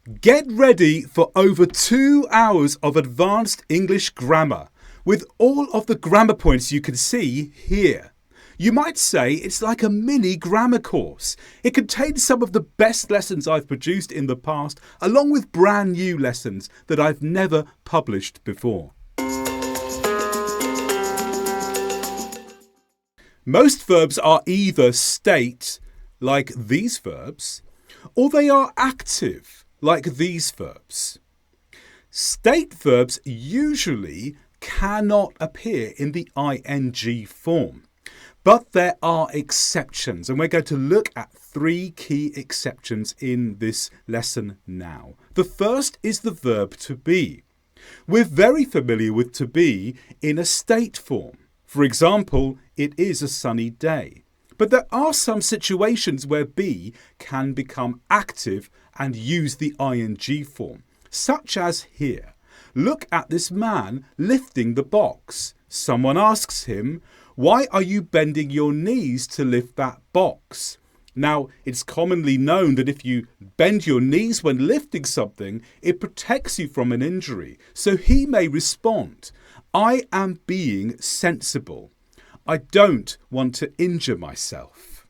Get ready for over 2 hours of advanced English grammar with all of the grammar points you can see here. You might say it's like a mini grammar course. It contains some of the best lessons I've produced in the past, along with brand new lessons that I've never published before. Most verbs are either state, like these verbs, or they are active, like these verbs. State verbs usually cannot appear in the ing form, but there are exceptions, and we're going to look at 3 key exceptions in this lesson now. The first is the verb to be. We're very familiar with to be in a state form. For example, it is a sunny day. But there are some situations where be can become active and use the ing form, such as here. Look at this man lifting the box. Someone asks him, "Why are you bending your knees to lift that box?" Now, it's commonly known that if you bend your knees when lifting something, it protects you from an injury. So he may respond, "I am being sensible. I don't want to injure myself."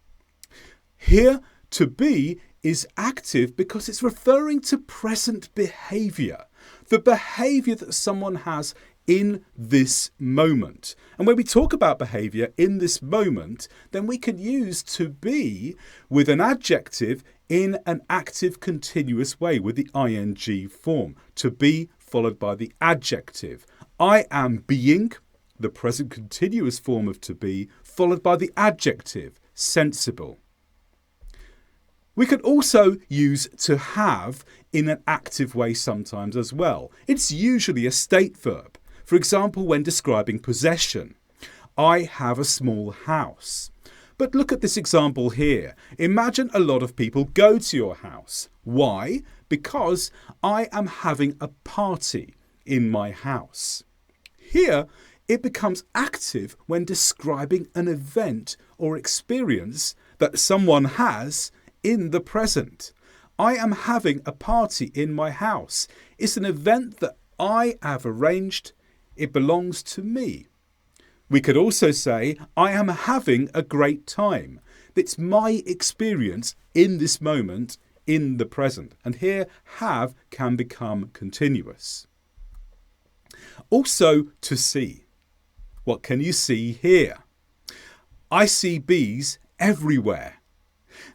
Here, to be is active because it's referring to present behaviour, the behaviour that someone has in this moment. And when we talk about behaviour in this moment, then we can use to be with an adjective in an active continuous way with the ing form. To be followed by the adjective. I am being, the present continuous form of to be, followed by the adjective, sensible. We could also use to have in an active way sometimes as well. It's usually a state verb. For example, when describing possession. I have a small house. But look at this example here. Imagine a lot of people go to your house. Why? Because I am having a party in my house. Here, it becomes active when describing an event or experience that someone has in the present. I am having a party in my house. It's an event that I have arranged. It belongs to me. We could also say, I am having a great time. It's my experience in this moment, in the present. And here, have can become continuous. Also, to see. What can you see here? I see bees everywhere.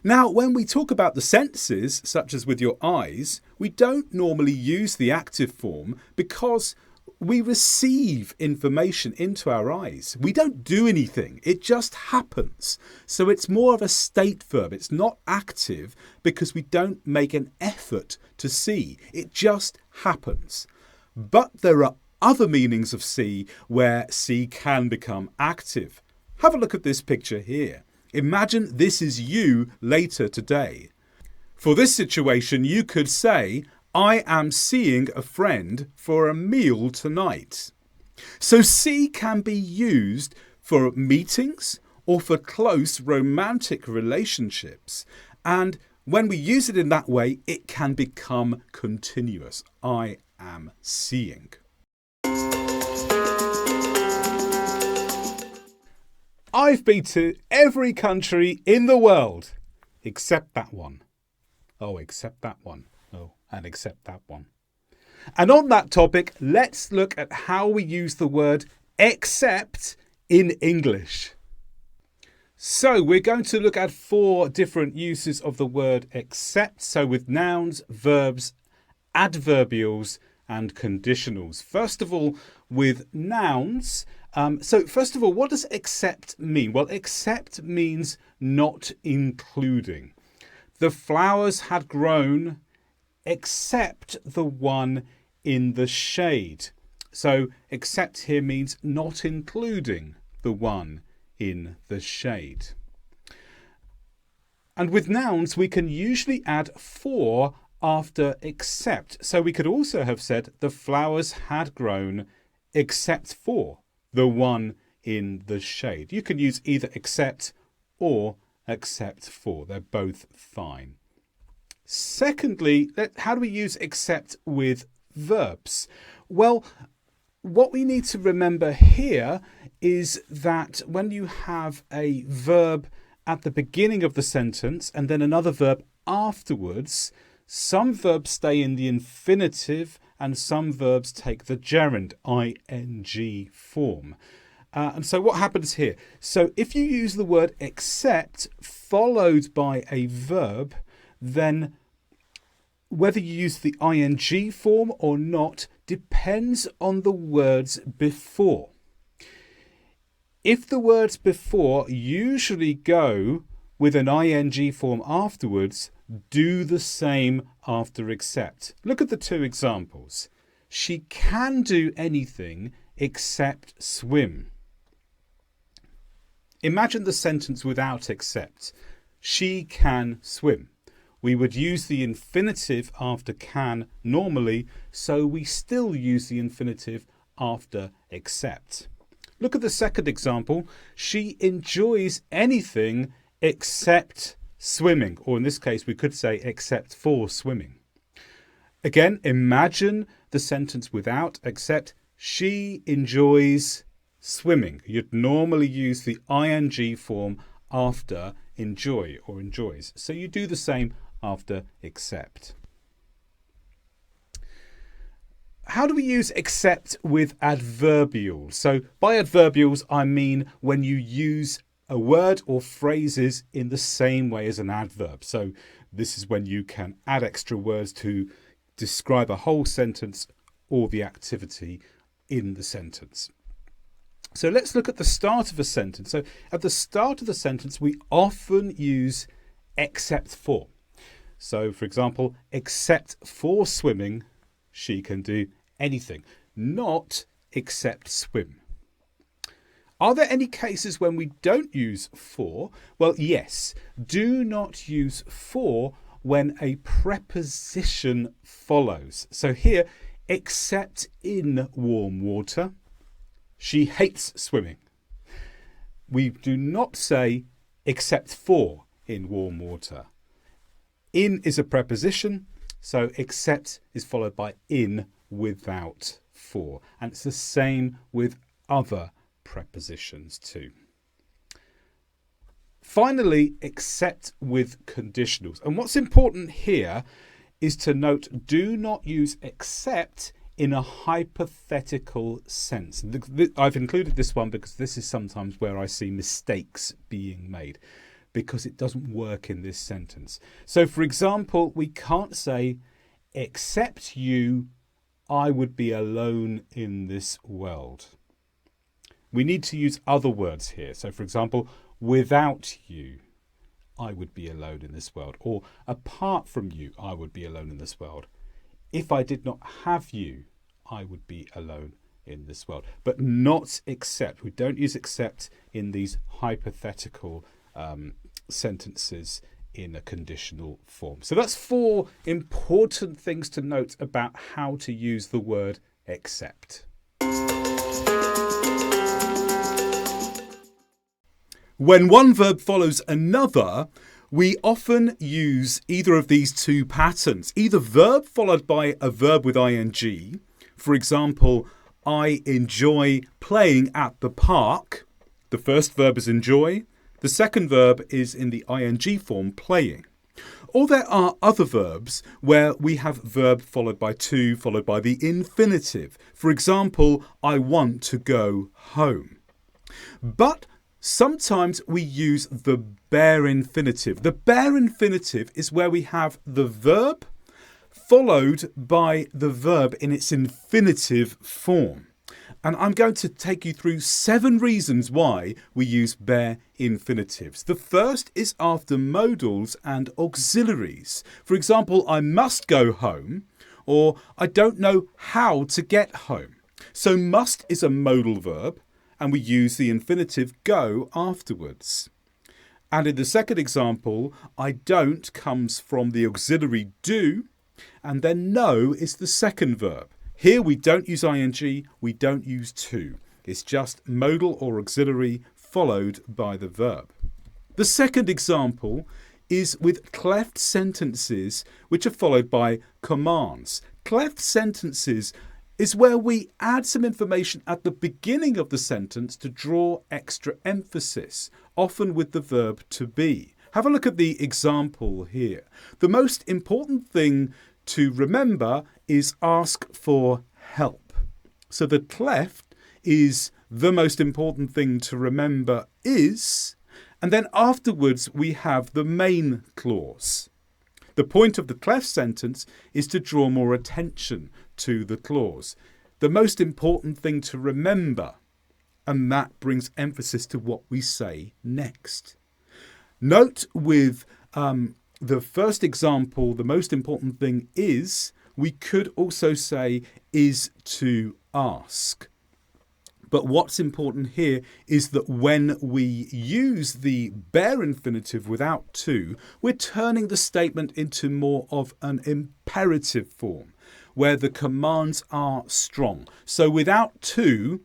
Now, when we talk about the senses, such as with your eyes, we don't normally use the active form because we receive information into our eyes. We don't do anything. It just happens. So it's more of a state verb. It's not active because we don't make an effort to see. It just happens. But there are other meanings of see where see can become active. Have a look at this picture here. Imagine this is you later today. For this situation, you could say, I am seeing a friend for a meal tonight. So see can be used for meetings or for close romantic relationships. And when we use it in that way, it can become continuous. I am seeing. I've been to every country in the world, except that one. Oh, except that one. Oh, and except that one. And on that topic, let's look at how we use the word except in English. So we're going to look at 4 different uses of the word except. So with nouns, verbs, adverbials, and conditionals. First of all, with nouns. So first of all, what does except mean? Well, except means not including. The flowers had grown except the one in the shade. So except here means not including the one in the shade. And with nouns, we can usually add for after except. So we could also have said the flowers had grown except for the one in the shade. You can use either except or except for. They're both fine. Secondly, how do we use except with verbs? Well, what we need to remember here is that when you have a verb at the beginning of the sentence and then another verb afterwards, some verbs stay in the infinitive and some verbs take the gerund, ing form. And so what happens here? So if you use the word except followed by a verb, then whether you use the ing form or not depends on the words before. If the words before usually go with an ing form afterwards, do the same after except. Look at the two examples. She can do anything except swim. Imagine the sentence without except. She can swim. We would use the infinitive after can normally, so we still use the infinitive after except. Look at the second example. She enjoys anything except swimming, or in this case we could say except for swimming. Again, imagine the sentence without except. She enjoys swimming. You'd normally use the ing form after enjoy or enjoys. So you do the same after except. How do we use except with adverbials? So by adverbials, I mean when you use a word or phrases in the same way as an adverb. So this is when you can add extra words to describe a whole sentence or the activity in the sentence. So let's look at the start of a sentence. So at the start of the sentence, we often use except for. So for example, except for swimming, she can do anything, not except swim. Are there any cases when we don't use for? Well, yes. Do not use for when a preposition follows. So here, except in warm water, she hates swimming. We do not say except for in warm water. In is a preposition, so except is followed by in without for. And it's the same with other prepositions too. Finally, except with conditionals. And what's important here is to note, do not use except in a hypothetical sense. I've included this one because this is sometimes where I see mistakes being made, because it doesn't work in this sentence. So for example, we can't say, except you, I would be alone in this world. We need to use other words here. So for example, without you, I would be alone in this world. Or apart from you, I would be alone in this world. If I did not have you, I would be alone in this world. But not except. We don't use except in these hypothetical sentences in a conditional form. So that's 4 important things to note about how to use the word except. When one verb follows another, we often use either of these two patterns. Either verb followed by a verb with ing. For example, I enjoy playing at the park. The first verb is enjoy. The second verb is in the ing form, playing. Or there are other verbs where we have verb followed by to, followed by the infinitive. For example, I want to go home. But sometimes we use the bare infinitive. The bare infinitive is where we have the verb followed by the verb in its infinitive form. And I'm going to take you through 7 reasons why we use bare infinitives. The first is after modals and auxiliaries. For example, I must go home, or I don't know how to get home. So must is a modal verb, and we use the infinitive go afterwards. And in the second example, I don't comes from the auxiliary do, and then know is the second verb. Here we don't use ing, we don't use to. It's just modal or auxiliary followed by the verb. The second example is with cleft sentences which are followed by commands. Cleft sentences is where we add some information at the beginning of the sentence to draw extra emphasis, often with the verb to be. Have a look at the example here. The most important thing to remember is ask for help. So the cleft is the most important thing to remember is, and then afterwards we have the main clause. The point of the cleft sentence is to draw more attention to the clause. The most important thing to remember, and that brings emphasis to what we say next. Note with the first example, the most important thing is, we could also say is to ask. But what's important here is that when we use the bare infinitive without to, we're turning the statement into more of an imperative form, where the commands are strong. So without to,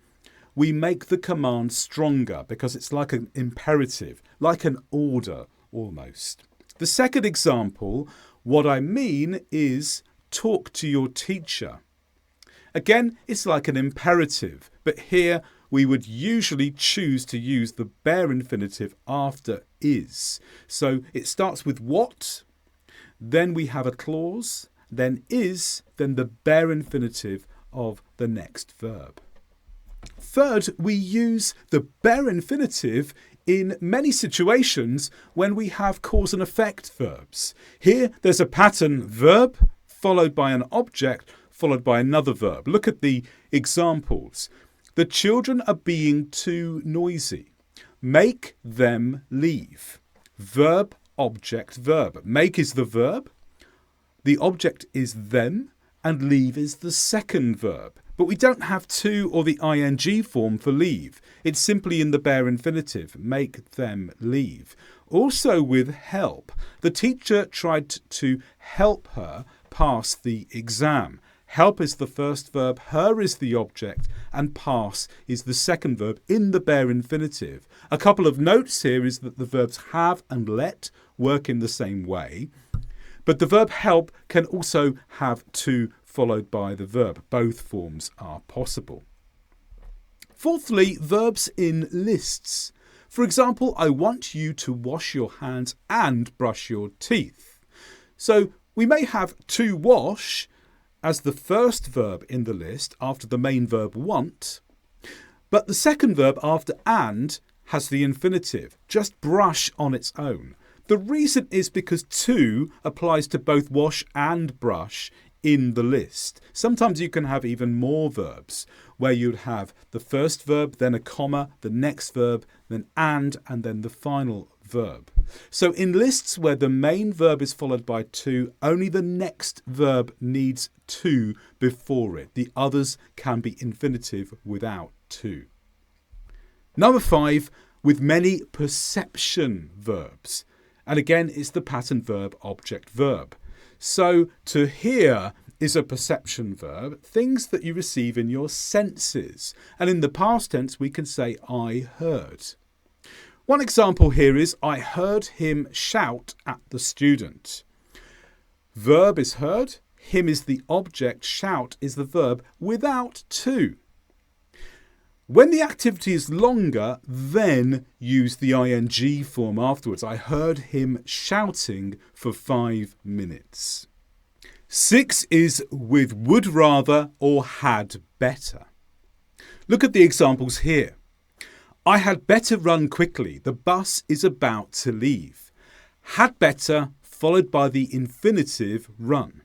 we make the command stronger because it's like an imperative, like an order almost. The second example, what I mean is talk to your teacher. Again, it's like an imperative, but here we would usually choose to use the bare infinitive after is. So it starts with what, then we have a clause, then is, then the bare infinitive of the next verb. Third, we use the bare infinitive in many situations when we have cause and effect verbs. Here there's a pattern verb followed by an object followed by another verb. Look at the examples. The children are being too noisy. Make them leave. Verb, object, verb. Make is the verb. The object is them and leave is the second verb. But we don't have to or the ing form for leave. It's simply in the bare infinitive. Make them leave. Also with help. The teacher tried to help her pass the exam. Help is the first verb, her is the object, and pass is the second verb in the bare infinitive. A couple of notes here is that the verbs have and let work in the same way, but the verb help can also have to followed by the verb. Both forms are possible. Fourthly, verbs in lists. For example, I want you to wash your hands and brush your teeth. So we may have to wash as the first verb in the list after the main verb want, but the second verb after and has the infinitive, just brush on its own. The reason is because to applies to both wash and brush in the list. Sometimes you can have even more verbs where you'd have the first verb, then a comma, the next verb, then and then the final verb. So in lists where the main verb is followed by to, only the next verb needs to before it. The others can be infinitive without to. Number 5, with many perception verbs. And again, it's the pattern verb, object, verb. So to hear is a perception verb, things that you receive in your senses. And in the past tense, we can say I heard. One example here is I heard him shout at the student. Verb is heard, him is the object, shout is the verb without to. When the activity is longer, then use the ing form afterwards. I heard him shouting for 5 minutes. 6 is with would rather or had better. Look at the examples here. I had better run quickly. The bus is about to leave. Had better followed by the infinitive run.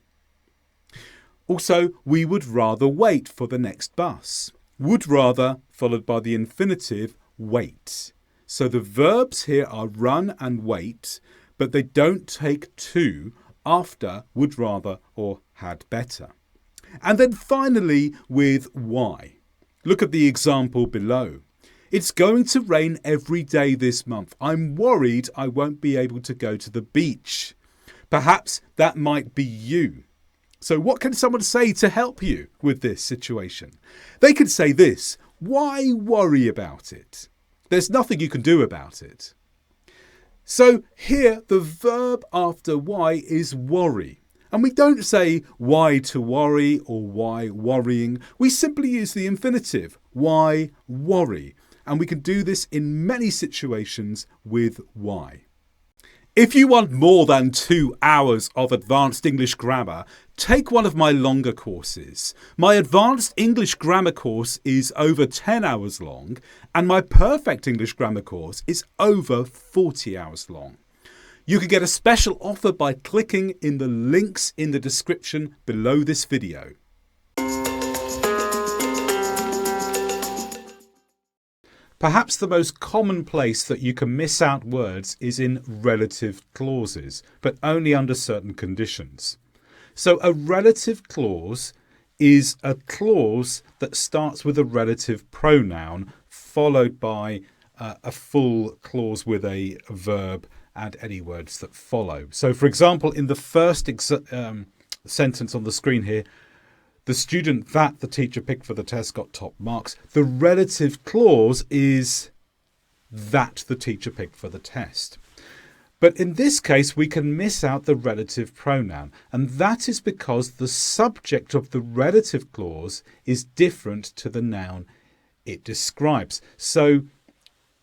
Also, we would rather wait for the next bus. Would rather followed by the infinitive wait. So the verbs here are run and wait, but they don't take to after would rather or had better. And then finally with why. Look at the example below. It's going to rain every day this month. I'm worried I won't be able to go to the beach. Perhaps that might be you. So what can someone say to help you with this situation? They could say this: why worry about it? There's nothing you can do about it. So here the verb after why is worry. And we don't say why to worry or why worrying. We simply use the infinitive, why worry. And we can do this in many situations with why. If you want more than 2 hours of advanced English grammar, take one of my longer courses. My advanced English grammar course is over 10 hours long, and my perfect English grammar course is over 40 hours long. You can get a special offer by clicking in the links in the description below this video. Perhaps the most common place that you can miss out words is in relative clauses, but only under certain conditions. So a relative clause is a clause that starts with a relative pronoun followed by a full clause with a verb and any words that follow. So for example, in the first sentence on the screen here, the student that the teacher picked for the test got top marks. The relative clause is that the teacher picked for the test. But in this case, we can miss out the relative pronoun. And that is because the subject of the relative clause is different to the noun it describes. So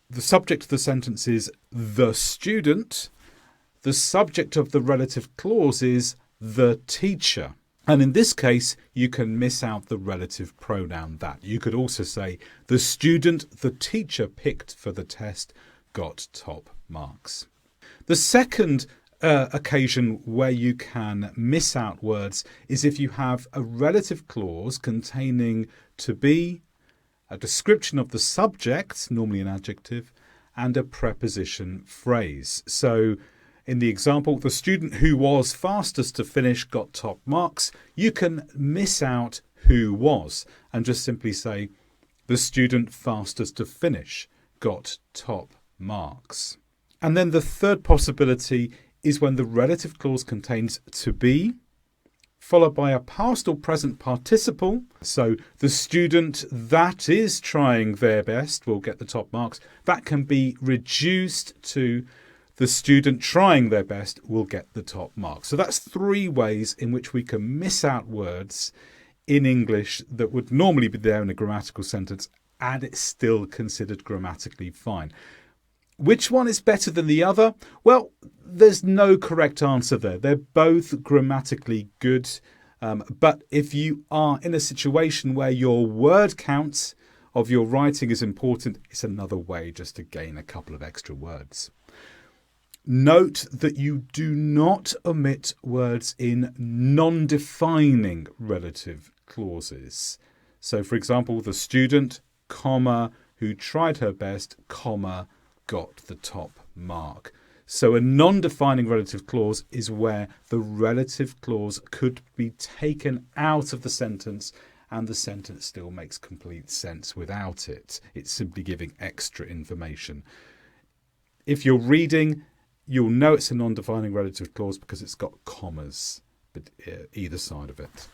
the subject of the sentence is the student. The subject of the relative clause is the teacher. And in this case, you can miss out the relative pronoun that. You could also say, the student the teacher picked for the test got top marks. The second occasion where you can miss out words is if you have a relative clause containing to be, a description of the subject, normally an adjective, and a preposition phrase. So in the example, the student who was fastest to finish got top marks. You can miss out who was and just simply say the student fastest to finish got top marks. And then the third possibility is when the relative clause contains to be, followed by a past or present participle. So the student that is trying their best will get the top marks. That can be reduced to the student trying their best will get the top mark. So that's 3 ways in which we can miss out words in English that would normally be there in a grammatical sentence and it's still considered grammatically fine. Which one is better than the other? Well, there's no correct answer there. They're both grammatically good. But if you are in a situation where your word count of your writing is important, it's another way just to gain a couple of extra words. Note that you do not omit words in non-defining relative clauses. So, for example, the student, comma, who tried her best, comma, got the top mark. So a non-defining relative clause is where the relative clause could be taken out of the sentence and the sentence still makes complete sense without it. It's simply giving extra information. If you're reading, you'll know it's a non-defining relative clause because it's got commas either side of it.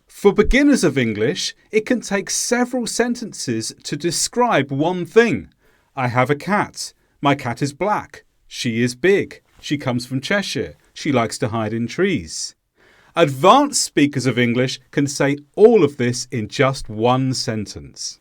For beginners of English, it can take several sentences to describe one thing. I have a cat. My cat is black. She is big. She comes from Cheshire. She likes to hide in trees. Advanced speakers of English can say all of this in just one sentence.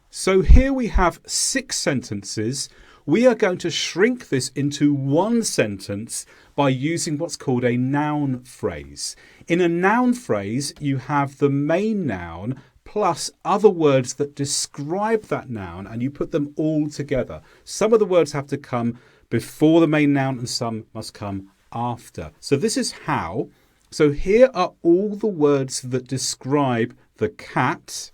So here we have 6 sentences. We are going to shrink this into one sentence by using what's called a noun phrase. In a noun phrase, you have the main noun plus other words that describe that noun and you put them all together. Some of the words have to come before the main noun and some must come after. So this is how. So here are all the words that describe the cat.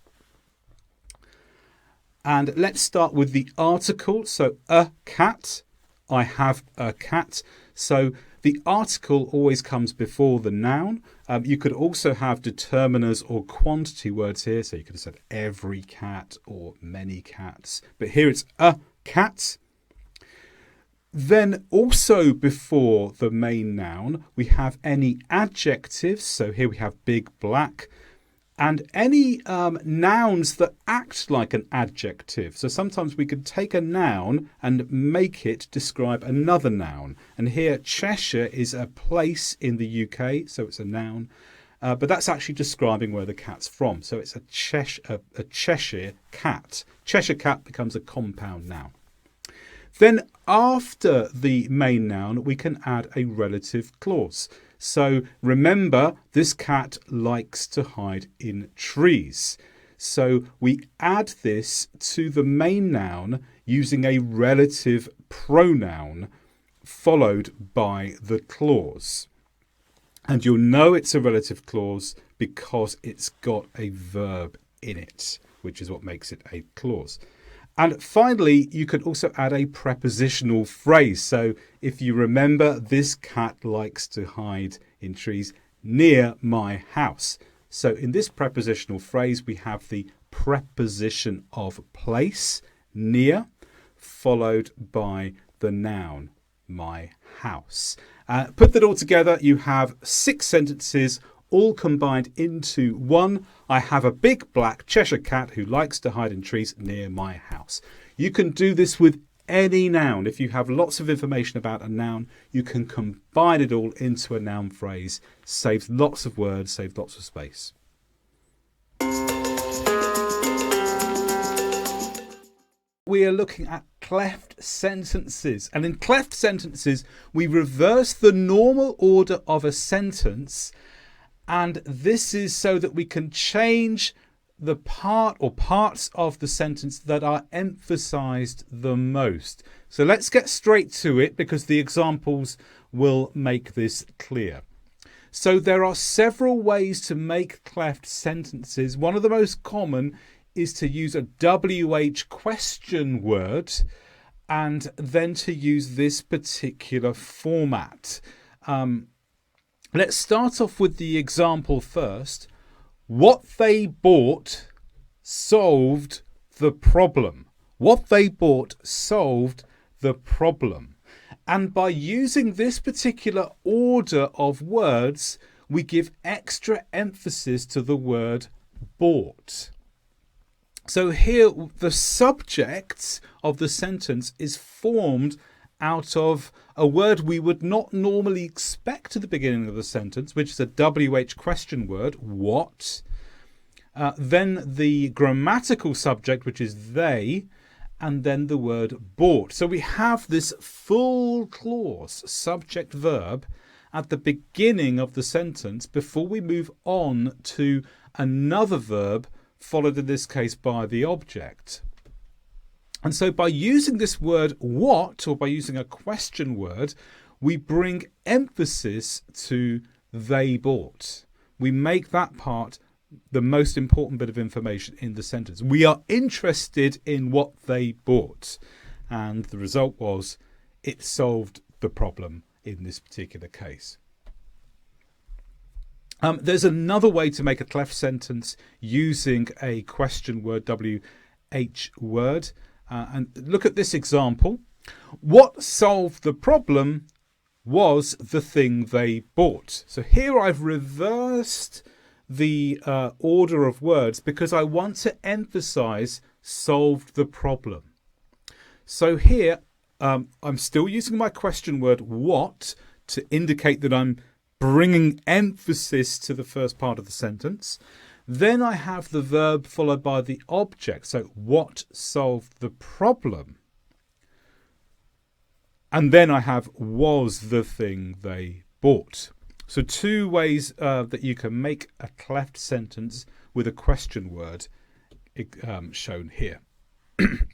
And let's start with the article. So a cat, I have a cat. So the article always comes before the noun. You could also have determiners or quantity words here. So you could have said every cat or many cats. But here it's a cat. Then also before the main noun, we have any adjectives. So here we have big, black. and any nouns that act like an adjective. So sometimes we could take a noun and make it describe another noun. And here, Cheshire is a place in the UK, so it's a noun. But that's actually describing where the cat's from. So it's a Cheshire cat. Cheshire cat becomes a compound noun. Then after the main noun, we can add a relative clause. So remember, this cat likes to hide in trees. So we add this to the main noun using a relative pronoun followed by the clause. And you'll know it's a relative clause because it's got a verb in it, which is what makes it a clause. And finally, you could also add a prepositional phrase. So if you remember, this cat likes to hide in trees near my house. So in this prepositional phrase, we have the preposition of place, near, followed by the noun, my house. Put that all together, you have 6 sentences all combined into one. I have a big black Cheshire cat who likes to hide in trees near my house. You can do this with any noun. If you have lots of information about a noun, you can combine it all into a noun phrase. Saves lots of words, saves lots of space. We are looking at cleft sentences. And in cleft sentences, we reverse the normal order of a sentence. And this is so that we can change the part or parts of the sentence that are emphasized the most. So let's get straight to it because the examples will make this clear. So there are several ways to make cleft sentences. One of the most common is to use a WH question word and then to use this particular format. Let's start off with the example first. What they bought solved the problem. What they bought solved the problem. And by using this particular order of words, we give extra emphasis to the word bought. So here, the subject of the sentence is formed out of a word we would not normally expect at the beginning of the sentence, which is a WH question word, what. Then the grammatical subject, which is they, and then the word bought. So we have this full clause, subject verb, at the beginning of the sentence before we move on to another verb, followed in this case by the object. And so by using this word what, or by using a question word, we bring emphasis to they bought. We make that part the most important bit of information in the sentence. We are interested in what they bought. And the result was it solved the problem in this particular case. There's another way to make a cleft sentence using a question word, WH word. And look at this example. What solved the problem was the thing they bought. So here I've reversed the order of words because I want to emphasize solved the problem. So here I'm still using my question word what to indicate that I'm bringing emphasis to the first part of the sentence. Then I have the verb followed by the object. So what solved the problem? And then I have was the thing they bought. So 2 ways that you can make a cleft sentence with a question word shown here.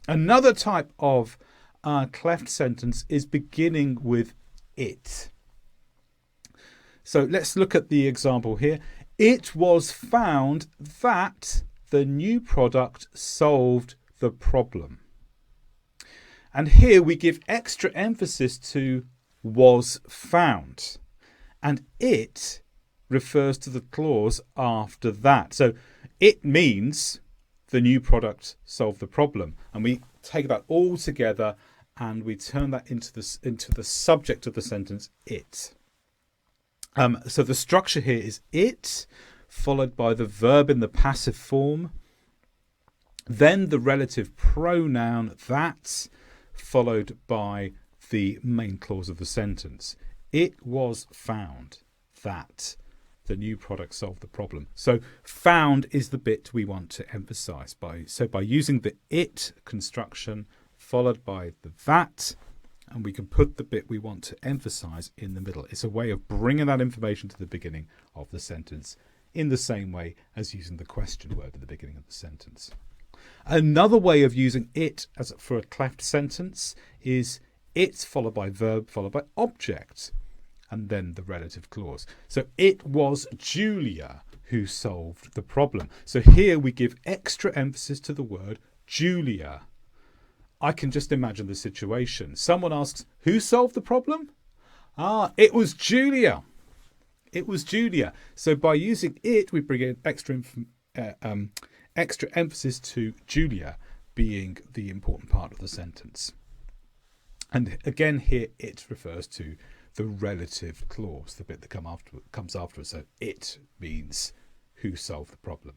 Another type of cleft sentence is beginning with it. So let's look at the example here. It was found that the new product solved the problem. And here we give extra emphasis to was found. And it refers to the clause after that. So it means the new product solved the problem. And we take that all together and we turn that into the subject of the sentence, it. So the structure here is it followed by the verb in the passive form, then the relative pronoun that, followed by the main clause of the sentence. It was found that the new product solved the problem. So found is the bit we want to emphasize. By using the it construction followed by the that, and we can put the bit we want to emphasize in the middle. It's a way of bringing that information to the beginning of the sentence in the same way as using the question word at the beginning of the sentence. Another way of using it as for a cleft sentence is it followed by verb followed by object and then the relative clause. So it was Julia who solved the problem. So here we give extra emphasis to the word Julia. I can just imagine the situation. Someone asks, who solved the problem? It was Julia. It was Julia. So by using it, we bring in extra emphasis to Julia being the important part of the sentence. And again here it refers to the relative clause, the bit that comes afterwards. So it means who solved the problem.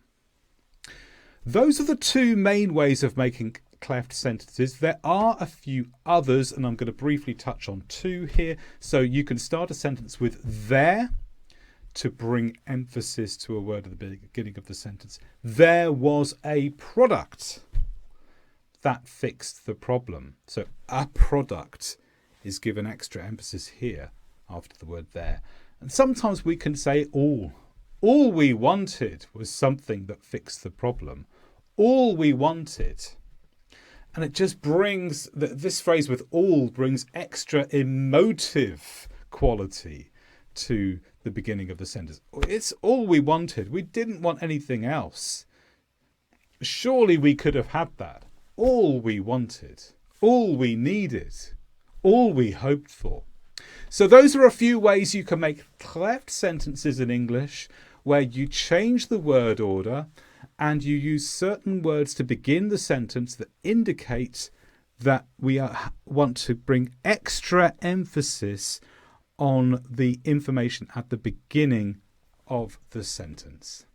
Those are the two main ways of making cleft sentences. There are a few others, and I'm going to briefly touch on two here. So you can start a sentence with there to bring emphasis to a word at the beginning of the sentence. There was a product that fixed the problem. So a product is given extra emphasis here after the word there. And sometimes we can say all. All we wanted was something that fixed the problem. All we wanted. And it just brings, this phrase with all brings extra emotive quality to the beginning of the sentence. It's all we wanted. We didn't want anything else. Surely we could have had that. All we wanted, all we needed, all we hoped for. So those are a few ways you can make cleft sentences in English where you change the word order and you use certain words to begin the sentence that indicate that we want to bring extra emphasis on the information at the beginning of the sentence.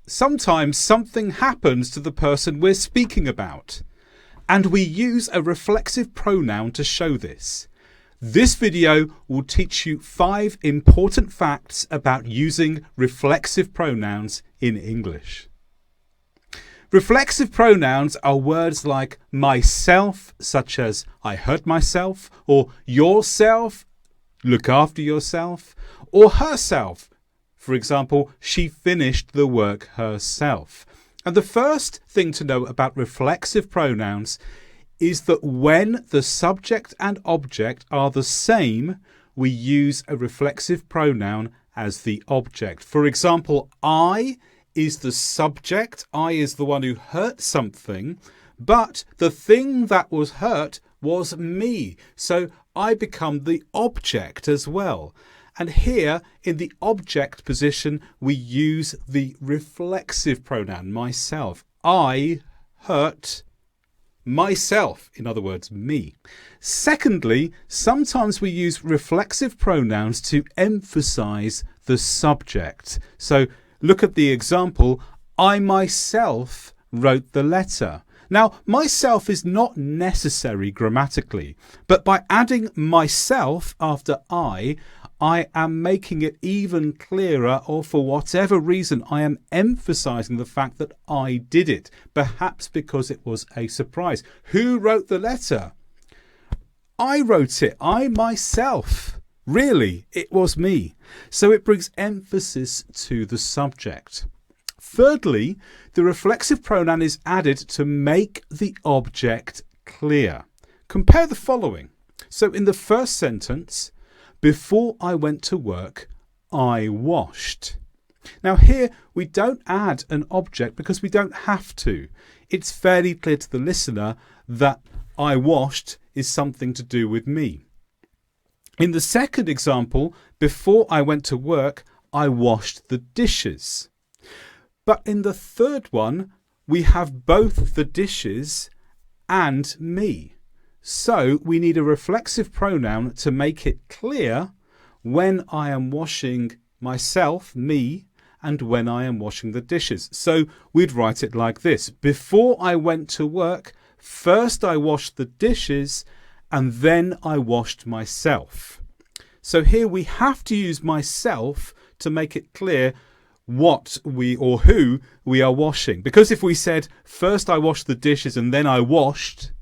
Sometimes something happens to the person we're speaking about, and we use a reflexive pronoun to show this. This video will teach you 5 important facts about using reflexive pronouns in English. Reflexive pronouns are words like myself, such as I hurt myself, or yourself, look after yourself, or herself. For example, she finished the work herself. And the first thing to know about reflexive pronouns is that when the subject and object are the same, we use a reflexive pronoun as the object. For example, I is the subject. I is the one who hurt something, but the thing that was hurt was me. So I become the object as well. And here, in the object position, we use the reflexive pronoun, myself. I hurt myself, in other words, me. Secondly, sometimes we use reflexive pronouns to emphasize the subject. So look at the example, I myself wrote the letter. Now, myself is not necessary grammatically, but by adding myself after I am making it even clearer, or for whatever reason, I am emphasizing the fact that I did it, perhaps because it was a surprise. Who wrote the letter? I wrote it. I myself. Really, it was me. So it brings emphasis to the subject. Thirdly, the reflexive pronoun is added to make the object clear. Compare the following. So in the first sentence, before I went to work, I washed. Now here we don't add an object because we don't have to. It's fairly clear to the listener that I washed is something to do with me. In the second example, before I went to work, I washed the dishes. But in the third one, we have both the dishes and me. So we need a reflexive pronoun to make it clear when I am washing myself, me, and when I am washing the dishes. So we'd write it like this. Before I went to work, first I washed the dishes and then I washed myself. So here we have to use myself to make it clear what we or who we are washing. Because if we said first I washed the dishes and then I washed,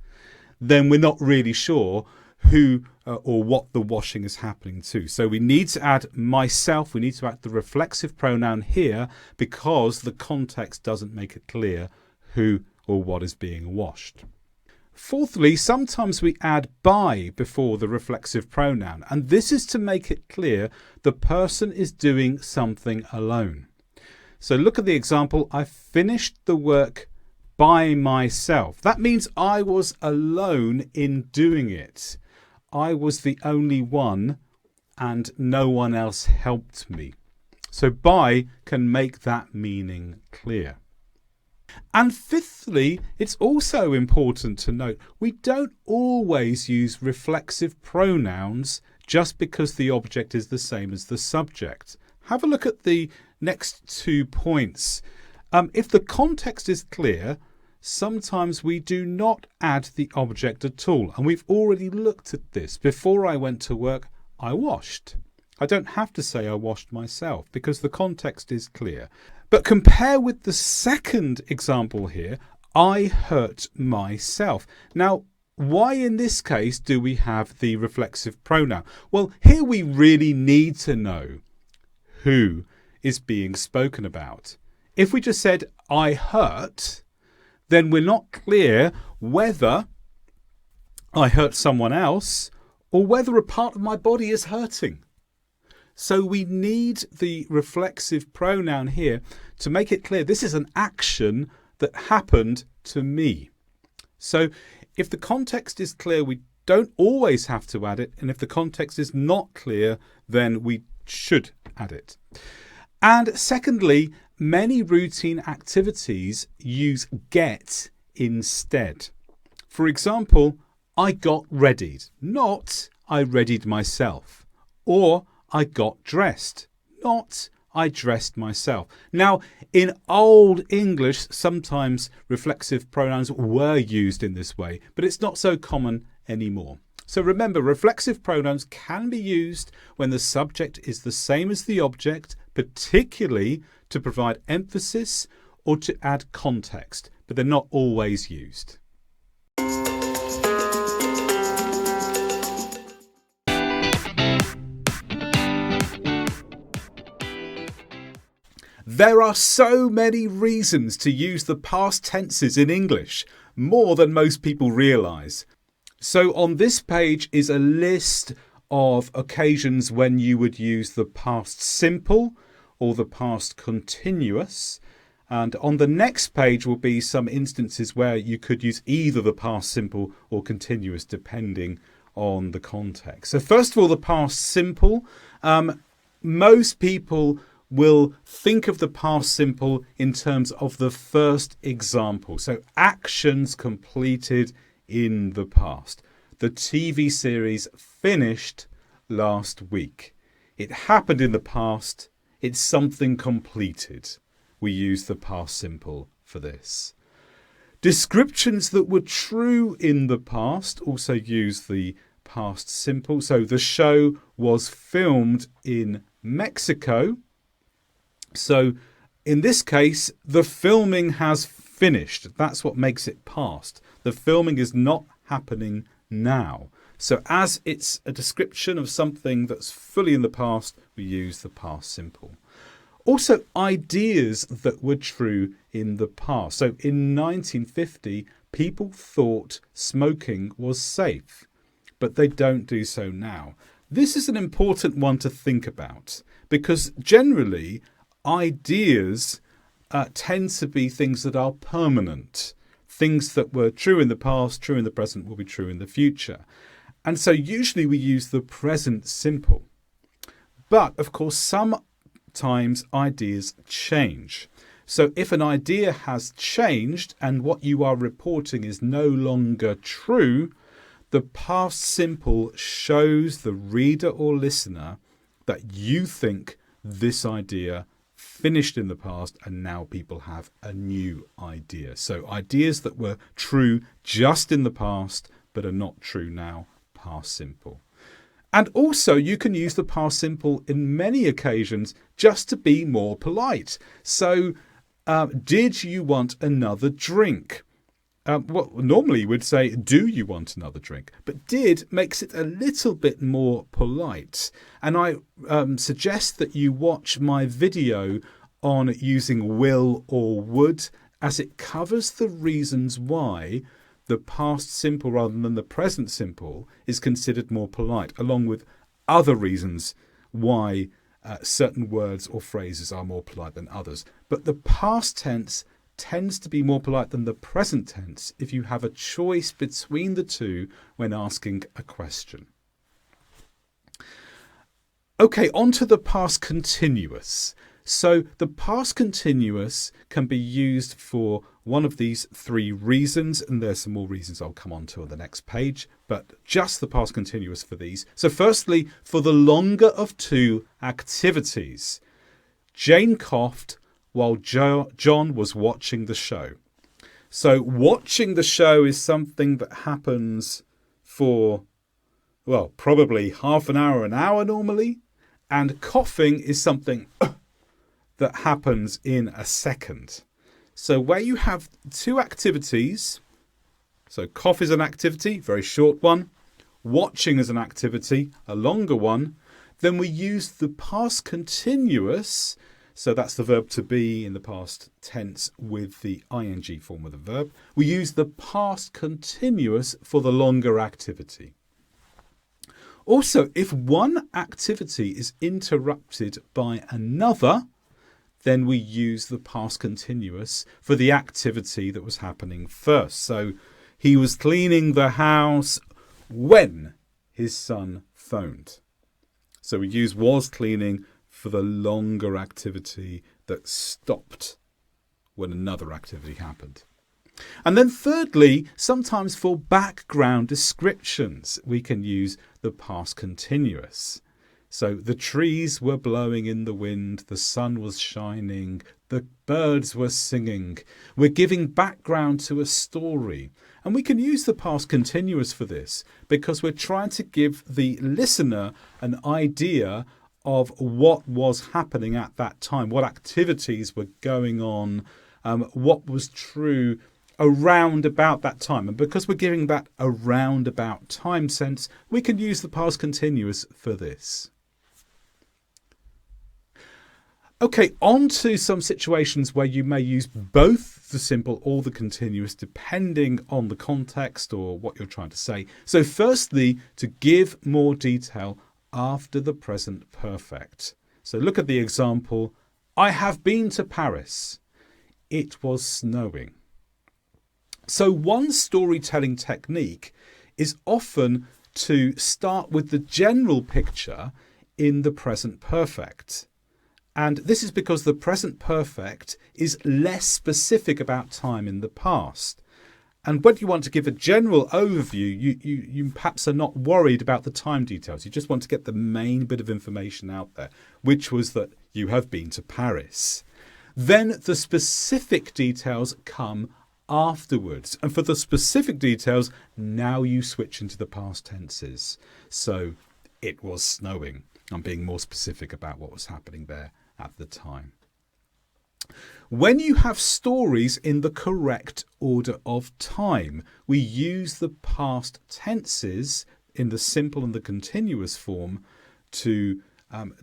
then we're not really sure who or what the washing is happening to. So we need to add myself, we need to add the reflexive pronoun here because the context doesn't make it clear who or what is being washed. Fourthly, sometimes we add by before the reflexive pronoun, and this is to make it clear the person is doing something alone. So look at the example, I finished the work by myself. That means I was alone in doing it. I was the only one and no one else helped me. So by can make that meaning clear. And fifthly, it's also important to note we don't always use reflexive pronouns just because the object is the same as the subject. Have a look at the next 2 points. If the context is clear, sometimes we do not add the object at all. And we've already looked at this. Before I went to work, I washed. I don't have to say I washed myself because the context is clear. But compare with the second example here, I hurt myself. Now, why in this case do we have the reflexive pronoun? Well, here we really need to know who is being spoken about. If we just said I hurt, then we're not clear whether I hurt someone else or whether a part of my body is hurting. So we need the reflexive pronoun here to make it clear this is an action that happened to me. So if the context is clear, we don't always have to add it. And if the context is not clear, then we should add it. And secondly, many routine activities use get instead. For example, I got readied, not I readied myself. Or I got dressed, not I dressed myself. Now, in Old English, sometimes reflexive pronouns were used in this way, but it's not so common anymore. So remember, reflexive pronouns can be used when the subject is the same as the object, particularly to provide emphasis or to add context, but they're not always used. There are so many reasons to use the past tenses in English, more than most people realise. So on this page is a list of occasions when you would use the past simple or the past continuous. And on the next page will be some instances where you could use either the past simple or continuous depending on the context. So first of all, the past simple. Most people will think of the past simple in terms of the first example. So actions completed in the past. The TV series finished last week. It happened in the past. It's something completed. We use the past simple for this. Descriptions that were true in the past also use the past simple. So the show was filmed in Mexico. So in this case, the filming has finished. That's what makes it past. The filming is not happening now. So as it's a description of something that's fully in the past, we use the past simple. Also, ideas that were true in the past. So in 1950, people thought smoking was safe, but they don't do so now. This is an important one to think about because generally ideas tend to be things that are permanent. Things that were true in the past, true in the present, will be true in the future. And so usually we use the present simple. But of course, sometimes ideas change. So if an idea has changed and what you are reporting is no longer true, the past simple shows the reader or listener that you think this idea finished in the past and now people have a new idea. So ideas that were true just in the past but are not true now, past simple. And also you can use the past simple in many occasions just to be more polite. So did you want another drink? Well, normally you would say, do you want another drink? But did makes it a little bit more polite. And I suggest that you watch my video on using will or would, as it covers the reasons why the past simple rather than the present simple is considered more polite, along with other reasons why certain words or phrases are more polite than others. But the past tense tends to be more polite than the present tense if you have a choice between the two when asking a question. Okay, on to the past continuous. So the past continuous can be used for one of these three reasons, and there's some more reasons I'll come on to on the next page, but just the past continuous for these. So firstly, for the longer of two activities. Jane coughed while John was watching the show. So watching the show is something that happens for, well, probably half an hour normally. And coughing is something that happens in a second. So where you have two activities, so cough is an activity, very short one. Watching is an activity, a longer one. Then we use the past continuous. So that's the verb to be in the past tense with the ing form of the verb. We use the past continuous for the longer activity. Also, if one activity is interrupted by another, then we use the past continuous for the activity that was happening first. So he was cleaning the house when his son phoned. So we use was cleaning for the longer activity that stopped when another activity happened. And then thirdly, sometimes for background descriptions, we can use the past continuous. So the trees were blowing in the wind, the sun was shining, the birds were singing. We're giving background to a story. And we can use the past continuous for this because we're trying to give the listener an idea of what was happening at that time, what activities were going on, what was true around about that time. And because we're giving that around about time sense, we can use the past continuous for this. Okay, on to some situations where you may use both the simple or the continuous depending on the context or what you're trying to say. So firstly, to give more detail after the present perfect. So look at the example. I have been to Paris. It was snowing. So one storytelling technique is often to start with the general picture in the present perfect. And this is because the present perfect is less specific about time in the past. And when you want to give a general overview, you perhaps are not worried about the time details. You just want to get the main bit of information out there, which was that you have been to Paris. Then the specific details come afterwards. And for the specific details, now you switch into the past tenses. So it was snowing. I'm being more specific about what was happening there at the time. When you have stories in the correct order of time, we use the past tenses in the simple and the continuous form to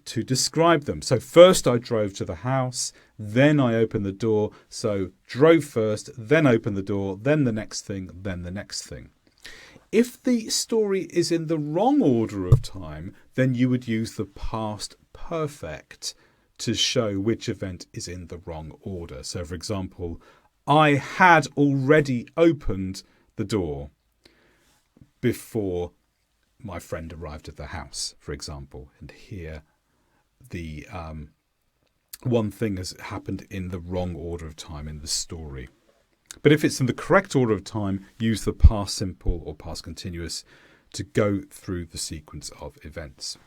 describe them. So first I drove to the house, then I opened the door. So drove first, then opened the door, then the next thing, then the next thing. If the story is in the wrong order of time, then you would use the past perfect to show which event is in the wrong order. So for example, I had already opened the door before my friend arrived at the house, for example. And here the one thing has happened in the wrong order of time in the story. But if it's in the correct order of time, use the past simple or past continuous to go through the sequence of events.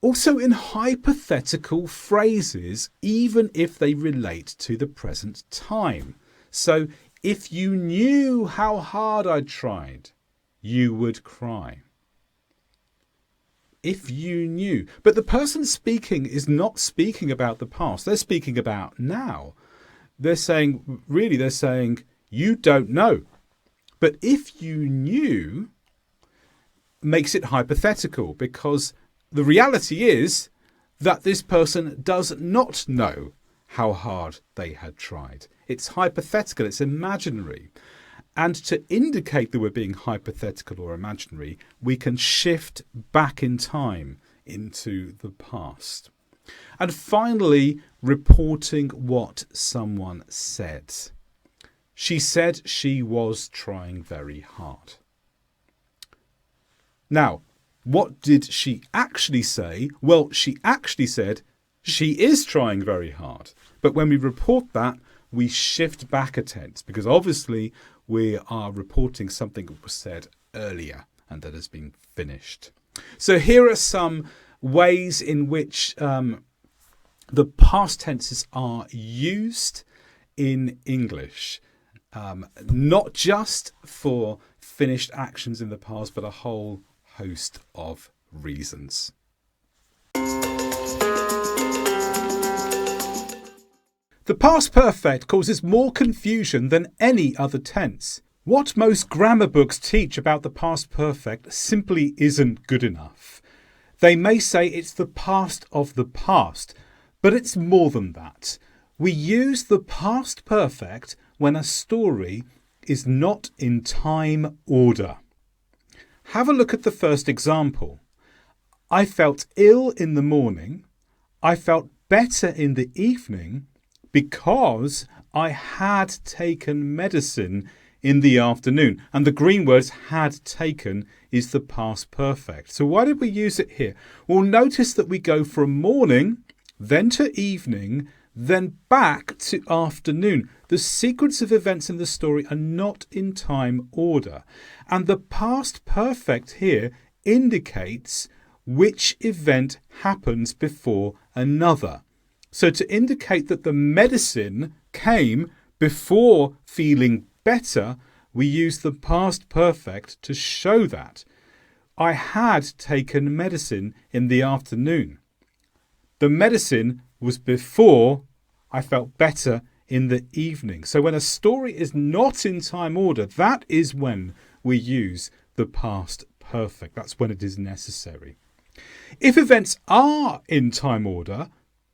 Also in hypothetical phrases, even if they relate to the present time. So, if you knew how hard I tried, you would cry. If you knew. But the person speaking is not speaking about the past. They're speaking about now. They're saying, you don't know. But if you knew makes it hypothetical, because the reality is that this person does not know how hard they had tried. It's hypothetical, it's imaginary. And to indicate that we're being hypothetical or imaginary, we can shift back in time into the past. And finally, reporting what someone said. She said she was trying very hard. Now, what did she actually say? Well, she actually said she is trying very hard. But when we report that, we shift back a tense because obviously we are reporting something that was said earlier and that has been finished. So here are some ways in which the past tenses are used in English. Not just for finished actions in the past, but a whole host of reasons. The past perfect causes more confusion than any other tense. What most grammar books teach about the past perfect simply isn't good enough. They may say it's the past of the past, but it's more than that. We use the past perfect when a story is not in time order. Have a look at the first example. I felt ill in the morning. I felt better in the evening because I had taken medicine in the afternoon. And the green words had taken is the past perfect. So why did we use it here? Well, notice that we go from morning, then to evening, then back to afternoon. The sequence of events in the story are not in time order. And the past perfect here indicates which event happens before another. So to indicate that the medicine came before feeling better, we use the past perfect to show that. I had taken medicine in the afternoon. The medicine was before I felt better in the evening. So when a story is not in time order, that is when we use the past perfect. That's when it is necessary. If events are in time order,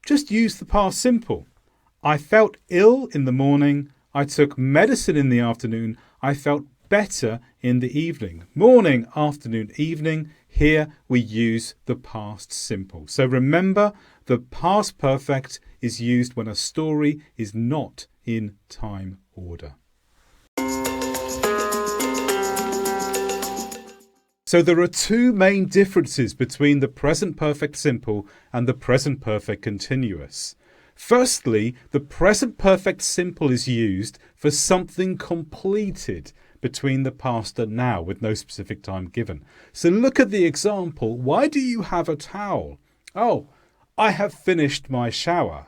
just use the past simple. I felt ill in the morning. I took medicine in the afternoon. I felt better in the evening. Morning, afternoon, evening. Here we use the past simple. So remember, the past perfect is used when a story is not in time order. So there are two main differences between the present perfect simple and the present perfect continuous. Firstly, the present perfect simple is used for something completed between the past and now with no specific time given. So look at the example. Why do you have a towel? Oh, I have finished my shower.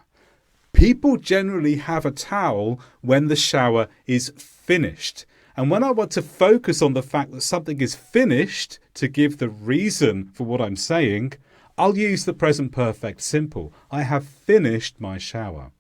People generally have a towel when the shower is finished. And when I want to focus on the fact that something is finished to give the reason for what I'm saying, I'll use the present perfect simple. I have finished my shower.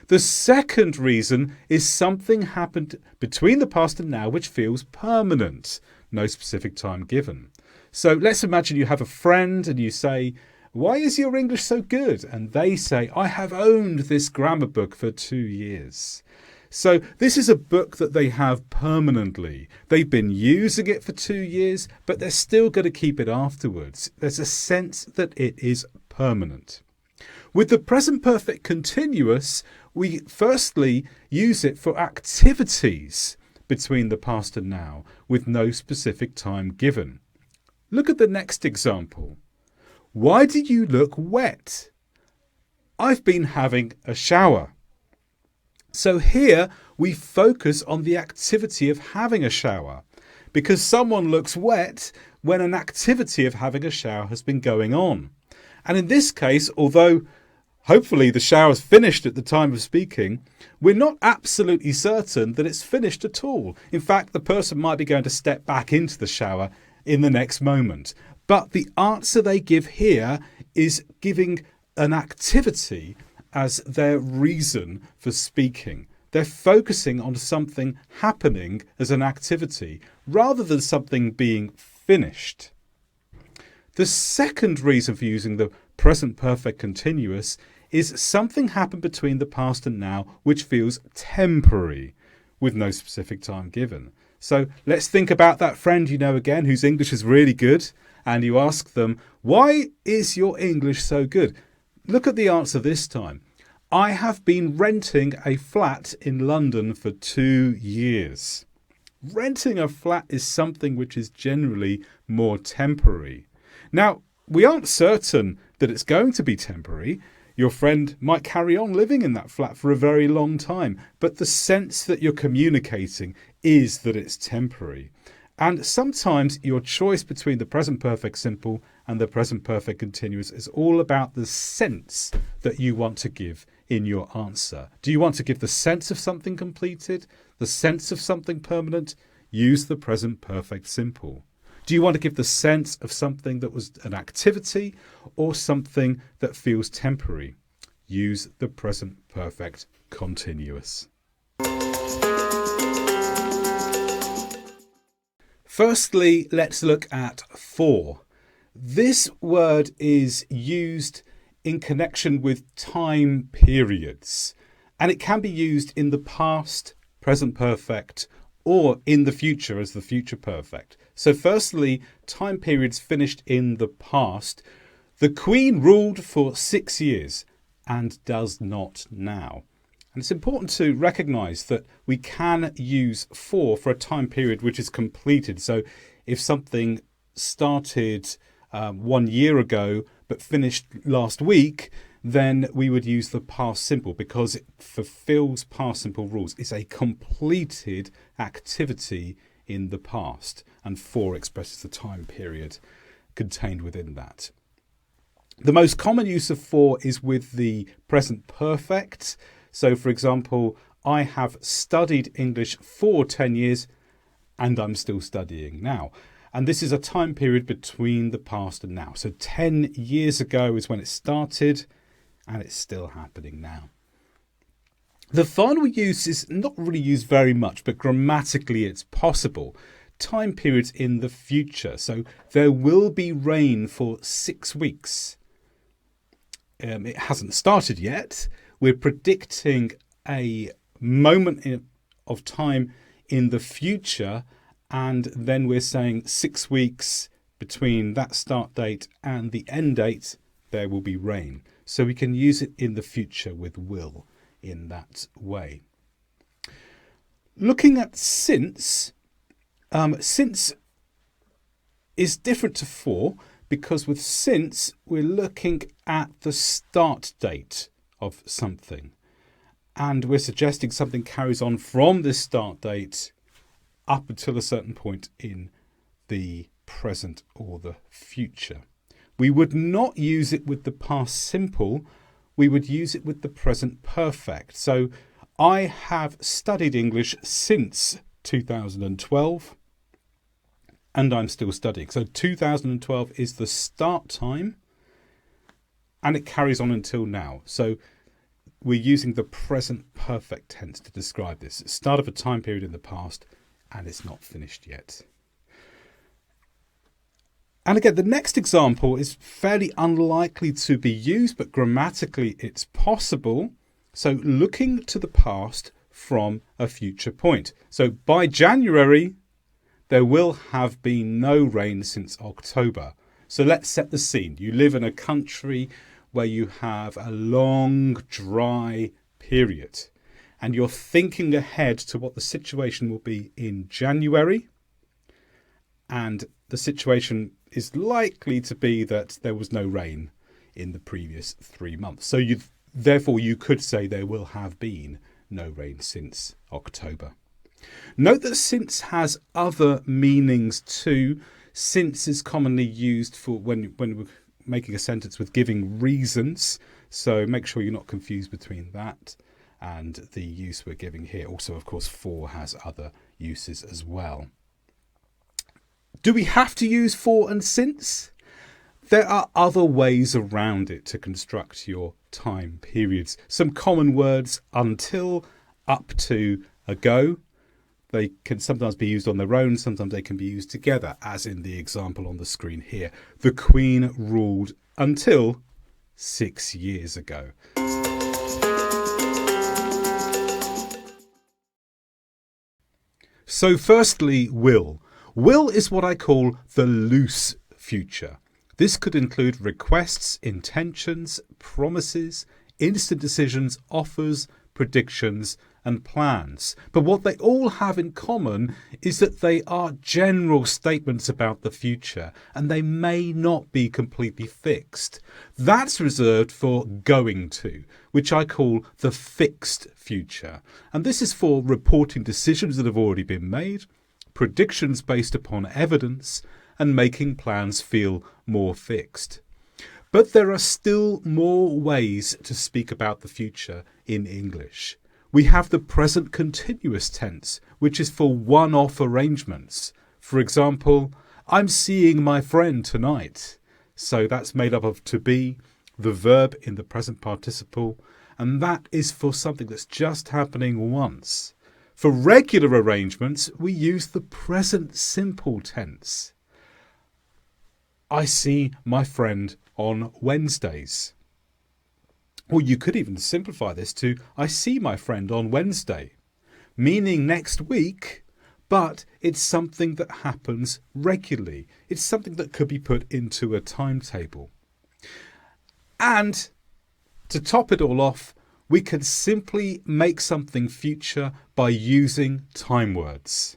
The second reason is something happened between the past and now which feels permanent. No specific time given. So let's imagine you have a friend and you say, "Why is your English so good?" And they say, "I have owned this grammar book for 2 years." So this is a book that they have permanently. They've been using it for 2 years, but they're still going to keep it afterwards. There's a sense that it is permanent. With the present perfect continuous, we firstly use it for activities between the past and now with no specific time given. Look at the next example. Why do you look wet? I've been having a shower. So here we focus on the activity of having a shower because someone looks wet when an activity of having a shower has been going on. And in this case, although hopefully the shower's finished at the time of speaking, we're not absolutely certain that it's finished at all. In fact, the person might be going to step back into the shower in the next moment. But the answer they give here is giving an activity as their reason for speaking. They're focusing on something happening as an activity rather than something being finished. The second reason for using the present perfect continuous is something happened between the past and now which feels temporary with no specific time given. So let's think about that friend you know again whose English is really good, and you ask them, why is your English so good? Look at the answer this time. I have been renting a flat in London for 2 years. Renting a flat is something which is generally more temporary. Now, we aren't certain that it's going to be temporary. Your friend might carry on living in that flat for a very long time, but the sense that you're communicating is that it's temporary. And sometimes your choice between the present perfect simple and the present perfect continuous is all about the sense that you want to give in your answer. Do you want to give the sense of something completed, the sense of something permanent? Use the present perfect simple. Do you want to give the sense of something that was an activity or something that feels temporary? Use the present perfect continuous. Firstly, let's look at for. This word is used in connection with time periods, and it can be used in the past, present perfect, or in the future as the future perfect. So firstly, time periods finished in the past. The Queen ruled for 6 years and does not now. And it's important to recognise that we can use for a time period which is completed. So if something started 1 year ago but finished last week, then we would use the past simple because it fulfills past simple rules. It's a completed activity in the past, and for expresses the time period contained within that. The most common use of for is with the present perfect. So, for example, I have studied English for 10 years and I'm still studying now. And this is a time period between the past and now. So 10 years ago is when it started and it's still happening now. The final use is not really used very much, but grammatically it's possible. Time periods in the future. So there will be rain for 6 weeks. It hasn't started yet. We're predicting a moment of time in the future, and then we're saying 6 weeks between that start date and the end date, there will be rain. So we can use it in the future with will in that way. Looking at since is different to for, because with since we're looking at the start date of something, and we're suggesting something carries on from this start date up until a certain point in the present or the future. We would not use it with the past simple, we would use it with the present perfect. So I have studied English since 2012 and I'm still studying. So 2012 is the start time and it carries on until now. So we're using the present perfect tense to describe this. It's start of a time period in the past and it's not finished yet. And again, the next example is fairly unlikely to be used, but grammatically it's possible. So looking to the past from a future point. So by January, there will have been no rain since October. So let's set the scene. You live in a country where you have a long, dry period, and you're thinking ahead to what the situation will be in January, and the situation is likely to be that there was no rain in the previous 3 months. So therefore you could say there will have been no rain since October. Note that since has other meanings too. Since is commonly used for when making a sentence with giving reasons. So make sure you're not confused between that and the use we're giving here. Also, of course, for has other uses as well. Do we have to use for and since? There are other ways around it to construct your time periods. Some common words: until, up to, ago. They can sometimes be used on their own, sometimes they can be used together, as in the example on the screen here. The Queen ruled until 6 years ago. So firstly, will. Will is what I call the loose future. This could include requests, intentions, promises, instant decisions, offers, predictions, and plans. But what they all have in common is that they are general statements about the future, and they may not be completely fixed. That's reserved for going to, which I call the fixed future. And this is for reporting decisions that have already been made, predictions based upon evidence, and making plans feel more fixed. But there are still more ways to speak about the future in English. We have the present continuous tense, which is for one-off arrangements. For example, I'm seeing my friend tonight. So that's made up of to be, the verb in the present participle, and that is for something that's just happening once. For regular arrangements, we use the present simple tense. I see my friend on Wednesdays. Or you could even simplify this to I see my friend on Wednesday, meaning next week, but it's something that happens regularly. It's something that could be put into a timetable. And to top it all off, we can simply make something future by using time words.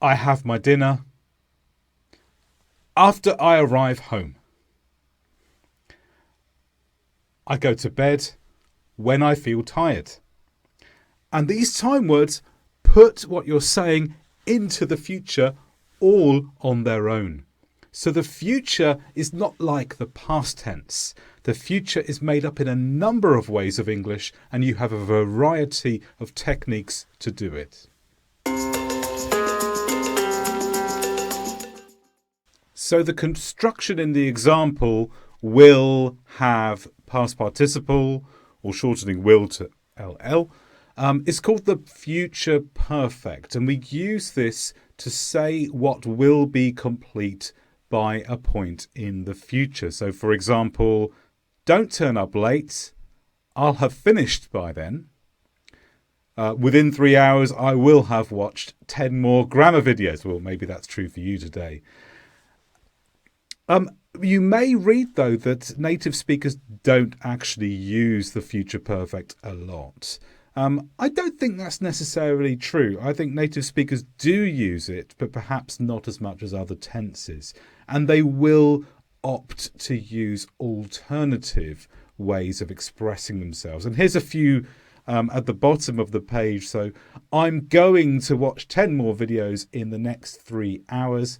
I have my dinner after I arrive home. I go to bed when I feel tired. And these time words put what you're saying into the future all on their own. So the future is not like the past tense. The future is made up in a number of ways of English, and you have a variety of techniques to do it. So the construction in the example will have past participle, or shortening will to ll, is called the future perfect. And we use this to say what will be complete by a point in the future. So, for example, don't turn up late. I'll have finished by then. Within 3 hours, I will have watched 10 more grammar videos. Well, maybe that's true for you today. You may read, though, that native speakers don't actually use the future perfect a lot. I don't think that's necessarily true. I think native speakers do use it, but perhaps not as much as other tenses. And they will opt to use alternative ways of expressing themselves. And here's a few at the bottom of the page. So, I'm going to watch 10 more videos in the next 3 hours.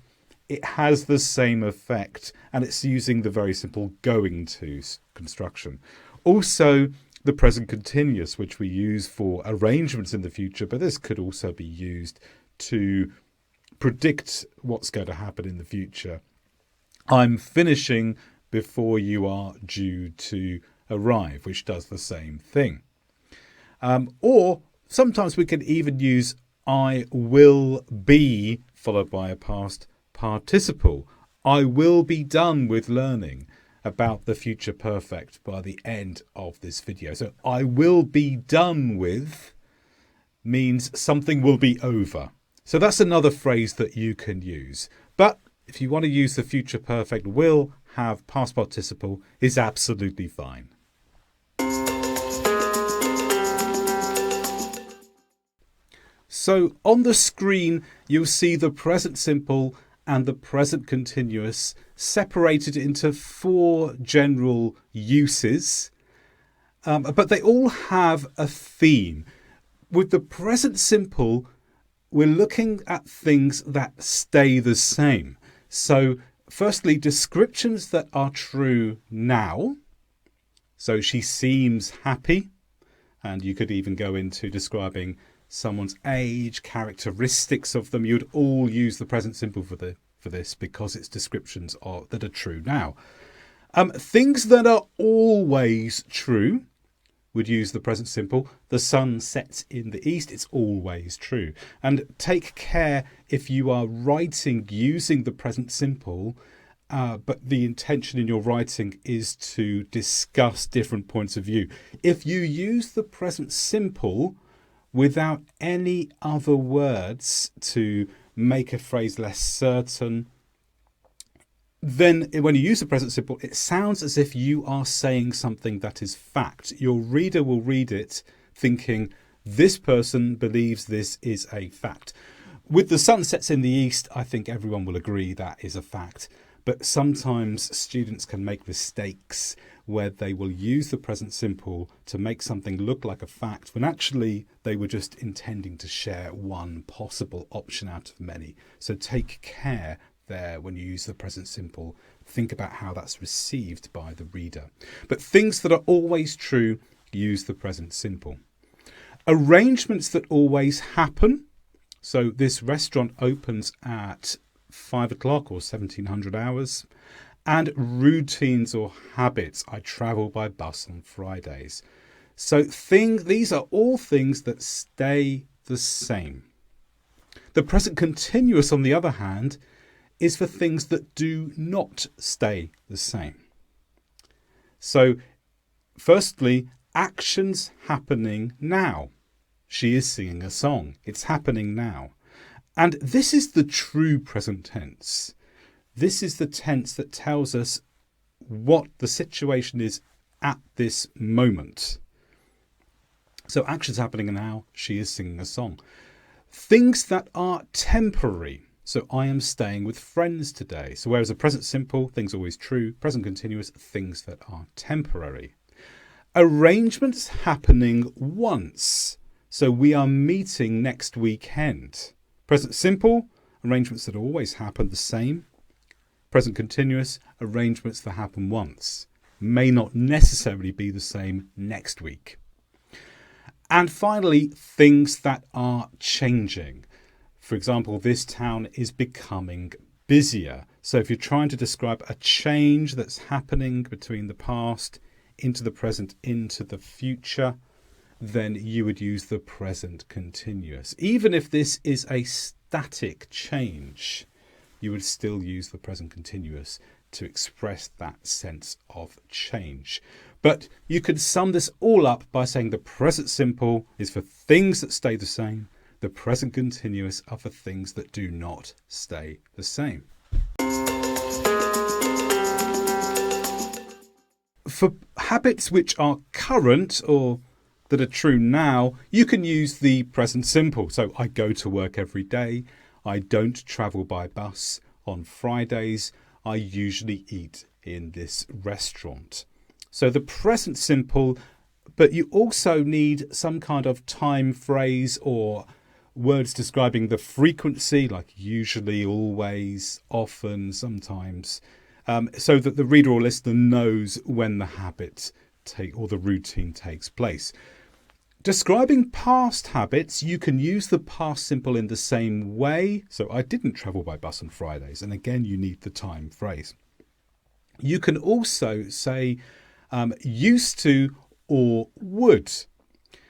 It has the same effect, and it's using the very simple going to construction. Also, the present continuous, which we use for arrangements in the future, but this could also be used to predict what's going to happen in the future. I'm finishing before you are due to arrive, which does the same thing. Or sometimes we can even use I will be followed by a past participle. I will be done with learning about the future perfect by the end of this video. So I will be done with means something will be over. So that's another phrase that you can use. But if you want to use the future perfect, will have past participle is absolutely fine. So on the screen, you'll see the present simple and the present continuous separated into 4 general uses, but they all have a theme. With the present simple, we're looking at things that stay the same. So, Firstly, descriptions that are true now. So she seems happy. And you could even go into describing someone's age, characteristics of them. You'd all use the present simple for this because it's descriptions that are true now. Things that are always true would use the present simple. The sun sets in the east. It's always true. And take care if you are writing using the present simple, but the intention in your writing is to discuss different points of view. If you use the present simple without any other words to make a phrase less certain, then when you use the present simple, it sounds as if you are saying something that is fact. Your reader will read it thinking, this person believes this is a fact. With the sun sets in the east, I think everyone will agree that is a fact. But sometimes students can make mistakes where they will use the present simple to make something look like a fact when actually they were just intending to share one possible option out of many. So take care there when you use the present simple. Think about how that's received by the reader. But things that are always true, use the present simple. Arrangements that always happen. So this restaurant opens at 5 o'clock or 1700 hours. And routines or habits. I travel by bus on Fridays. So these are all things that stay the same. The present continuous, on the other hand, is for things that do not stay the same. So, firstly, actions happening now. She is singing a song. It's happening now. And this is the true present tense. This is the tense that tells us what the situation is at this moment. So, actions happening now. She is singing a song. Things that are temporary. So I am staying with friends today. So whereas the present simple, things always true. Present continuous, things that are temporary. Arrangements happening once. So we are meeting next weekend. Present simple, arrangements that always happen the same. Present continuous, arrangements that happen once. May not necessarily be the same next week. And finally, things that are changing. For example, this town is becoming busier. So if you're trying to describe a change that's happening between the past, into the present, into the future, then you would use the present continuous. Even if this is a static change, you would still use the present continuous to express that sense of change. But you could sum this all up by saying the present simple is for things that stay the same. The present continuous are for things that do not stay the same. For habits which are current or that are true now, you can use the present simple. So I go to work every day. I don't travel by bus on Fridays. I usually eat in this restaurant. So the present simple, but you also need some kind of time phrase or words describing the frequency, like usually, always, often, sometimes, so that the reader or listener knows when the habit or the routine takes place. Describing past habits, you can use the past simple in the same way. So I didn't travel by bus on Fridays. And again, you need the time phrase. You can also say used to or would.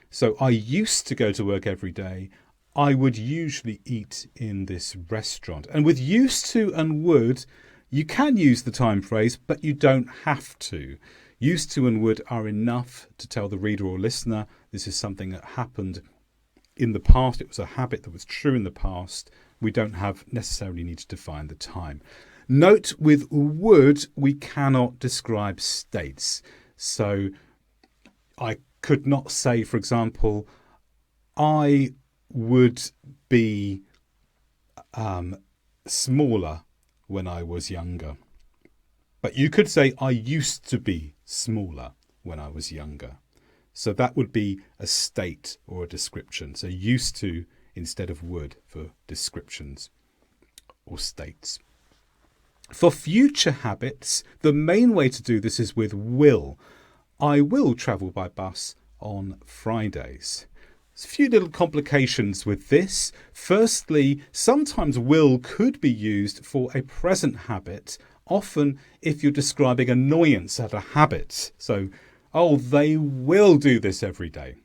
So I used to go to work every day. I would usually eat in this restaurant. And with used to and would, you can use the time phrase, but you don't have to. Used to and would are enough to tell the reader or listener this is something that happened in the past. It was a habit that was true in the past. We don't necessarily need to define the time. Note with would, we cannot describe states. So I could not say, for example, I would be smaller when I was younger. But you could say, I used to be smaller when I was younger. So that would be a state or a description. So used to instead of would for descriptions or states. For future habits, the main way to do this is with will. I will travel by bus on Fridays. There's a few little complications with this. Firstly, sometimes will could be used for a present habit, often if you're describing annoyance at a habit. So, oh, they will do this every day.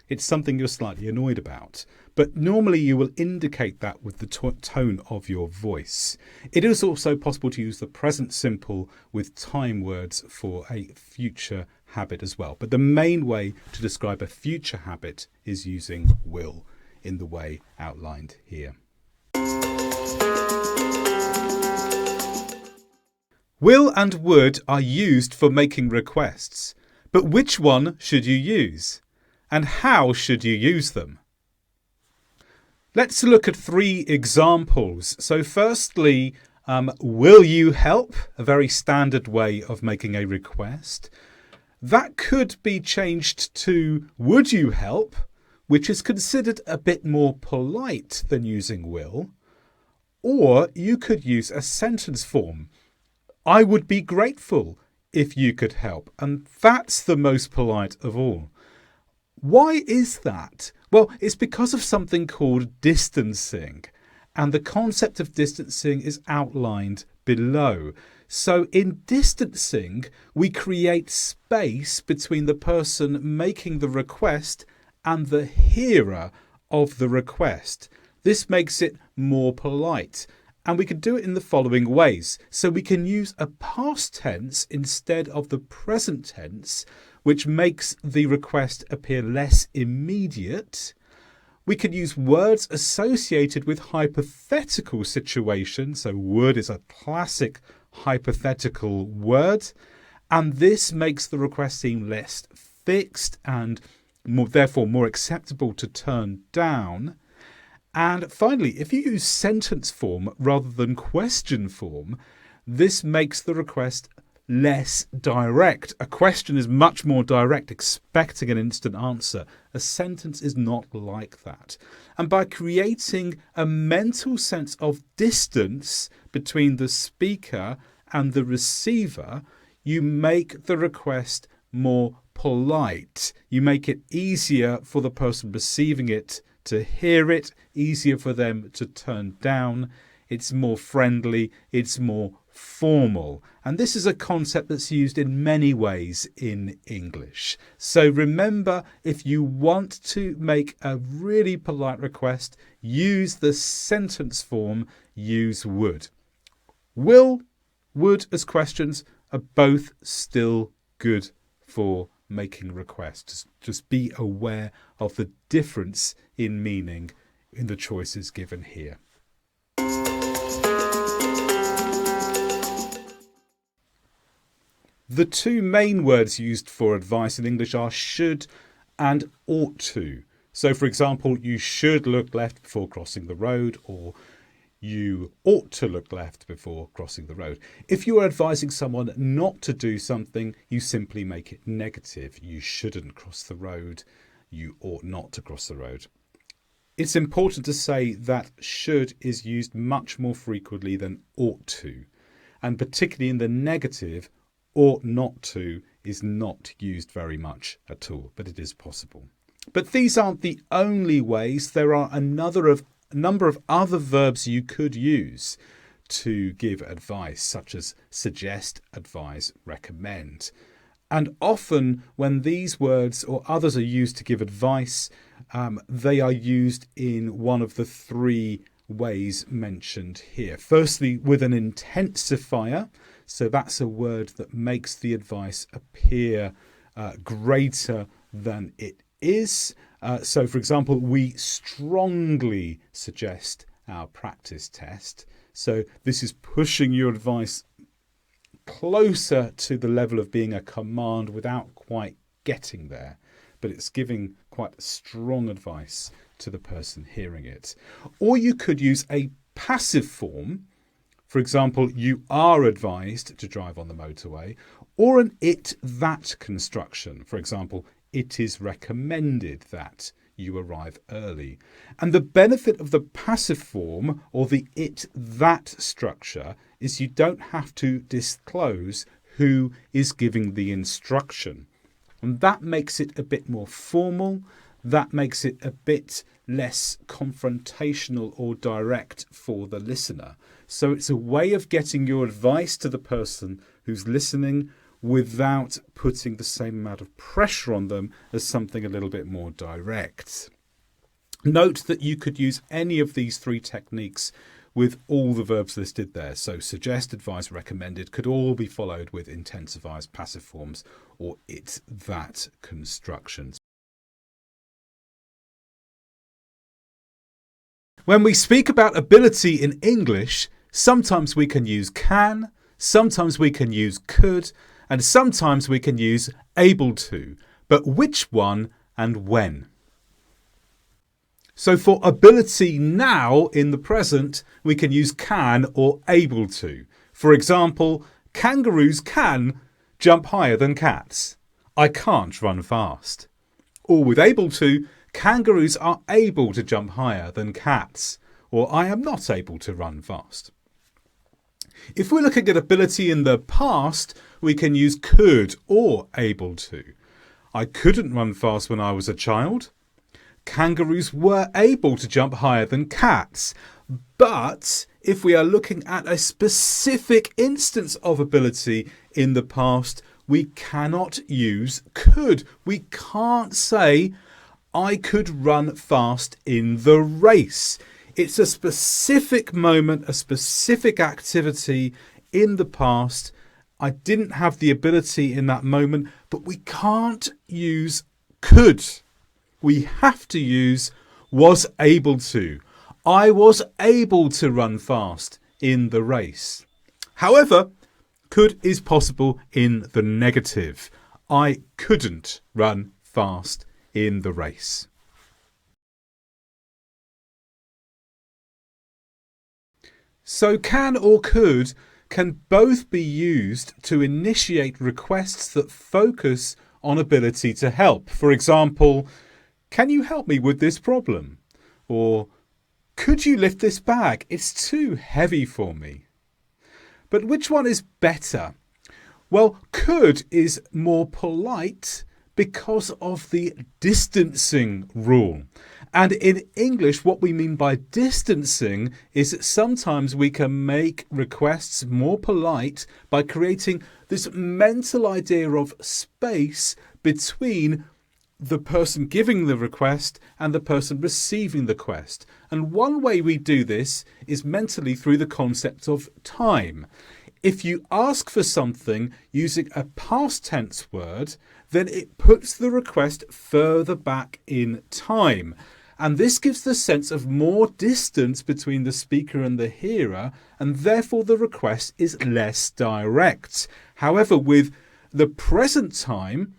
It's something you're slightly annoyed about. But normally you will indicate that with the tone of your voice. It is also possible to use the present simple with time words for a future habit as well. But the main way to describe a future habit is using will in the way outlined here. Will and would are used for making requests. But which one should you use? And how should you use them? Let's look at 3 examples. So firstly, will you help? A very standard way of making a request. That could be changed to would you help, which is considered a bit more polite than using will. Or you could use a sentence form. I would be grateful if you could help. And that's the most polite of all. Why is that? Well, it's because of something called distancing. And the concept of distancing is outlined below. So in distancing, we create space between the person making the request and the hearer of the request. This makes it more polite. And we can do it in the following ways. So we can use a past tense instead of the present tense, which makes the request appear less immediate. We can use words associated with hypothetical situations. So would is a classic hypothetical word. And this makes the request seem less fixed and therefore more acceptable to turn down. And finally, if you use sentence form rather than question form, this makes the request less direct. A question is much more direct, expecting an instant answer. A sentence is not like that. And by creating a mental sense of distance between the speaker and the receiver, you make the request more polite. You make it easier for the person receiving it to hear it, easier for them to turn down. It's more friendly, it's more formal. And this is a concept that's used in many ways in English. So remember, if you want to make a really polite request, use the sentence form, use would. Will, would as questions are both still good for making requests. Just be aware of the difference in meaning in the choices given here. The 2 main words used for advice in English are should and ought to. So, for example, you should look left before crossing the road, or you ought to look left before crossing the road. If you are advising someone not to do something, you simply make it negative. You shouldn't cross the road. You ought not to cross the road. It's important to say that should is used much more frequently than ought to. And particularly in the negative, ought not to is not used very much at all, but it is possible. But these aren't the only ways. There are a number of other verbs you could use to give advice, such as suggest, advise, recommend. And often when these words or others are used to give advice, they are used in one of the 3 ways mentioned here. Firstly, with an intensifier. So that's a word that makes the advice appear greater than it is. So, for example, we strongly suggest our practice test. So this is pushing your advice closer to the level of being a command without quite getting there. But it's giving quite strong advice to the person hearing it. Or you could use a passive form. For example, you are advised to drive on the motorway, or an it-that construction. For example, it is recommended that you arrive early. And the benefit of the passive form or the it-that structure is you don't have to disclose who is giving the instruction. And that makes it a bit more formal. That makes it a bit less confrontational or direct for the listener. So it's a way of getting your advice to the person who's listening without putting the same amount of pressure on them as something a little bit more direct. Note that you could use any of these three techniques with all the verbs listed there. So suggest, advise, recommended could all be followed with intensifying passive forms or it-that constructions. When we speak about ability in English, sometimes we can use can, sometimes we can use could, and sometimes we can use able to. But which one and when? So for ability now in the present, we can use can or able to. For example, kangaroos can jump higher than cats. I can't run fast. Or with able to, kangaroos are able to jump higher than cats. Or I am not able to run fast. If we're looking at ability in the past, we can use could or able to. I couldn't run fast when I was a child. Kangaroos were able to jump higher than cats. But if we are looking at a specific instance of ability in the past, we cannot use could. We can't say, I could run fast in the race. It's a specific moment, a specific activity in the past. I didn't have the ability in that moment, but we can't use could. We have to use was able to. I was able to run fast in the race. However, could is possible in the negative. I couldn't run fast in the race. So can or could can both be used to initiate requests that focus on ability to help. For example, can you help me with this problem? Or could you lift this bag? It's too heavy for me. But which one is better? Well, could is more polite because of the distancing rule. And in English, what we mean by distancing is that sometimes we can make requests more polite by creating this mental idea of space between the person giving the request and the person receiving the request. And one way we do this is mentally through the concept of time. If you ask for something using a past tense word, then it puts the request further back in time. And this gives the sense of more distance between the speaker and the hearer, and therefore the request is less direct. However, with the present time,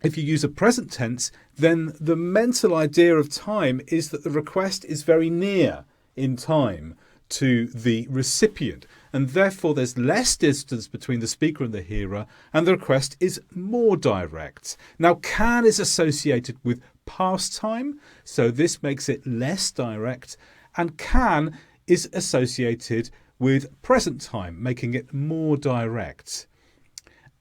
if you use a present tense, then the mental idea of time is that the request is very near in time to the recipient, and therefore there's less distance between the speaker and the hearer, and the request is more direct. Now, can is associated with past time, so this makes it less direct, and can is associated with present time, making it more direct.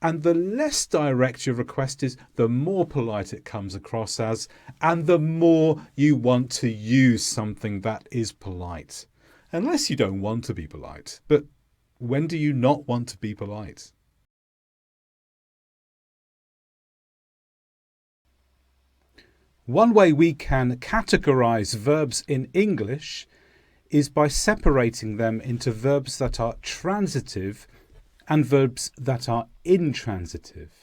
And the less direct your request is, the more polite it comes across as, and the more you want to use something that is polite. Unless you don't want to be polite. But when do you not want to be polite? One way we can categorize verbs in English is by separating them into verbs that are transitive and verbs that are intransitive.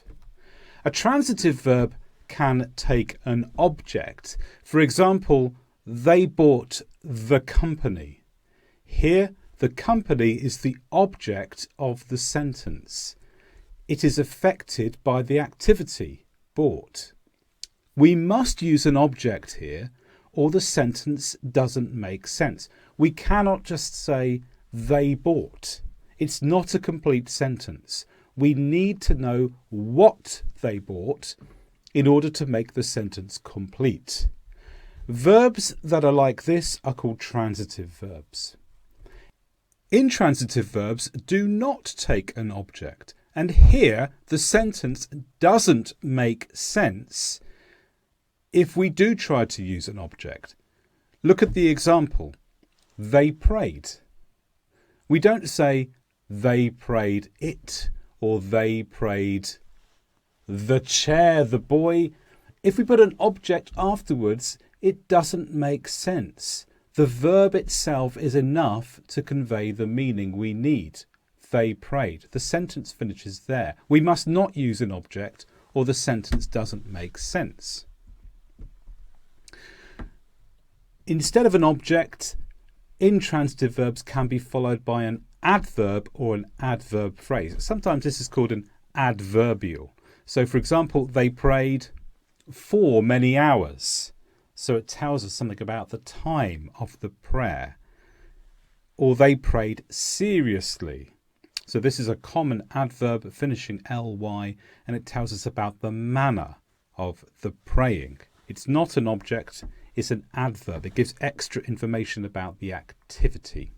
A transitive verb can take an object. For example, they bought the company. Here, the company is the object of the sentence. It is affected by the activity, bought. We must use an object here, or the sentence doesn't make sense. We cannot just say, they bought. It's not a complete sentence. We need to know what they bought in order to make the sentence complete. Verbs that are like this are called transitive verbs. Intransitive verbs do not take an object, and here the sentence doesn't make sense if we do try to use an object. Look at the example. They prayed. We don't say they prayed it, or they prayed the chair, the boy. If we put an object afterwards, it doesn't make sense. The verb itself is enough to convey the meaning we need. They prayed. The sentence finishes there. We must not use an object or the sentence doesn't make sense. Instead of an object, intransitive verbs can be followed by an adverb or an adverb phrase. Sometimes this is called an adverbial. So for example, they prayed for many hours. So it tells us something about the time of the prayer. Or they prayed seriously. So this is a common adverb finishing ly, and it tells us about the manner of the praying. It's not an object, it's an adverb. It gives extra information about the activity.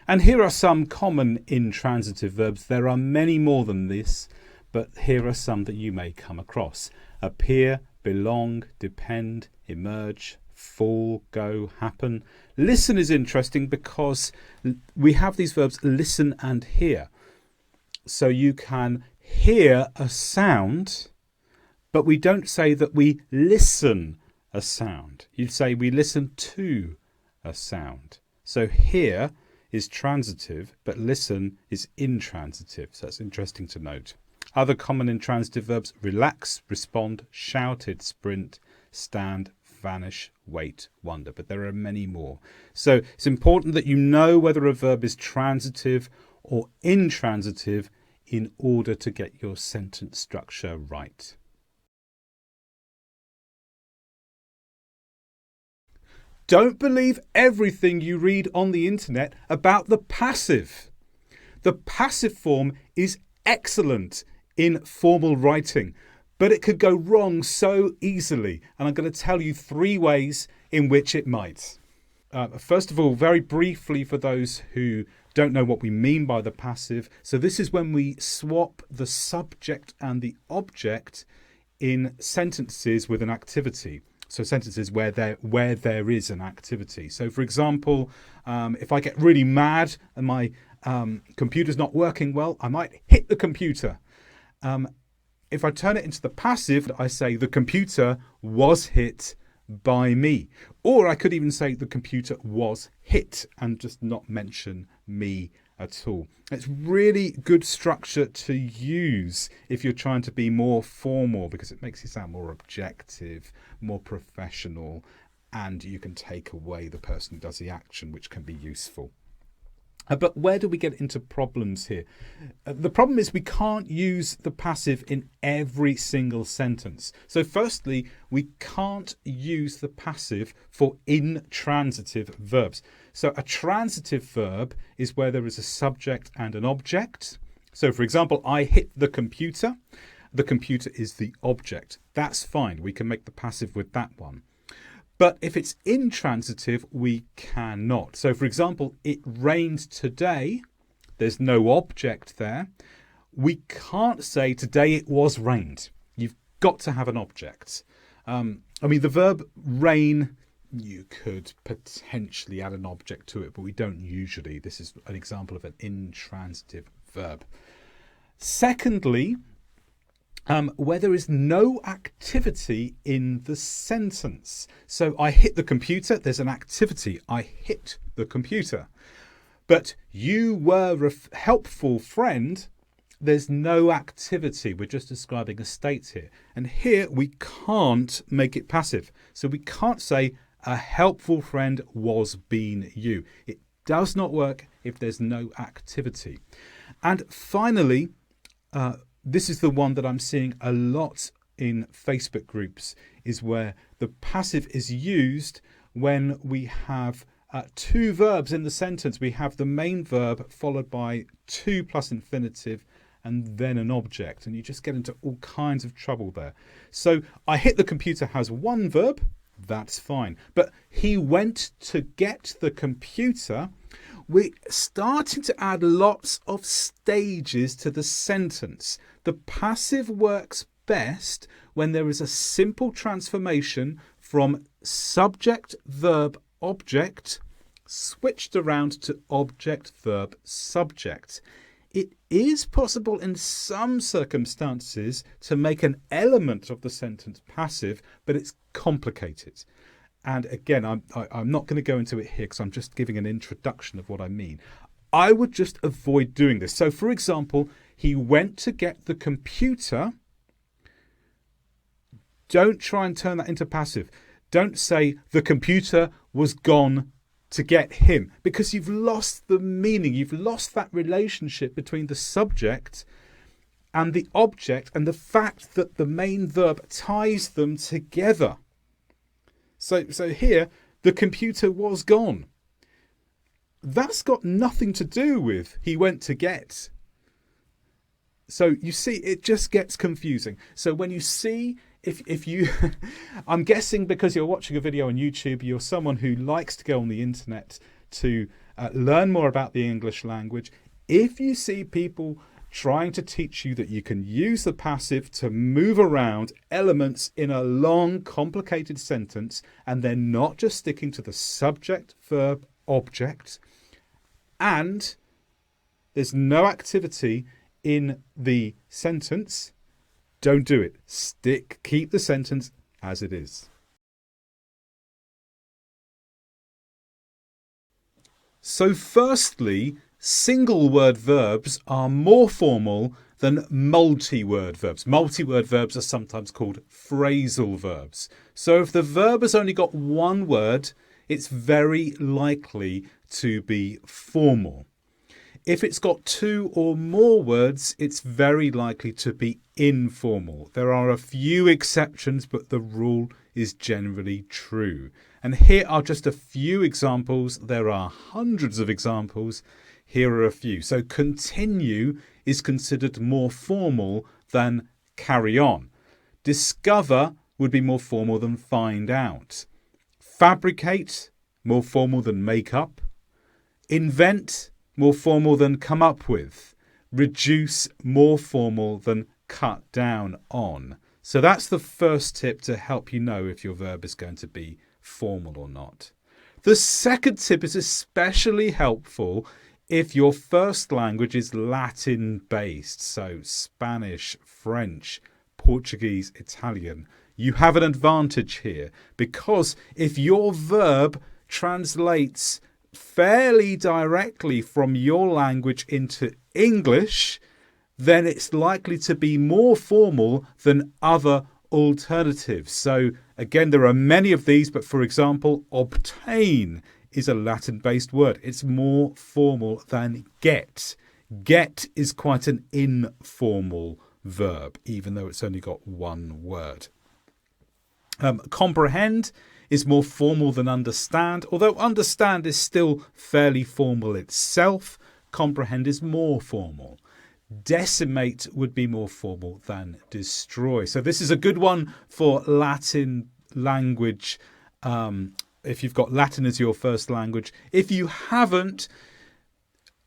And here are some common intransitive verbs. There are many more than this, but here are some that you may come across. Appear, belong, depend, emerge, fall, go, happen. Listen is interesting because we have these verbs listen and hear. So you can hear a sound, but we don't say that we listen a sound. You'd say we listen to a sound. So hear is transitive, but listen is intransitive. So that's interesting to note. Other common intransitive verbs: relax, respond, shouted, sprint, stand, vanish, wait, wonder. But there are many more. So it's important that you know whether a verb is transitive or intransitive in order to get your sentence structure right. Don't believe everything you read on the internet about the passive. The passive form is excellent in formal writing, but it could go wrong so easily. And I'm going to tell you 3 ways in which it might. First of all, very briefly for those who don't know what we mean by the passive. So this is when we swap the subject and the object in sentences with an activity. So sentences where there is an activity. So for example, if I get really mad and my computer's not working well, I might hit the computer. If I turn it into the passive, I say the computer was hit by me. Or I could even say the computer was hit and just not mention me at all. It's really good structure to use if you're trying to be more formal, because it makes you sound more objective, more professional, and you can take away the person who does the action, which can be useful. But where do we get into problems here? The problem is we can't use the passive in every single sentence. So firstly, we can't use the passive for intransitive verbs. So a transitive verb is where there is a subject and an object. So for example, I hit the computer. The computer is the object. That's fine. We can make the passive with that one. But if it's intransitive, we cannot. So for example, it rained today. There's no object there. We can't say today it was rained. You've got to have an object. The verb rain, you could potentially add an object to it, but we don't usually. This is an example of an intransitive verb. Secondly, where there is no activity in the sentence. So I hit the computer, there's an activity. I hit the computer. But you were a helpful friend, there's no activity. We're just describing a state here. And here we can't make it passive. So we can't say a helpful friend was being you. It does not work if there's no activity. And finally, this is the one that I'm seeing a lot in Facebook groups, is where the passive is used when we have 2 verbs in the sentence. We have the main verb followed by to plus infinitive and then an object, and you just get into all kinds of trouble there. So I hit the computer has one verb, that's fine. But he went to get the computer. We're starting to add lots of stages to the sentence. The passive works best when there is a simple transformation from subject, verb, object, switched around to object, verb, subject. It is possible in some circumstances to make an element of the sentence passive, but it's complicated. And again, I'm not going to go into it here because I'm just giving an introduction of what I mean. I would just avoid doing this. So, for example, he went to get the computer. Don't try and turn that into passive. Don't say the computer was gone to get him, because you've lost the meaning. You've lost that relationship between the subject and the object and the fact that the main verb ties them together. So here, the computer was gone. That's got nothing to do with he went to get. So you see, it just gets confusing. So when you see, if you, I'm guessing because you're watching a video on YouTube, you're someone who likes to go on the internet to learn more about the English language. If you see people trying to teach you that you can use the passive to move around elements in a long, complicated sentence, and they're not just sticking to the subject, verb, object, and there's no activity in the sentence, don't do it. Keep the sentence as it is. So firstly, single word verbs are more formal than multi-word verbs. Multi-word verbs are sometimes called phrasal verbs. So if the verb has only got one word, it's very likely to be formal. If it's got two or more words, it's very likely to be informal. There are a few exceptions, but the rule is generally true. And here are just a few examples. There are hundreds of examples. Here are a few. So continue is considered more formal than carry on. Discover would be more formal than find out. Fabricate, more formal than make up. Invent, more formal than come up with. Reduce, more formal than cut down on. So that's the first tip to help you know if your verb is going to be formal or not. The second tip is especially helpful if your first language is Latin based, so Spanish, French, Portuguese, Italian. You have an advantage here because if your verb translates fairly directly from your language into English, then it's likely to be more formal than other alternatives. So again, there are many of these, but for example, obtain is a Latin-based word. It's more formal than get. Get is quite an informal verb, even though it's only got one word. Comprehend is more formal than understand, although understand is still fairly formal itself. Comprehend is more formal. Decimate would be more formal than destroy. So this is a good one for Latin language, if you've got Latin as your first language. If you haven't,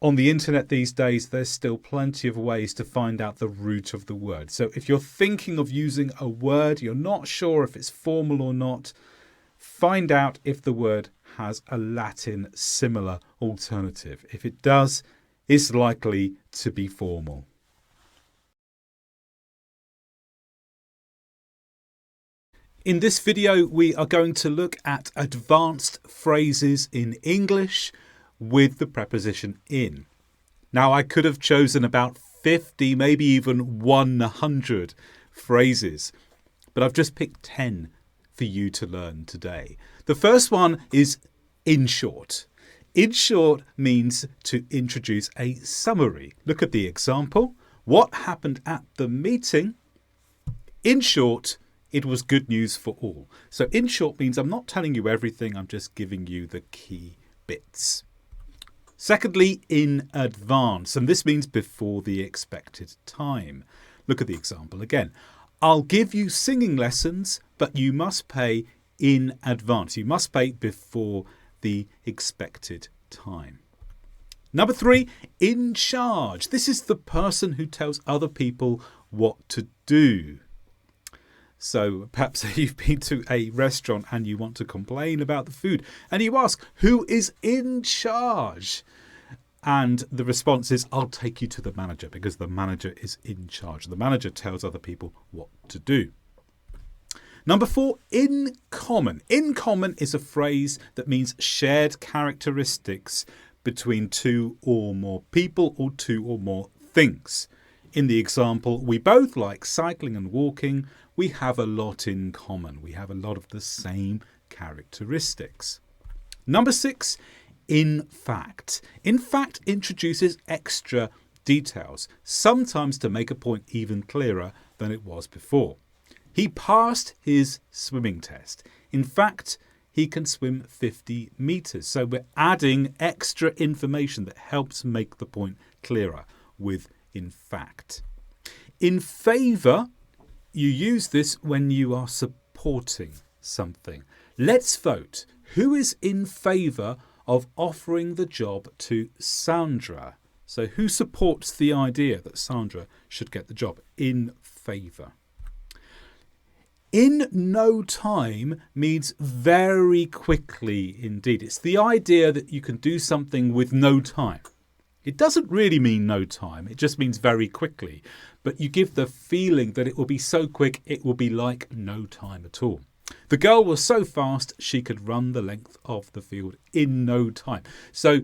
on the internet these days, there's still plenty of ways to find out the root of the word. So if you're thinking of using a word, you're not sure if it's formal or not, find out if the word has a Latin similar alternative. If it does, it's likely to be formal. In this video, we are going to look at advanced phrases in English with the preposition in. Now, I could have chosen about 50, maybe even 100 phrases, but I've just picked 10 for you to learn today. The first one is in short. In short means to introduce a summary. Look at the example. What happened at the meeting? In short, it was good news for all. So in short means I'm not telling you everything, I'm just giving you the key bits. Secondly, in advance, and this means before the expected time. Look at the example again. I'll give you singing lessons, but you must pay in advance. You must pay before the expected time. Number 3, in charge. This is the person who tells other people what to do. So perhaps you've been to a restaurant and you want to complain about the food and you ask, who is in charge? And the response is, I'll take you to the manager, because the manager is in charge. The manager tells other people what to do. Number 4, in common. In common is a phrase that means shared characteristics between two or more people or two or more things. In the example, we both like cycling and walking. We have a lot in common. We have a lot of the same characteristics. Number 6, in fact. In fact introduces extra details, sometimes to make a point even clearer than it was before. He passed his swimming test. In fact, he can swim 50 meters. So we're adding extra information that helps make the point clearer with in fact. In favour, you use this when you are supporting something. Let's vote. Who is in favour of offering the job to Sandra? So who supports the idea that Sandra should get the job? In favour. In no time means very quickly indeed. It's the idea that you can do something with no time. It doesn't really mean no time. It just means very quickly. But you give the feeling that it will be so quick, it will be like no time at all. The girl was so fast, she could run the length of the field in no time. So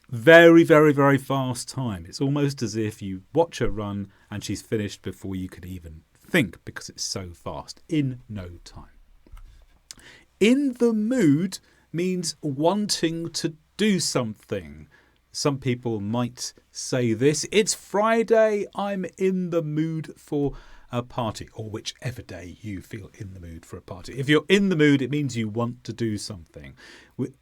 very, very, very fast time. It's almost as if you watch her run and she's finished before you could even think, because it's so fast, in no time. In the mood means wanting to do something. Some people might say this, it's Friday, I'm in the mood for a party, or whichever day you feel in the mood for a party. If you're in the mood, it means you want to do something.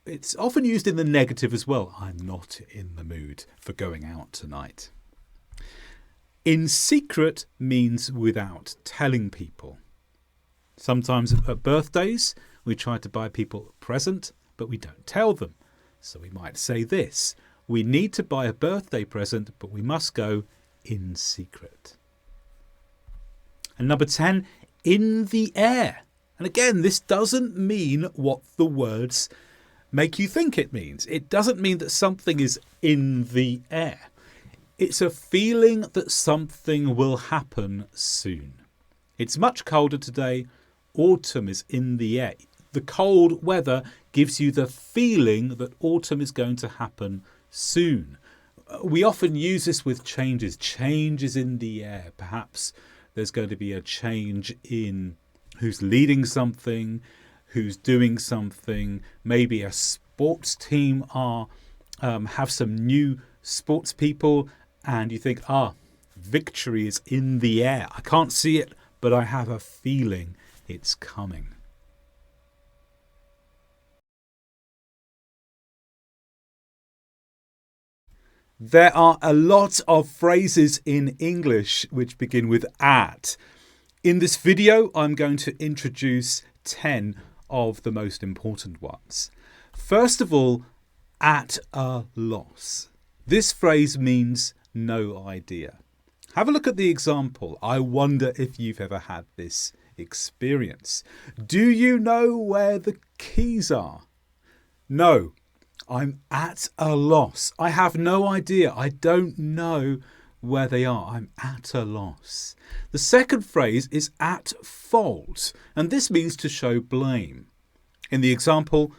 It's often used in the negative as well. I'm not in the mood for going out tonight. In secret means without telling people. Sometimes at birthdays, we try to buy people a present, but we don't tell them. So we might say this, we need to buy a birthday present, but we must go in secret. And number 10, in the air. And again, this doesn't mean what the words make you think it means. It doesn't mean that something is in the air. It's a feeling that something will happen soon. It's much colder today. Autumn is in the air. The cold weather gives you the feeling that autumn is going to happen soon. We often use this with changes. Changes in the air. Perhaps there's going to be a change in who's leading something, who's doing something. Maybe a sports team have some new sports people, and you think, victory is in the air. I can't see it, but I have a feeling it's coming. There are a lot of phrases in English which begin with at. In this video, I'm going to introduce 10 of the most important ones. First of all, at a loss. This phrase means no idea. Have a look at the example. I wonder if you've ever had this experience. Do you know where the keys are? No. I'm at a loss. I have no idea. I don't know where they are. I'm at a loss. The second phrase is at fault, and this means to show blame. In the example,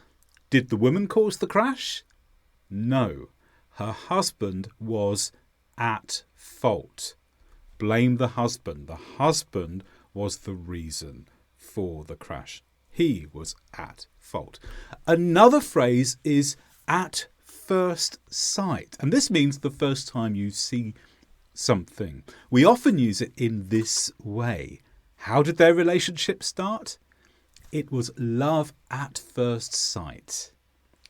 did the woman cause the crash? No. Her husband was at fault. Blame the husband. The husband was the reason for the crash. He was at fault. Another phrase is at first sight, and this means the first time you see something. We often use it in this way. How did their relationship start? It was love at first sight.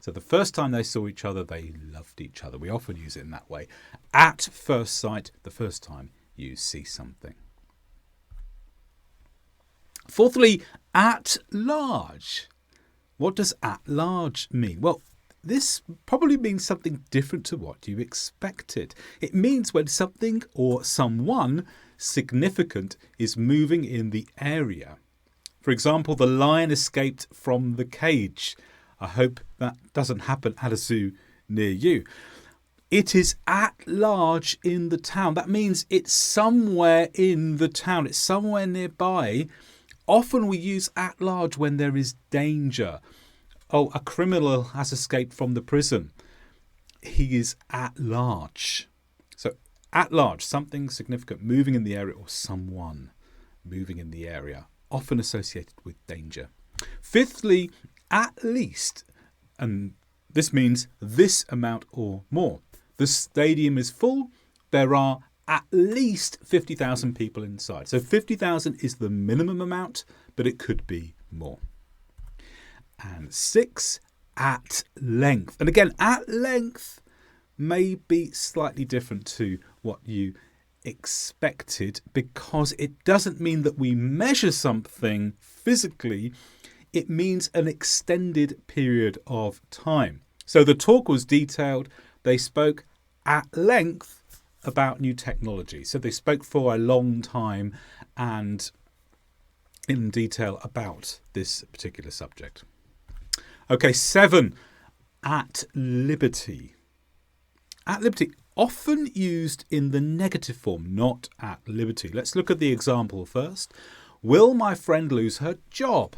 So the first time they saw each other, they loved each other. We often use it in that way. At first sight, the first time you see something. Fourthly, at large. What does at large mean? Well, this probably means something different to what you expected. It means when something or someone significant is moving in the area. For example, the lion escaped from the cage. I hope that doesn't happen at a zoo near you. It is at large in the town. That means it's somewhere in the town. It's somewhere nearby. Often we use at large when there is danger. Oh, a criminal has escaped from the prison. He is at large. So at large, something significant moving in the area or someone moving in the area, often associated with danger. Fifthly, at least, and this means this amount or more. The stadium is full. There are at least 50,000 people inside. So 50,000 is the minimum amount, but it could be more. And 6, at length. And again, at length may be slightly different to what you expected because it doesn't mean that we measure something physically. It means an extended period of time. So the talk was detailed. They spoke at length about new technology. So they spoke for a long time and in detail about this particular subject. Okay, 7, at liberty. At liberty, often used in the negative form, not at liberty. Let's look at the example first. Will my friend lose her job?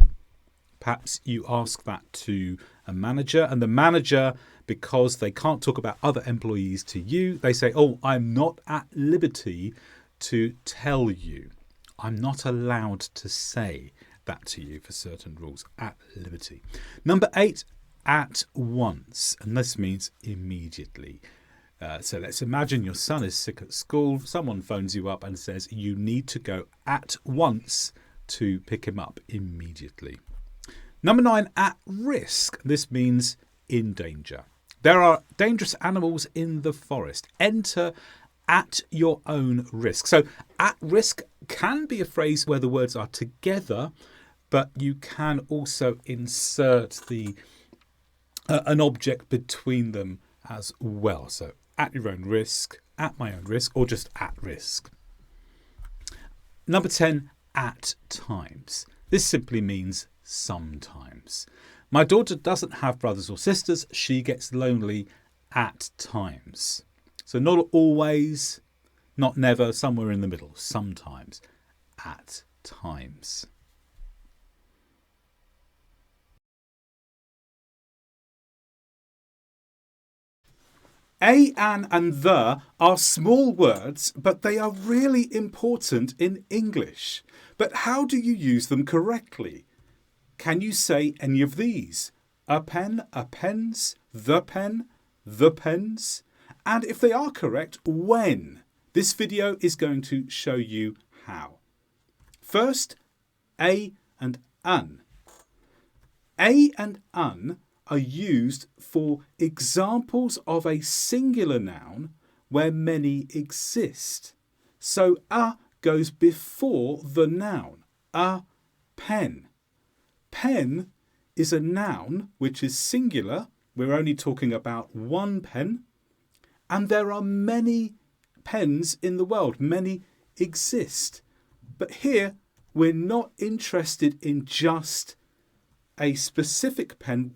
Perhaps you ask that to a manager, and the manager, because they can't talk about other employees to you, they say, oh, I'm not at liberty to tell you. I'm not allowed to say that to you for certain rules. At liberty. Number 8, at once. And this means immediately. So let's imagine your son is sick at school. Someone phones you up and says you need to go at once to pick him up immediately. Number 9, at risk. This means in danger. There are dangerous animals in the forest. Enter at your own risk. So at risk can be a phrase where the words are together, but you can also insert an object between them as well. So at your own risk, at my own risk, or just at risk. Number 10, at times. This simply means sometimes. My daughter doesn't have brothers or sisters. She gets lonely at times. So not always, not never, somewhere in the middle. Sometimes. At times. A, an and the are small words, but they are really important in English. But how do you use them correctly? Can you say any of these? A pen, a pens, the pens? And if they are correct, when? This video is going to show you how. First, a and an. A and an are used for examples of a singular noun where many exist. So a goes before the noun. A pen. Pen is a noun which is singular. We're only talking about one pen. And there are many pens in the world. Many exist. But here we're not interested in just a specific pen.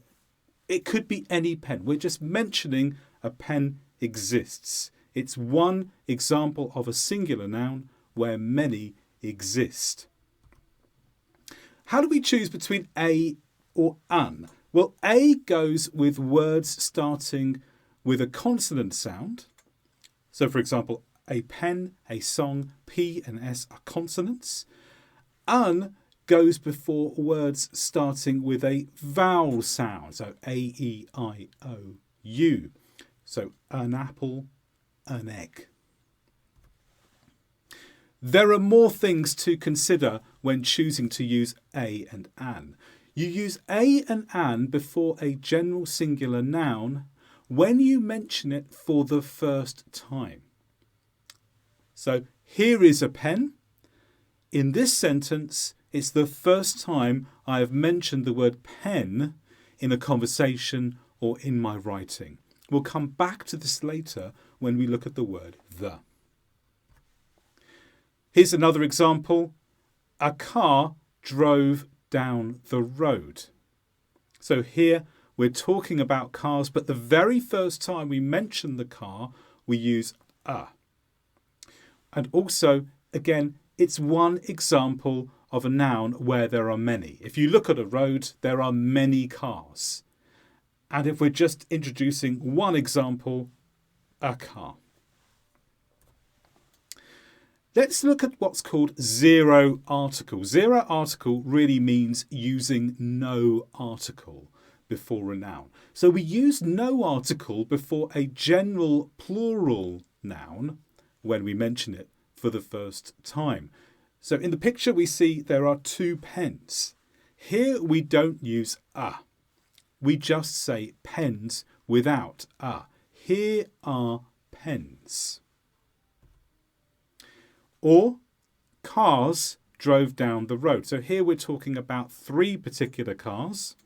It could be any pen. We're just mentioning a pen exists. It's one example of a singular noun where many exist. How do we choose between a or an? Well, a goes with words starting with a consonant sound. So, for example, a pen, a song, P and S are consonants. An goes before words starting with a vowel sound. So A, E, I, O, U. So an apple, an egg. There are more things to consider when choosing to use a and an. You use a and an before a general singular noun when you mention it for the first time. So here is a pen. In this sentence, it's the first time I have mentioned the word pen in a conversation or in my writing. We'll come back to this later when we look at the word the. Here's another example. A car drove down the road. So here we're talking about cars, but the very first time we mention the car, we use a. And also, again, it's one example of a noun where there are many. If you look at a road, there are many cars. And if we're just introducing one example, a car. Let's look at what's called zero article. Zero article really means using no article before a noun. So we use no article before a general plural noun when we mention it for the first time. So in the picture we see there are two pens. Here we don't use a. We just say pens without a. Here are pens. Or cars drove down the road. So here we're talking about three particular cars.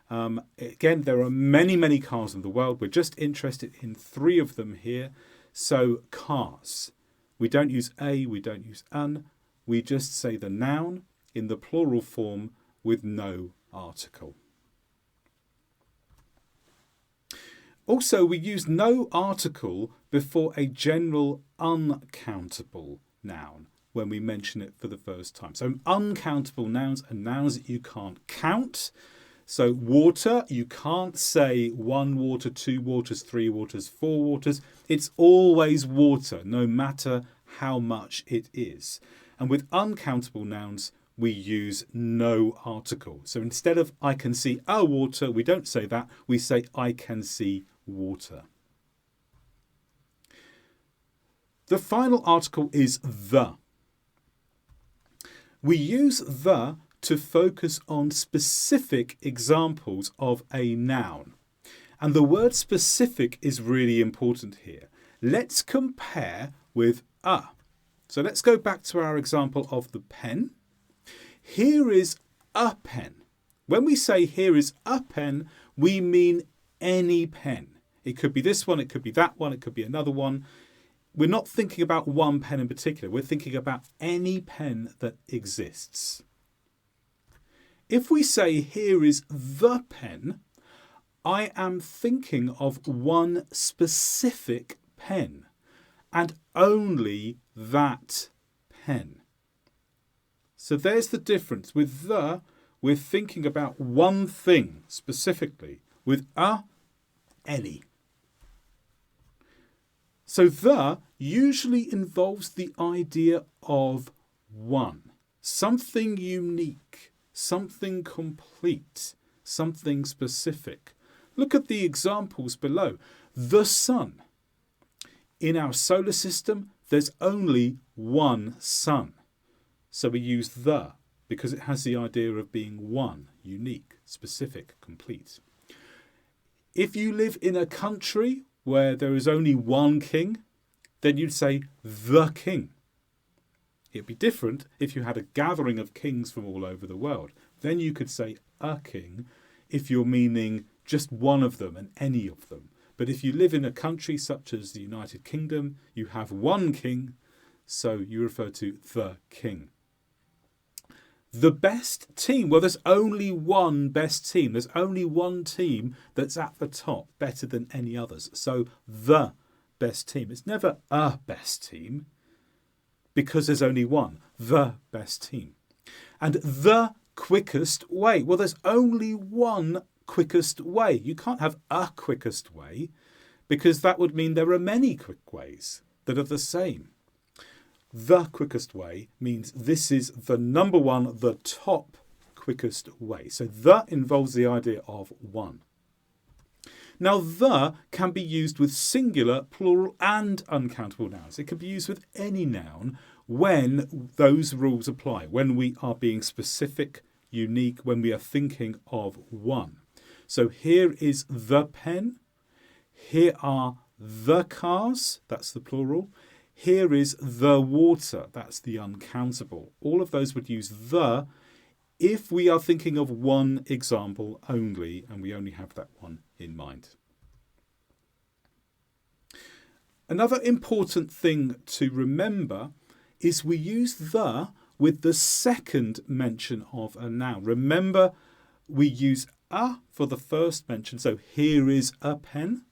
Again, there are many, many cars in the world. We're just interested in three of them here. So cars. We don't use a, we don't use an. We just say the noun in the plural form with no article. Also, we use no article before a general uncountable noun when we mention it for the first time. So uncountable nouns are nouns that you can't count. So water, you can't say one water, two waters, three waters, four waters. It's always water, no matter how much it is. And with uncountable nouns, we use no article. So instead of I can see a water, we don't say that. We say I can see water. The final article is the. We use the to focus on specific examples of a noun. And the word specific is really important here. Let's compare with a. So let's go back to our example of the pen. Here is a pen. When we say here is a pen, we mean any pen. It could be this one, it could be that one, it could be another one. We're not thinking about one pen in particular. We're thinking about any pen that exists. If we say here is the pen, I am thinking of one specific pen and only that pen. So there's the difference. With the, we're thinking about one thing specifically. With a, any. So the usually involves the idea of one, something unique, something complete, something specific. Look at the examples below. The sun. In our solar system, there's only one sun. So we use the because it has the idea of being one, unique, specific, complete. If you live in a country where there is only one king, then you'd say the king. It'd be different if you had a gathering of kings from all over the world. Then you could say a king if you're meaning just one of them and any of them. But if you live in a country such as the United Kingdom, you have one king, so you refer to the king. The best team. Well, there's only one best team. There's only one team that's at the top, better than any others. So the best team. It's never a best team because there's only one. The best team. And the quickest way. Well, there's only one quickest way. You can't have a quickest way because that would mean there are many quick ways that are the same. The quickest way means this is the number one, the top quickest way. So the involves the idea of one. Now the can be used with singular, plural and uncountable nouns. It can be used with any noun when those rules apply, when we are being specific, unique when we are thinking of one. So here is the pen. Here are the cars. That's the plural. Here is the water. That's the uncountable. All of those would use the if we are thinking of one example only, and we only have that one in mind. Another important thing to remember is we use the with the second mention of a noun. Remember, we use a for the first mention, so here is a pen.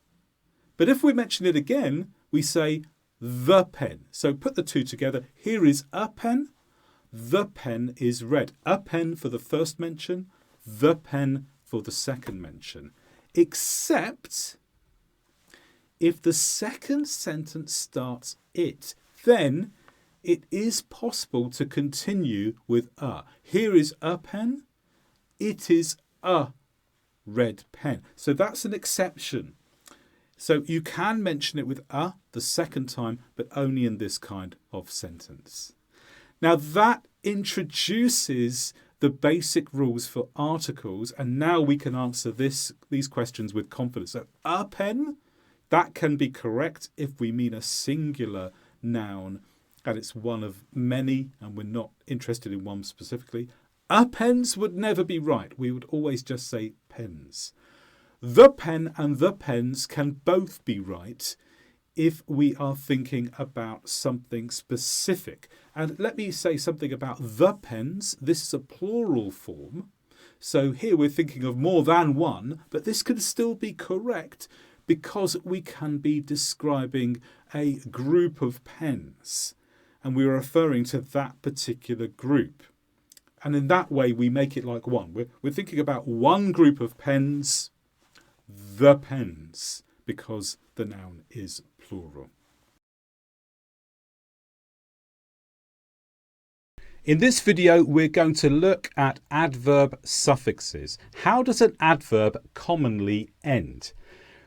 But if we mention it again, we say the pen. So put the two together. Here is a pen. The pen is red. A pen for the first mention, the pen for the second mention. Except if the second sentence starts it, then it is possible to continue with a. Here is a pen. It is a red pen. So that's an exception. So you can mention it with a the second time, but only in this kind of sentence. Now that introduces the basic rules for articles, and now we can answer these questions with confidence. So a pen, that can be correct if we mean a singular noun and it's one of many and we're not interested in one specifically. A pens would never be right. We would always just say pens. The pen and the pens can both be right if we are thinking about something specific. And let me say something about the pens. This is a plural form. So here we're thinking of more than one, but this could still be correct because we can be describing a group of pens and we're referring to that particular group. And in that way, we make it like one. We're thinking about one group of pens, the pens, because the noun is plural. In this video, we're going to look at adverb suffixes. How does an adverb commonly end?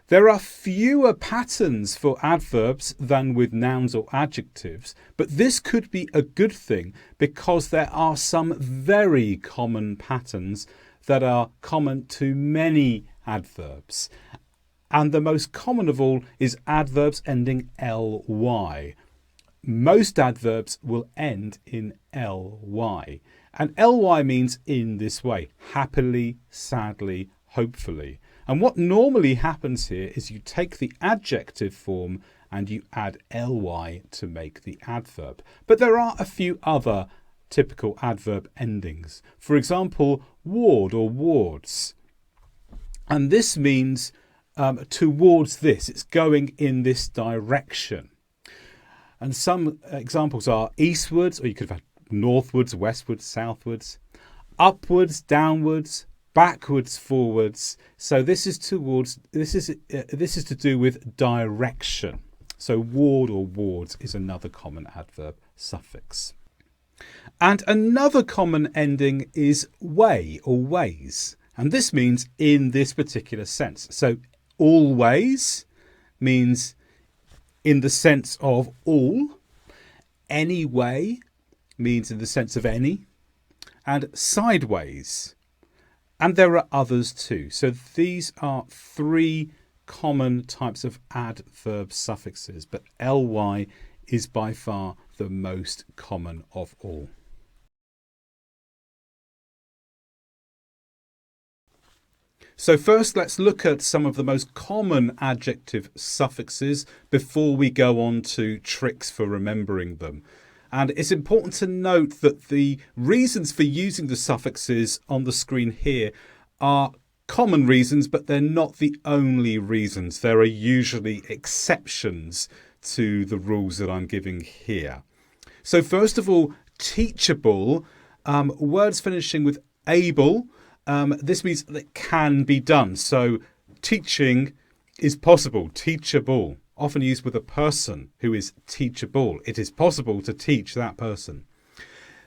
There are fewer patterns for adverbs than with nouns or adjectives, but this could be a good thing because there are some very common patterns that are common to many adverbs. And the most common of all is adverbs ending ly. Most adverbs will end in ly. And ly means in this way: happily, sadly, hopefully. And what normally happens here is you take the adjective form and you add ly to make the adverb. But there are a few other typical adverb endings. For example, ward or wards. And this means towards this. It's going in this direction. And some examples are eastwards, or you could have had northwards, westwards, southwards, upwards, downwards, backwards, forwards. So this is towards. This is to do with direction. So ward or wards is another common adverb suffix. And another common ending is way or ways. And this means in this particular sense. So always means in the sense of all. Anyway means in the sense of any. And sideways. And there are others too. So these are three common types of adverb suffixes, but ly is by far the most common of all. So first, let's look at some of the most common adjective suffixes before we go on to tricks for remembering them. And it's important to note that the reasons for using the suffixes on the screen here are common reasons, but they're not the only reasons. There are usually exceptions to the rules that I'm giving here. So first of all, teachable, words finishing with able. This means that it can be done. So teaching is possible, teachable. Often used with a person who is teachable. It is possible to teach that person.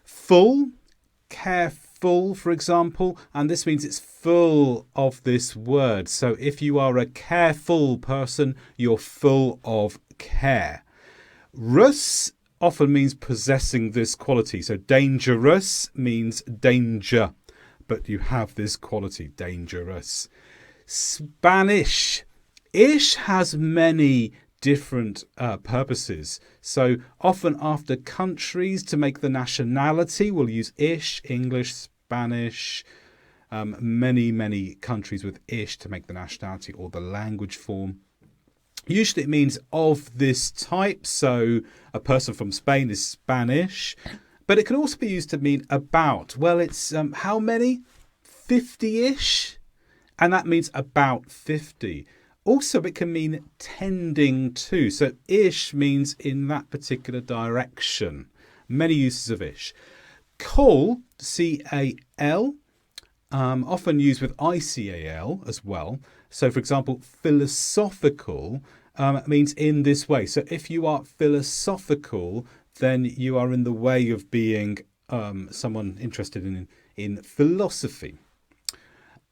Full, careful, for example, and this means it's full of this word. So if you are a careful person, you're full of care. Rus often means possessing this quality. So dangerous means danger. but you have this quality, dangerous. Spanish. Ish has many different purposes. So often after countries to make the nationality, we'll use ish, English, Spanish, many countries with ish to make the nationality or the language form. Usually it means of this type, so a person from Spain is Spanish, but it can also be used to mean about. Well, it's how many? 50-ish, and that means about 50. Also, it can mean tending to, so ish means in that particular direction. Many uses of ish. Call, C-A-L, often used with I-C-A-L as well. So, for example, philosophical means in this way. So if you are philosophical, then you are in the way of being someone interested in philosophy.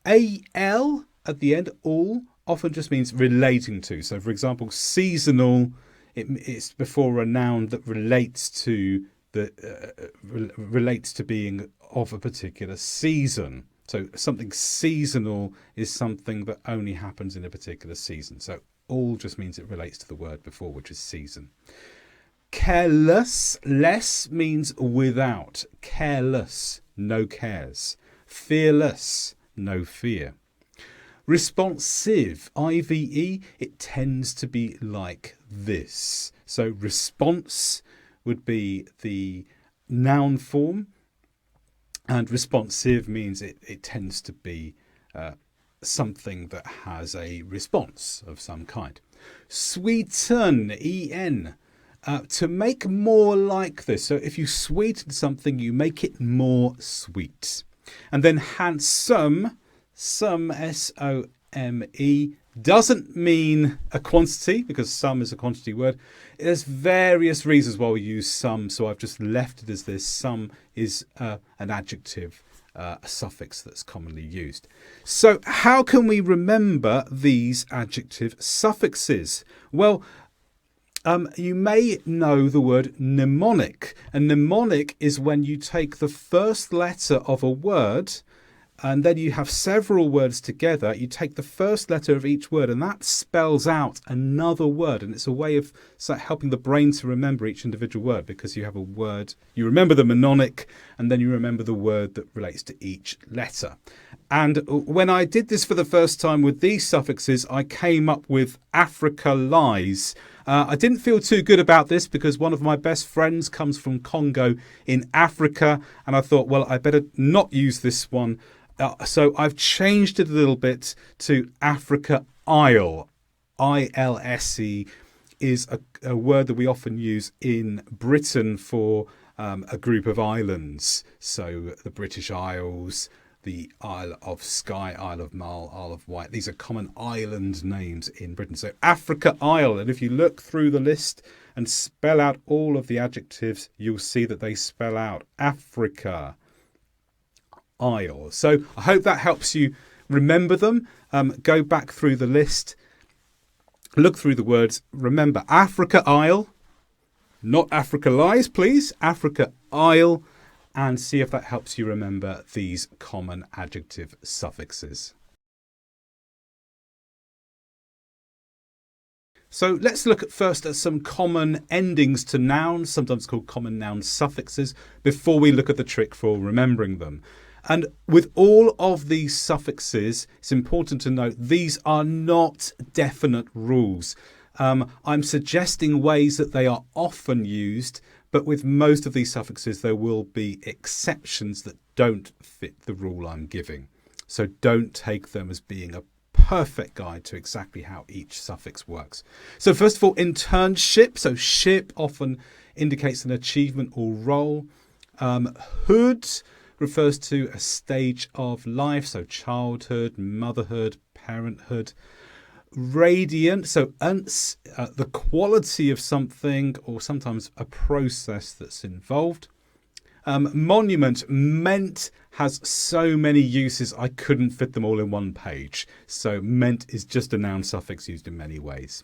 A-L at the end, all, often just means relating to. So, for example, seasonal, it's before a noun that relates to being of a particular season. So something seasonal is something that only happens in a particular season. So all just means it relates to the word before, which is season. Careless, less means without. Careless, no cares. Fearless, no fear. Responsive, I-V-E, it tends to be like this. So response would be the noun form. And responsive means it tends to be something that has a response of some kind. Sweeten, E-N, to make more like this. So if you sweeten something, you make it more sweet. And then handsome, some, S-O-M-E, doesn't mean a quantity, because some is a quantity word. There's various reasons why we use some, so I've just left it as this. Some is an adjective, a suffix that's commonly used. So how can we remember these adjective suffixes? Well, you may know the word mnemonic. A mnemonic is when you take the first letter of a word and then you have several words together. You take the first letter of each word and that spells out another word. And it's a way of helping the brain to remember each individual word, because you have a word, you remember the mnemonic, and then you remember the word that relates to each letter. And when I did this for the first time with these suffixes, I came up with Africa lies. I didn't feel too good about this because one of my best friends comes from Congo in Africa, and I thought, well, I better not use this one. So I've changed it a little bit to Africa Isle. I-L-S-E is a word that we often use in Britain for a group of islands. So the British Isles, the Isle of Skye, Isle of Mull, Isle of Wight. These are common island names in Britain. So Africa Isle. And if you look through the list and spell out all of the adjectives, you'll see that they spell out Africa Isle. So I hope that helps you remember them. Go back through the list, look through the words, remember Africa Isle, not Africa lies, please, Africa Isle, and see if that helps you remember these common adjective suffixes. So let's look first at some common endings to nouns, sometimes called common noun suffixes, before we look at the trick for remembering them. And with all of these suffixes, it's important to note these are not definite rules. I'm suggesting ways that they are often used, but with most of these suffixes, there will be exceptions that don't fit the rule I'm giving. So don't take them as being a perfect guide to exactly how each suffix works. So first of all, internship. So ship often indicates an achievement or role. Hood refers to a stage of life, so childhood, motherhood, parenthood. Radiant, so the quality of something, or sometimes a process that's involved. Monument, meant, has so many uses I couldn't fit them all in one page. So meant is just a noun suffix used in many ways.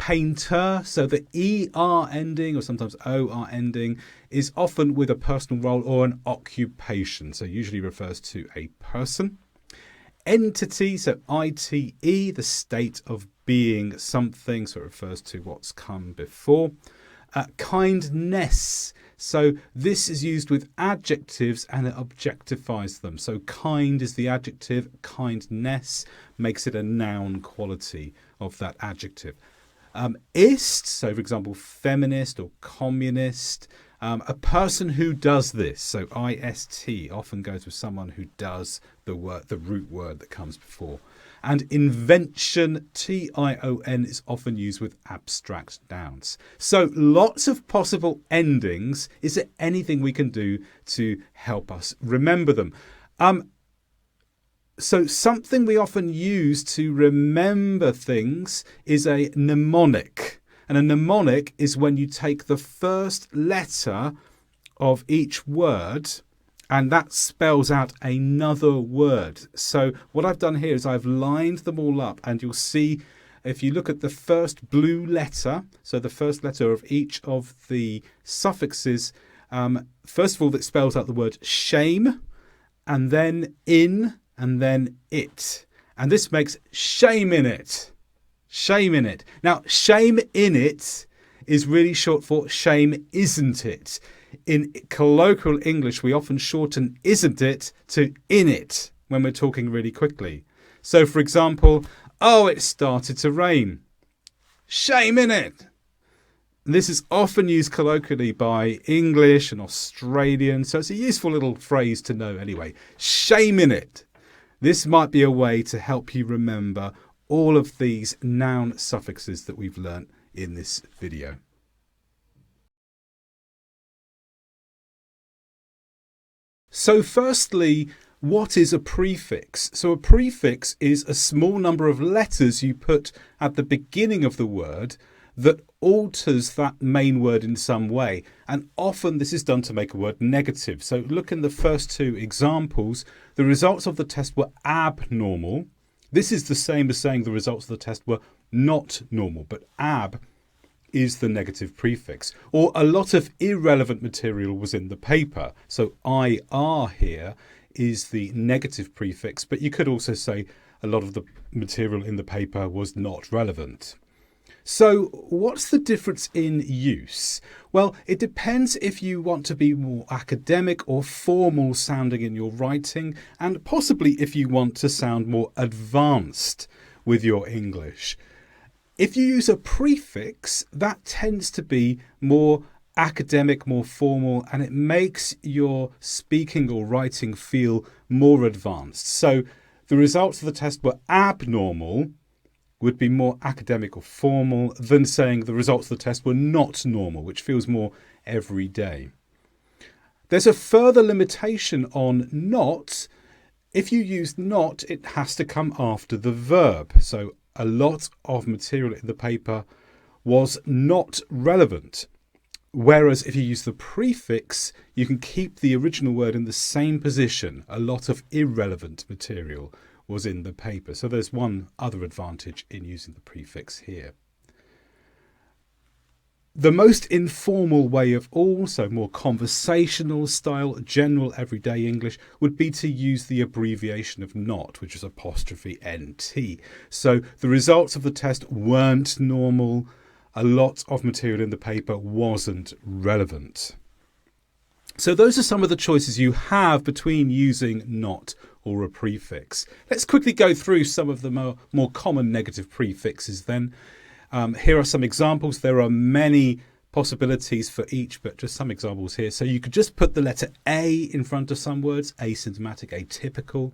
painter, so the ER ending or sometimes OR ending is often with a personal role or an occupation, so usually refers to a person. Entity, so ITE, the state of being something, so it refers to what's come before. Kindness, so this is used with adjectives and it objectifies them. So kind is the adjective, kindness makes it a noun quality of that adjective. Ist, so for example, feminist or communist. A person who does this, so IST, often goes with someone who does the root word that comes before. And invention, TION, is often used with abstract nouns. So lots of possible endings. Is there anything we can do to help us remember them? So something we often use to remember things is a mnemonic. And a mnemonic is when you take the first letter of each word and that spells out another word. So what I've done here is I've lined them all up, and you'll see if you look at the first blue letter, so the first letter of each of the suffixes, first of all, that spells out the word shame, and then in, and then it. And this makes shame in it. Shame in it. Now, shame in it is really short for shame isn't it. In colloquial English, we often shorten isn't it to in it when we're talking really quickly. So, for example, oh, it started to rain. Shame in it. This is often used colloquially by English and Australian, so it's a useful little phrase to know anyway. Shame in it. This might be a way to help you remember all of these noun suffixes that we've learnt in this video. So firstly, what is a prefix? So a prefix is a small number of letters you put at the beginning of the word that alters that main word in some way. And often this is done to make a word negative. So look in the first two examples. The results of the test were abnormal. This is the same as saying the results of the test were not normal, but ab is the negative prefix. Or a lot of irrelevant material was in the paper. So IR here is the negative prefix, but you could also say a lot of the material in the paper was not relevant. So what's the difference in use? Well, it depends if you want to be more academic or formal sounding in your writing, and possibly if you want to sound more advanced with your English. If you use a prefix, that tends to be more academic, more formal, and it makes your speaking or writing feel more advanced. So the results of the test were abnormal would be more academic or formal than saying the results of the test were not normal, which feels more everyday. There's a further limitation on not. If you use not, it has to come after the verb. So a lot of material in the paper was not relevant. Whereas if you use the prefix, you can keep the original word in the same position. A lot of irrelevant material was in the paper. So there's one other advantage in using the prefix here. The most informal way of all, so more conversational style, general everyday English, would be to use the abbreviation of not, which is apostrophe NT. So the results of the test weren't normal. A lot of material in the paper wasn't relevant. So those are some of the choices you have between using not or a prefix. Let's quickly go through some of the more common negative prefixes then. Here are some examples. There are many possibilities for each, but just some examples here. So you could just put the letter A in front of some words, asymptomatic, atypical.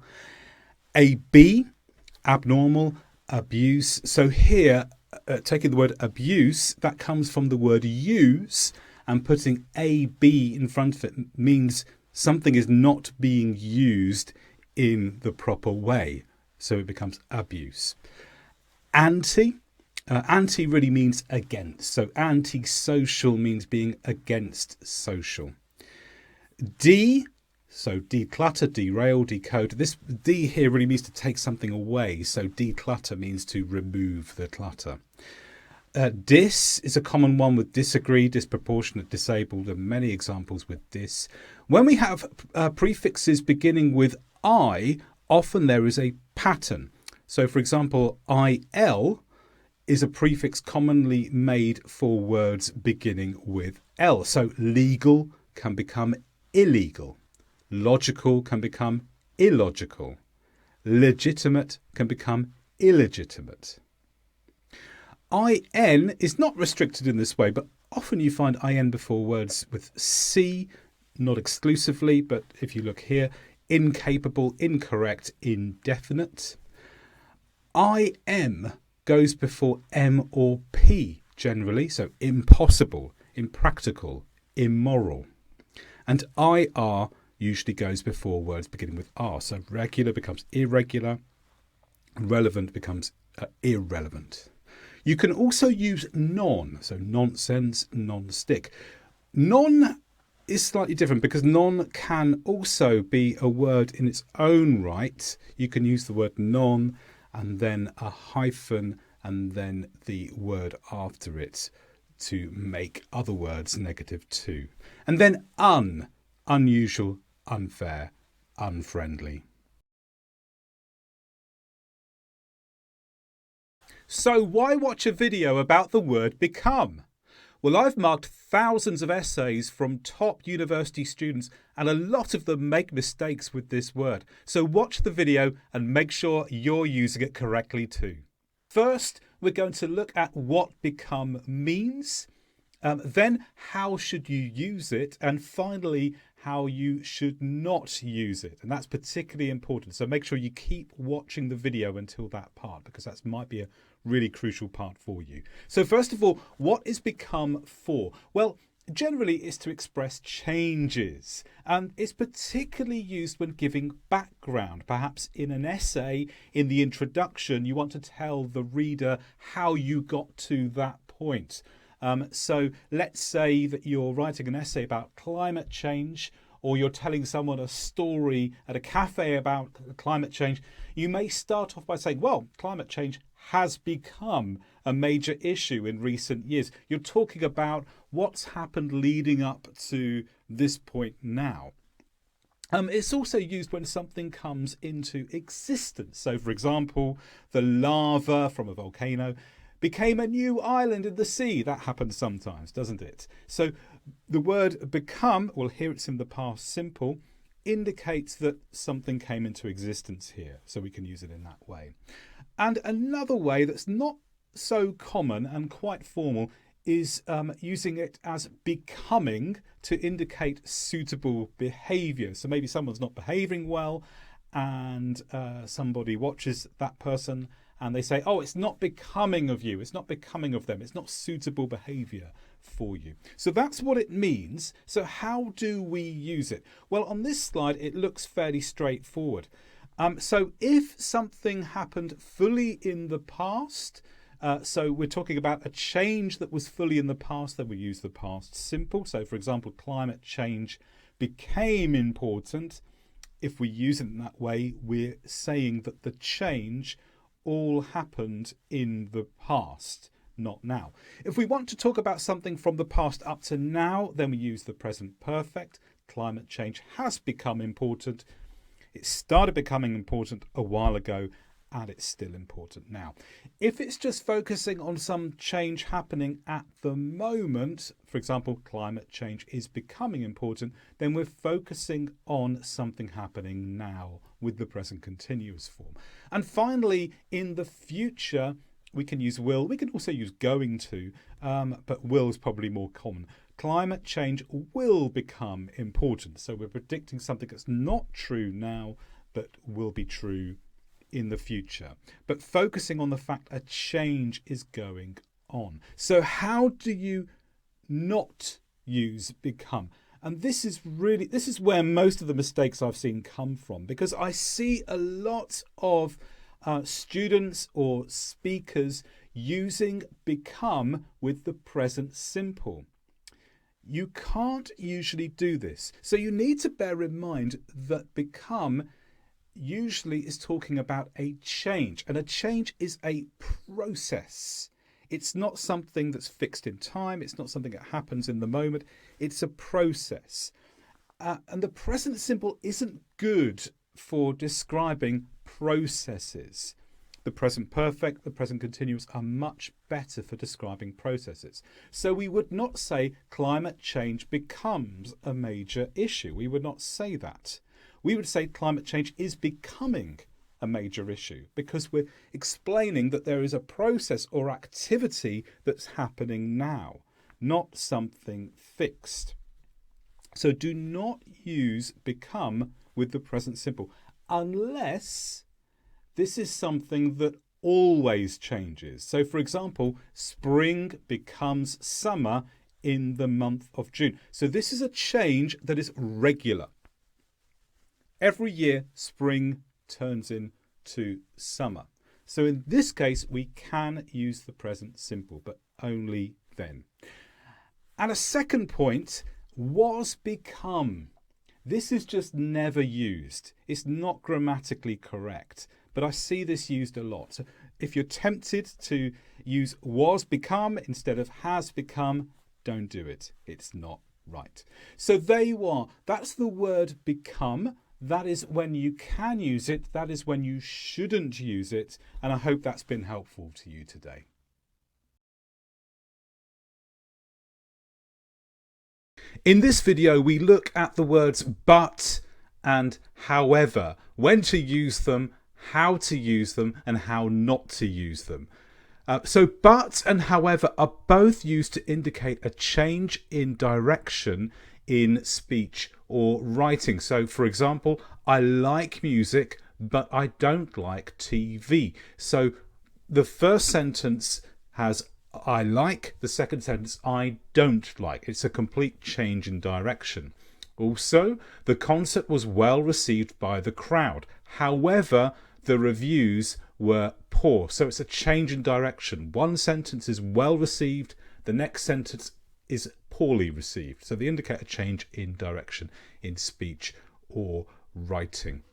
AB, abnormal, abuse. So here, taking the word abuse, that comes from the word use, and putting AB in front of it means something is not being used in the proper way. So it becomes abuse. Anti. Anti really means against. So antisocial means being against social. De, so declutter, derail, decode. This de here really means to take something away. So declutter means to remove the clutter. Dis is a common one with disagree, disproportionate, disabled. There are many examples with dis. When we have prefixes beginning with I, often there is a pattern. So, for example, IL is a prefix commonly made for words beginning with L. So, legal can become illegal. Logical can become illogical. Legitimate can become illegitimate. IN is not restricted in this way, but often you find IN before words with C, not exclusively, but if you look here, incapable, incorrect, indefinite. IM goes before M or P generally, so impossible, impractical, immoral. And IR usually goes before words beginning with R. So regular becomes irregular, relevant becomes irrelevant. You can also use non, so nonsense, non-stick. Non is slightly different because non can also be a word in its own right. You can use the word non and then a hyphen and then the word after it to make other words negative too. And then unusual, unfair, unfriendly. So why watch a video about the word become? Well, I've marked thousands of essays from top university students and a lot of them make mistakes with this word. So watch the video and make sure you're using it correctly too. First, we're going to look at what become means, then how should you use it, and finally how you should not use it. And that's particularly important. So make sure you keep watching the video until that part because that might be a really crucial part for you. So first of all, what is become for? Well, generally it's to express changes, and it's particularly used when giving background. Perhaps in an essay, in the introduction, you want to tell the reader how you got to that point. So let's say that you're writing an essay about climate change, or you're telling someone a story at a cafe about climate change. You may start off by saying, well, climate change has become a major issue in recent years. You're talking about what's happened leading up to this point now. It's also used when something comes into existence. So, for example, the lava from a volcano became a new island in the sea. That happens sometimes, doesn't it? So the word become, well, here it's in the past simple, indicates that something came into existence here. So we can use it in that way. And another way that's not so common and quite formal is using it as becoming to indicate suitable behaviour. So maybe someone's not behaving well and somebody watches that person and they say, oh, it's not becoming of you, it's not becoming of them, it's not suitable behaviour for you. So that's what it means. So how do we use it? Well, on this slide, it looks fairly straightforward. So if something happened fully in the past, so we're talking about a change that was fully in the past, then we use the past simple. So for example, climate change became important. If we use it in that way, we're saying that the change all happened in the past, not now. If we want to talk about something from the past up to now, then we use the present perfect. Climate change has become important. It started becoming important a while ago and it's still important now. If it's just focusing on some change happening at the moment, for example, climate change is becoming important, then we're focusing on something happening now with the present continuous form. And finally, in the future, we can use will. We can also use going to, but will is probably more common. Climate change will become important. So we're predicting something that's not true now, but will be true in the future. But focusing on the fact a change is going on. So how do you not use become? And this is where most of the mistakes I've seen come from, because I see a lot of students or speakers using become with the present simple. You can't usually do this. So you need to bear in mind that become usually is talking about a change, and a change is a process. It's not something that's fixed in time. It's not something that happens in the moment. It's a process. And the present simple isn't good for describing processes. The present perfect, the present continuous are much better for describing processes. So we would not say climate change becomes a major issue. We would not say that. We would say climate change is becoming a major issue because we're explaining that there is a process or activity that's happening now, not something fixed. So do not use become with the present simple unless this is something that always changes. So for example, spring becomes summer in the month of June. So this is a change that is regular. Every year, spring turns into summer. So in this case, we can use the present simple, but only then. And a second point, was become. This is just never used. It's not grammatically correct, but I see this used a lot. So if you're tempted to use was become instead of has become, don't do it. It's not right. So there you are. That's the word become. That is when you can use it. That is when you shouldn't use it. And I hope that's been helpful to you today. In this video, we look at the words but and however, when to use them, how to use them, and how not to use them. So but and however are both used to indicate a change in direction in speech or writing. So for example, I like music, but I don't like TV. So the first sentence has I like, the second sentence I don't like. It's a complete change in direction. Also, the concert was well received by the crowd. However, the reviews were poor. So it's a change in direction. One sentence is well received, the next sentence is poorly received. So they indicate a change in direction in speech or writing.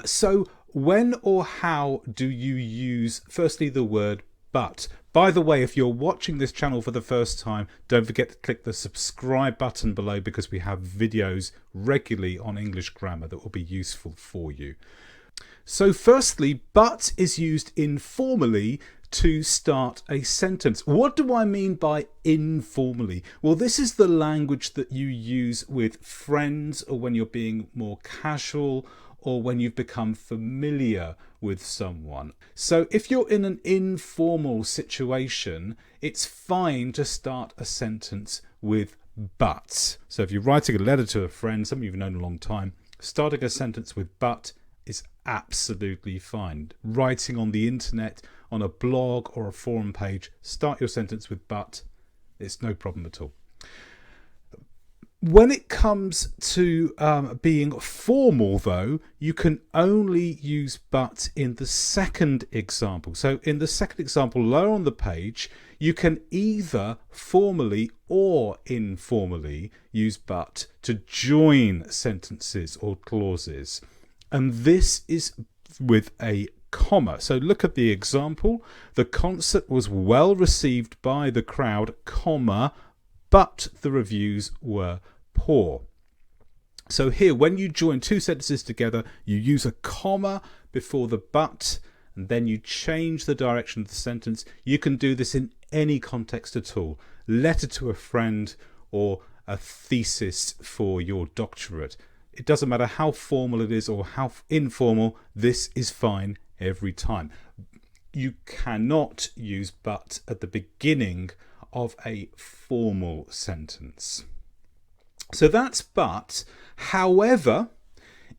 So when or how do you use, firstly, the word but? By the way, if you're watching this channel for the first time, don't forget to click the subscribe button below because we have videos regularly on English grammar that will be useful for you. So firstly, but is used informally to start a sentence. What do I mean by informally? Well, this is the language that you use with friends or when you're being more casual or when you've become familiar with someone. So if you're in an informal situation, it's fine to start a sentence with but. So if you're writing a letter to a friend, someone you've known a long time, starting a sentence with but is absolutely fine. Writing on the internet, on a blog or a forum page, start your sentence with but. It's no problem at all. When it comes to being formal, though, you can only use but in the second example. So in the second example, lower on the page, you can either formally or informally use but to join sentences or clauses. And this is with a comma. So look at the example. The concert was well received by the crowd, comma, but the reviews were poor. So here, when you join two sentences together, you use a comma before the but, and then you change the direction of the sentence. You can do this in any context at all. Letter to a friend or a thesis for your doctorate. It doesn't matter how formal it is or how informal, this is fine every time. You cannot use but at the beginning of a formal sentence. So that's but. However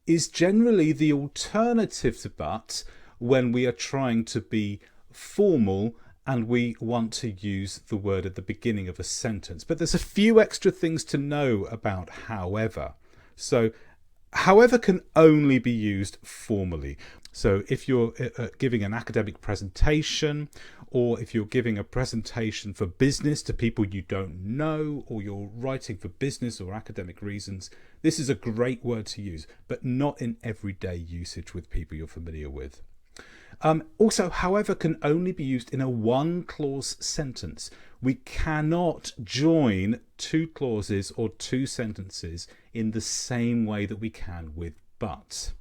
is generally the alternative to but when we are trying to be formal and we want to use the word at the beginning of a sentence. But there's a few extra things to know about however. So however can only be used formally. So if you're giving an academic presentation, or if you're giving a presentation for business to people you don't know, or you're writing for business or academic reasons, this is a great word to use, but not in everyday usage with people you're familiar with. Also, however can only be used in a one-clause sentence. We cannot join two clauses or two sentences in the same way that we can with but.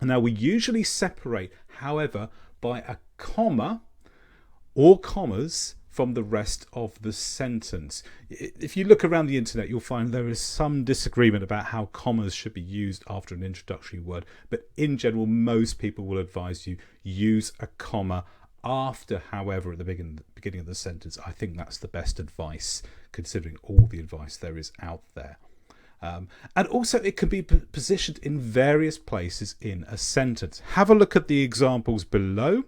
Now, we usually separate, however, by a comma or commas from the rest of the sentence. If you look around the internet, you'll find there is some disagreement about how commas should be used after an introductory word, but in general, most people will advise you use a comma after, however, at the beginning of the sentence. I think that's the best advice, considering all the advice there is out there. And also it can be positioned in various places in a sentence. Have a look at the examples below.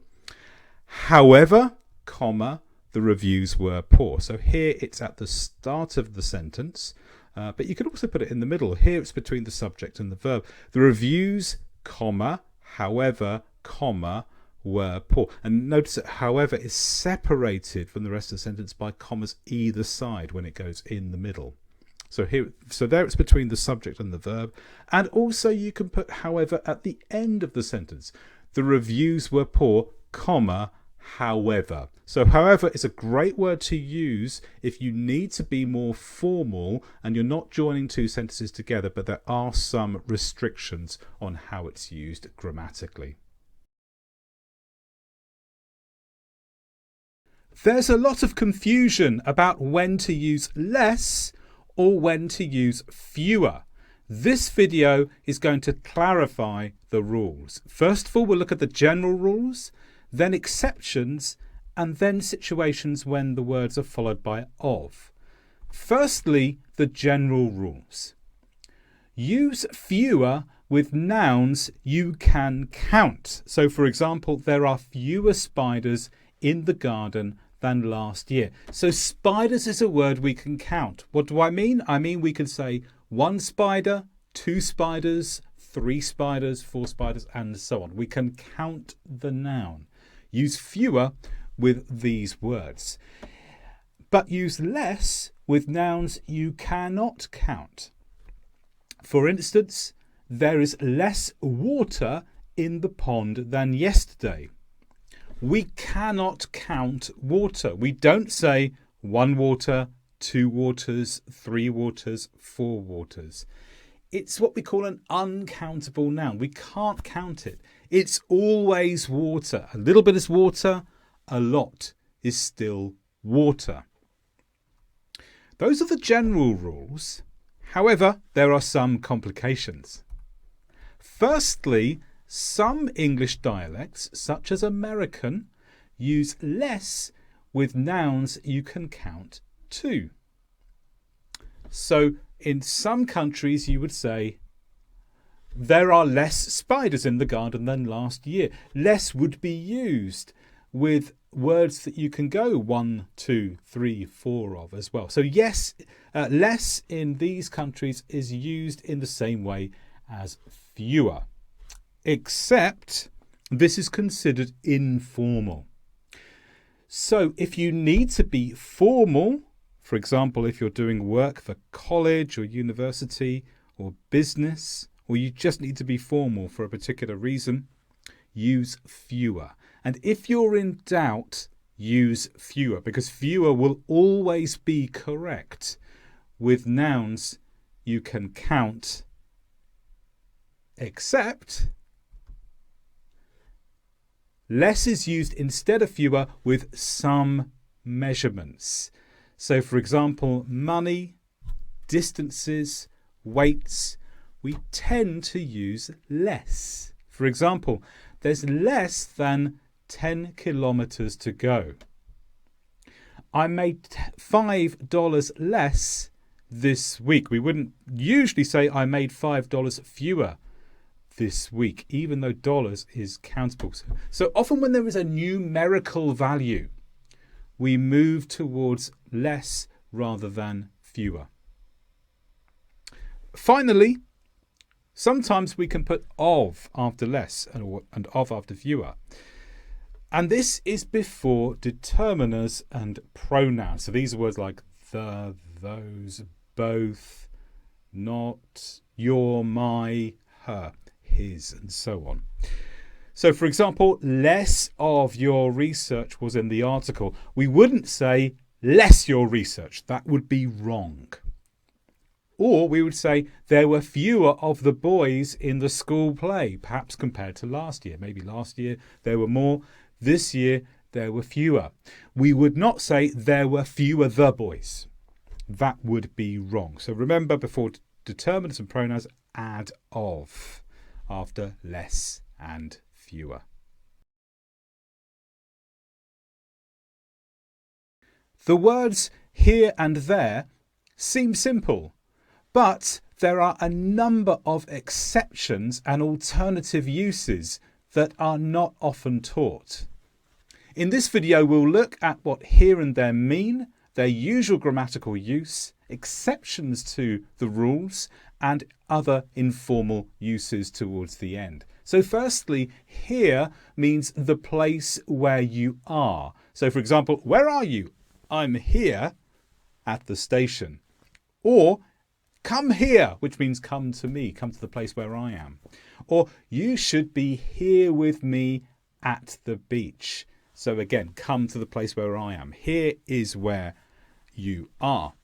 However, comma, the reviews were poor. So here it's at the start of the sentence, but you could also put it in the middle. Here it's between the subject and the verb. The reviews, comma, however, comma, were poor. And notice that however is separated from the rest of the sentence by commas either side when it goes in the middle. So there it's between the subject and the verb. And also you can put however at the end of the sentence. The reviews were poor, comma, however. So however is a great word to use if you need to be more formal and you're not joining two sentences together, but there are some restrictions on how it's used grammatically. There's a lot of confusion about when to use less or when to use fewer. This video is going to clarify the rules. First of all, we'll look at the general rules, then exceptions, and then situations when the words are followed by of. Firstly, the general rules. Use fewer with nouns you can count. So, for example, there are fewer spiders in the garden than last year. So spiders is a word we can count. What do I mean? I mean we can say one spider, two spiders, three spiders, four spiders, and so on. We can count the noun. Use fewer with these words. But use less with nouns you cannot count. For instance, there is less water in the pond than yesterday. We cannot count water. We don't say one water, two waters, three waters, four waters. It's what we call an uncountable noun. We can't count it. It's always water. A little bit is water, a lot is still water. Those are the general rules. However, there are some complications. Firstly, some English dialects, such as American, use less with nouns you can count to. So in some countries you would say, there are less spiders in the garden than last year. Less would be used with words that you can go 1, 2, 3, 4 of as well. So yes, less in these countries is used in the same way as fewer. Except this is considered informal. So if you need to be formal, for example, if you're doing work for college or university or business, or you just need to be formal for a particular reason, use fewer. And if you're in doubt, use fewer, because fewer will always be correct. With nouns, you can count, except less is used instead of fewer with some measurements. So, for example, money, distances, weights, we tend to use less. For example, there's less than 10 kilometers to go. I made $5 less this week. We wouldn't usually say I made $5 fewer this week, even though dollars is countable. So often when there is a numerical value, we move towards less rather than fewer. Finally, sometimes we can put of after less and of after fewer. And this is before determiners and pronouns. So these are words like the, those, both, not, your, my, her, his, and so on. So, for example, less of your research was in the article. We wouldn't say less your research. That would be wrong. Or we would say there were fewer of the boys in the school play, perhaps compared to last year. Maybe last year there were more. This year there were fewer. We would not say there were fewer the boys. That would be wrong. So remember, before determinants and pronouns, add of after less and fewer. The words here and there seem simple, but there are a number of exceptions and alternative uses that are not often taught. In this video, we'll look at what here and there mean, their usual grammatical use, exceptions to the rules, and other informal uses towards the end. So firstly, here means the place where you are. So for example, where are you? I'm here at the station. Or come here, which means come to me, come to the place where I am. Or you should be here with me at the beach. So again, come to the place where I am. Here is where you are.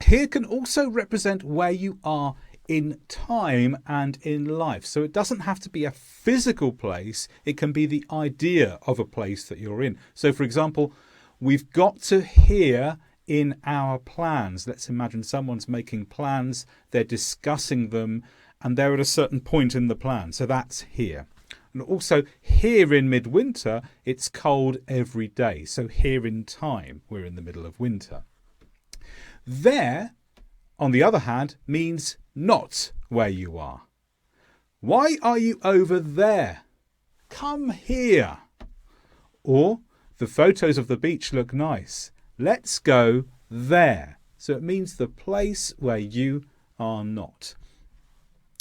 Here can also represent where you are in time and in life. So it doesn't have to be a physical place. It can be the idea of a place that you're in. So for example, we've got to here in our plans. Let's imagine someone's making plans, they're discussing them, and they're at a certain point in the plan. So that's here. And also here in midwinter, it's cold every day. So here in time, we're in the middle of winter. There, on the other hand, means not where you are. Why are you over there? Come here. Or the photos of the beach look nice. Let's go there. So it means the place where you are not.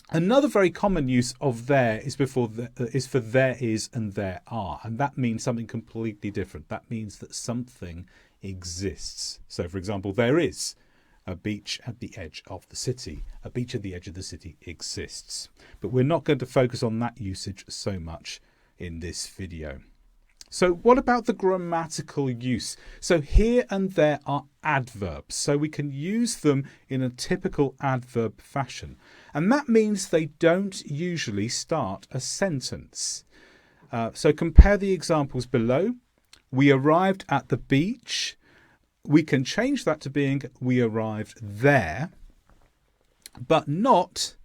Another very common use of there is for there is and there are. And that means something completely different. That means that something exists. So for example, there is a beach at the edge of the city. A beach at the edge of the city exists. But we're not going to focus on that usage so much in this video. So what about the grammatical use? So here and there are adverbs, so we can use them in a typical adverb fashion. And that means they don't usually start a sentence. So compare the examples below. We arrived at the beach. We can change that to being we arrived there, but not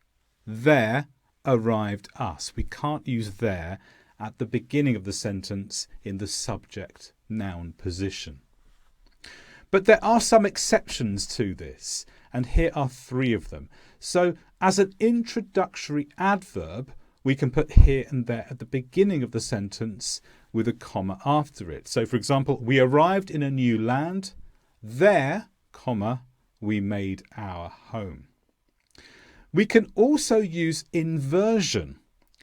there arrived us. We can't use there at the beginning of the sentence in the subject noun position. But there are some exceptions to this, and here are 3 of them. So as an introductory adverb, we can put here and there at the beginning of the sentence with a comma after it. So for example, we arrived in a new land. There, comma, we made our home. We can also use inversion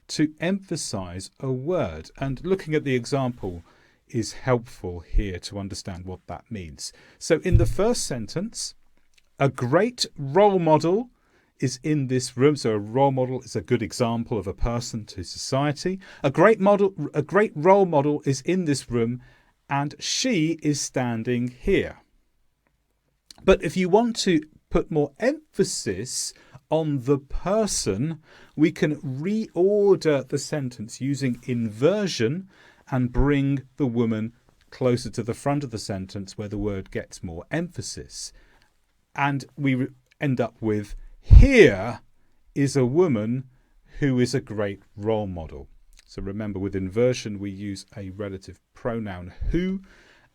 to emphasize a word, and looking at the example is helpful here to understand what that means. So in the first sentence, a great role model is in this room. So a role model is a good example of a person to society. A great role model is in this room, and she is standing here. But if you want to put more emphasis on the person, we can reorder the sentence using inversion and bring the woman closer to the front of the sentence where the word gets more emphasis. And we end up with, here is a woman who is a great role model. So remember, with inversion, we use a relative pronoun who,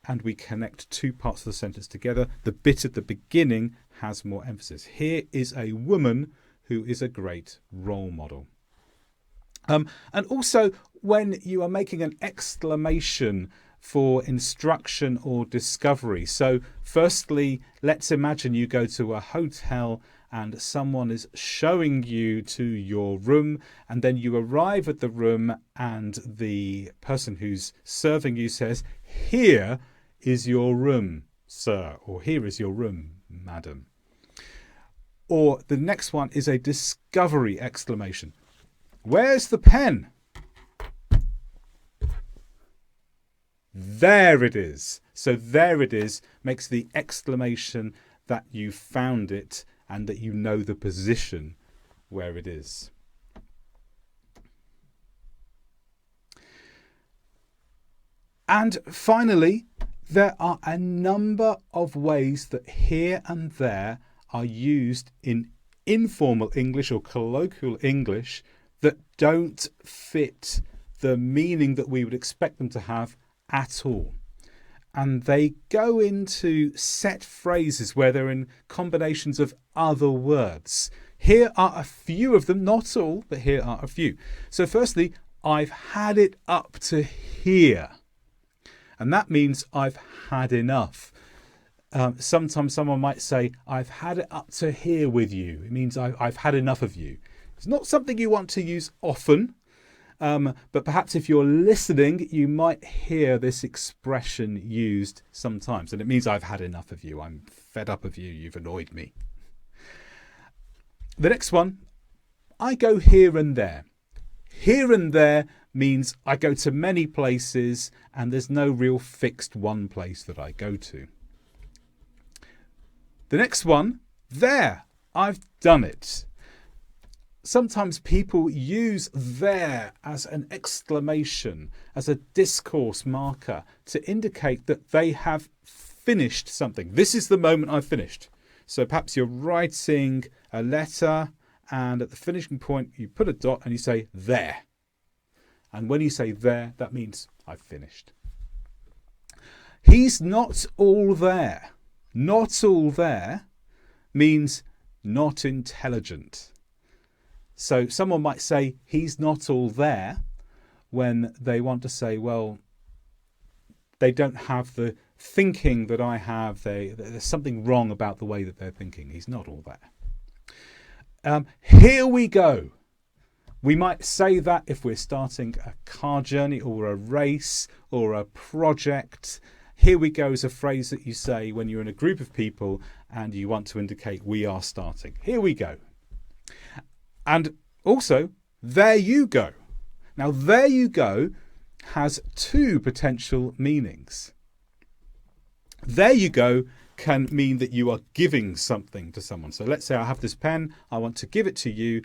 and we connect 2 parts of the sentence together. The bit at the beginning has more emphasis. Here is a woman who is a great role model. And also, when you are making an exclamation for instruction or discovery. So firstly, let's imagine you go to a hotel and someone is showing you to your room, and then you arrive at the room and the person who's serving you says, here is your room, sir, or here is your room, madam. Or the next one is a discovery exclamation. Where's the pen? There it is. So there it is makes the exclamation that you found it and that you know the position where it is. And finally, there are a number of ways that here and there are used in informal English or colloquial English that don't fit the meaning that we would expect them to have at all. And they go into set phrases where they're in combinations of other words. Here are a few of them, not all, but here are a few. So firstly, I've had it up to here. And that means I've had enough. Sometimes someone might say, I've had it up to here with you. It means I've had enough of you. It's not something you want to use often, but perhaps if you're listening, you might hear this expression used sometimes. And it means I've had enough of you. I'm fed up of you. You've annoyed me. The next one, I go here and there. Here and there means I go to many places and there's no real fixed one place that I go to. The next one, there, I've done it. Sometimes people use there as an exclamation, as a discourse marker to indicate that they have finished something. This is the moment I've finished. So perhaps you're writing a letter and at the finishing point you put a dot and you say there. And when you say there, that means I've finished. He's not all there. Not all there means not intelligent. So someone might say he's not all there when they want to say, well, they don't have the thinking that I have. There's something wrong about the way that they're thinking. He's not all there. Here we go. We might say that if we're starting a car journey or a race or a project. Here we go is a phrase that you say when you're in a group of people and you want to indicate we are starting. Here we go. And also, there you go. Now, there you go has two potential meanings. There you go can mean that you are giving something to someone. So let's say I have this pen, I want to give it to you.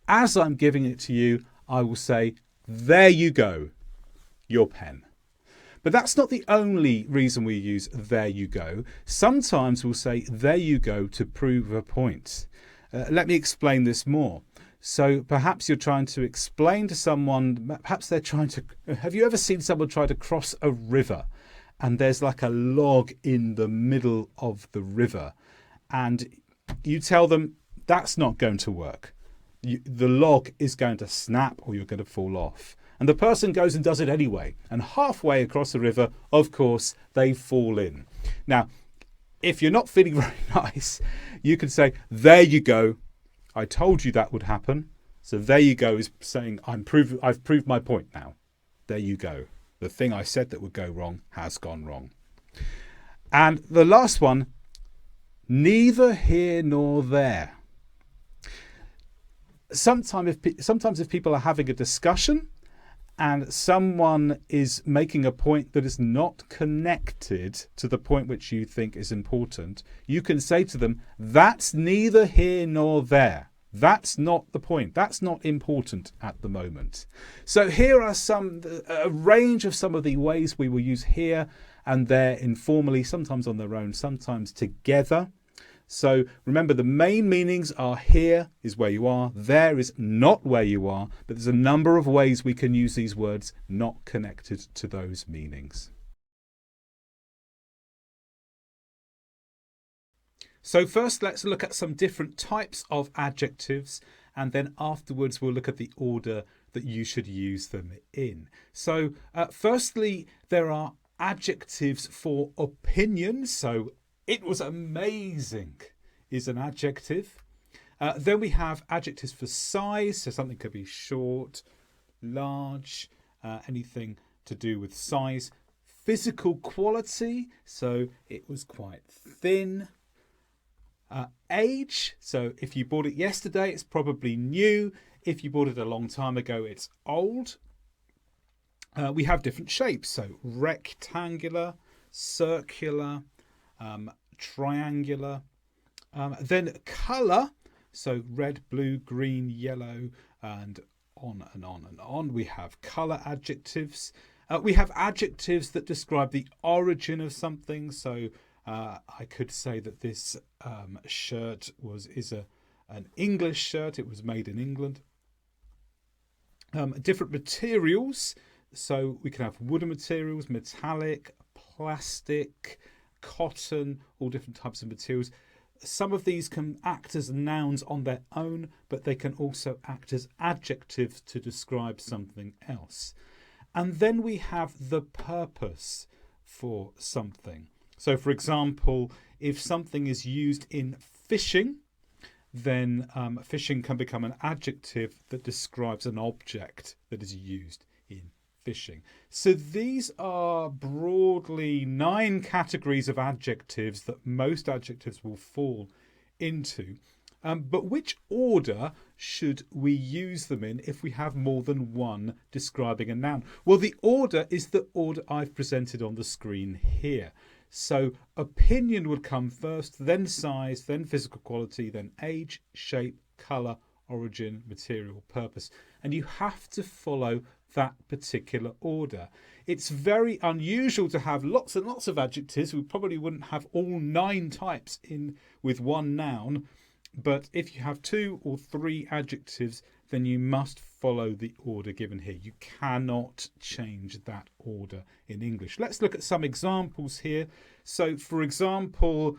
As I'm giving it to you, I will say, there you go, your pen. But that's not the only reason we use there you go. Sometimes we'll say there you go to prove a point. Let me explain this more. So perhaps you're trying to explain to someone, perhaps they're trying to, have you ever seen someone try to cross a river and there's like a log in the middle of the river and you tell them that's not going to work. The log is going to snap or you're going to fall off. And the person goes and does it anyway. And halfway across the river, of course, they fall in. Now, if you're not feeling very nice, you can say, there you go. I told you that would happen. So there you go is saying, I've proved my point now. There you go. The thing I said that would go wrong has gone wrong. And the last one, neither here nor there. Sometimes if people are having a discussion and someone is making a point that is not connected to the point which you think is important, you can say to them, that's neither here nor there. That's not the point. That's not important at the moment. So here are a range of some of the ways we will use here and there informally, sometimes on their own, sometimes together. So remember, the main meanings are here is where you are, there is not where you are, but there's a number of ways we can use these words not connected to those meanings. So first, let's look at some different types of adjectives, and then afterwards we'll look at the order that you should use them in. So firstly, there are adjectives for opinions. So it was amazing is an adjective. Then we have adjectives for size. So something could be short, large, anything to do with size. Physical quality. So it was quite thin. Age. So if you bought it yesterday, it's probably new. If you bought it a long time ago, it's old. We have different shapes, so rectangular, circular, triangular. Then colour, so red, blue, green, yellow, and on and on and on. We have colour adjectives. We have adjectives that describe the origin of something. So I could say that this shirt is an English shirt. It was made in England. Different materials. So we can have wooden materials, metallic, plastic, cotton, all different types of materials. Some of these can act as nouns on their own, but they can also act as adjectives to describe something else. And then we have the purpose for something. So, for example, if something is used in fishing, then fishing can become an adjective that describes an object that is used in fishing. So these are broadly 9 categories of adjectives that most adjectives will fall into. But which order should we use them in if we have more than one describing a noun? Well, the order is the order I've presented on the screen here. So opinion would come first, then size, then physical quality, then age, shape, colour, origin, material, purpose. And you have to follow that particular order. It's very unusual to have lots and lots of adjectives. We probably wouldn't have all 9 types in with one noun. But if you have 2 or 3 adjectives, then you must follow the order given here. You cannot change that order in English. Let's look at some examples here. So, for example,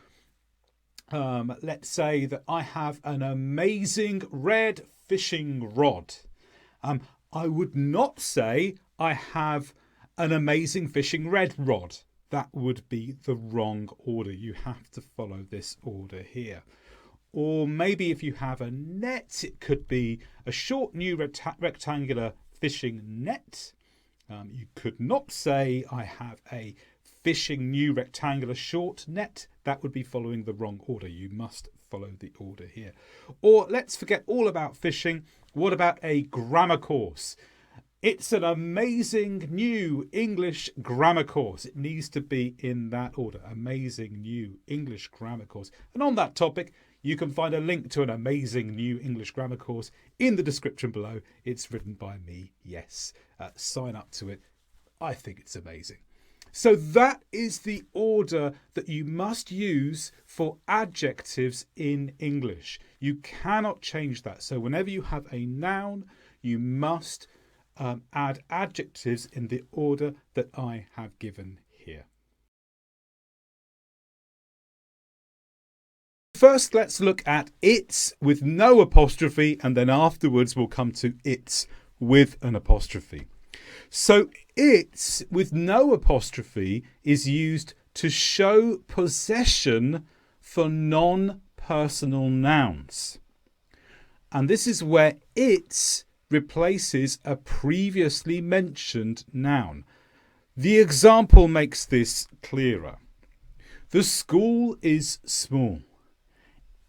let's say that I have an amazing red fishing rod. I would not say I have an amazing fishing red rod. That would be the wrong order. You have to follow this order here. Or maybe if you have a net, it could be a short new rectangular fishing net. You could not say I have a fishing new rectangular short net. That would be following the wrong order. You must follow the order here. Or let's forget all about fishing. What about a grammar course? It's an amazing new English grammar course. It needs to be in that order. Amazing new English grammar course. And on that topic, you can find a link to an amazing new English grammar course in the description below. It's written by me, yes. Sign up to it. I think it's amazing. So that is the order that you must use for adjectives in English. You cannot change that. So whenever you have a noun, you must add adjectives in the order that I have given here. First, let's look at its with no apostrophe, and then afterwards we'll come to its with an apostrophe. So its with no apostrophe is used to show possession for non-personal nouns. And this is where its replaces a previously mentioned noun. The example makes this clearer. The school is small.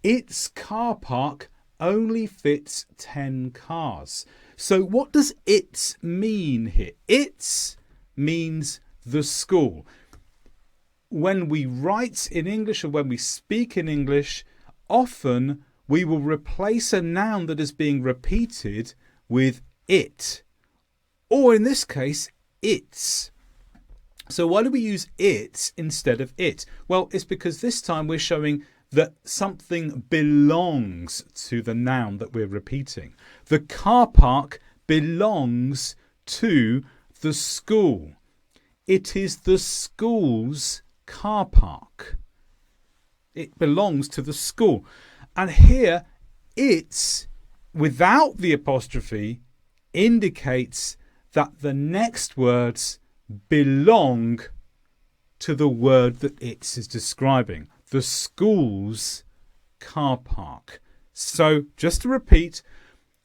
Its car park only fits 10 cars. So what does its mean here? Its means the school. When we write in English or when we speak in English, often we will replace a noun that is being repeated with it. Or in this case, its. So why do we use its instead of it? Well, it's because this time we're showing that something belongs to the noun that we're repeating. The car park belongs to the school. It is the school's car park. It belongs to the school. And here, it's, without the apostrophe, indicates that the next words belong to the word that it's is describing. The school's car park. So, just to repeat,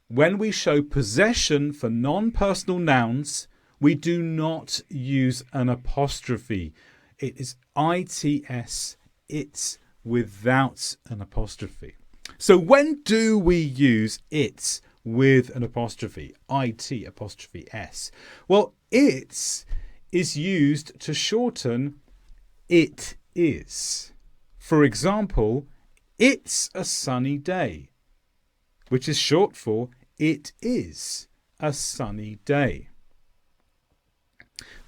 when we show possession for non-personal nouns, we do not use an apostrophe. It is its, it's without an apostrophe. So when do we use its with an apostrophe, it apostrophe s? Well, its is used to shorten it is. For example, it's a sunny day, which is short for it is a sunny day.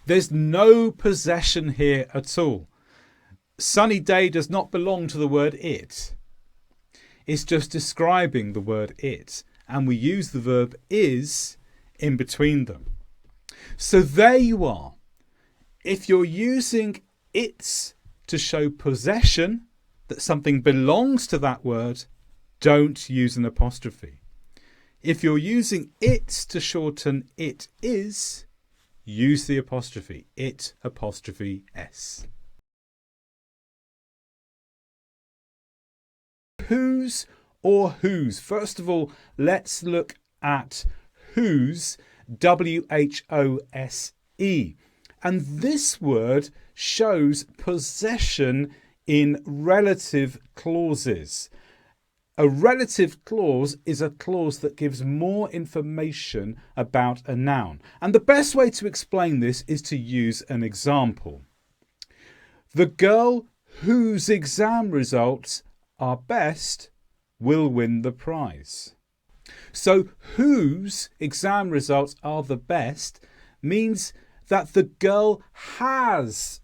There's no possession here at all. Sunny day does not belong to the word it. It's just describing the word it, and we use the verb is in between them. So there you are. If you're using its to show possession, that something belongs to that word, don't use an apostrophe. If you're using its to shorten it is, use the apostrophe, it apostrophe s. Whose or whose? First of all, let's look at whose, W-H-O-S-E. And this word shows possession in relative clauses. A relative clause is a clause that gives more information about a noun. And the best way to explain this is to use an example. The girl whose exam results are best will win the prize. So whose exam results are the best means that the girl has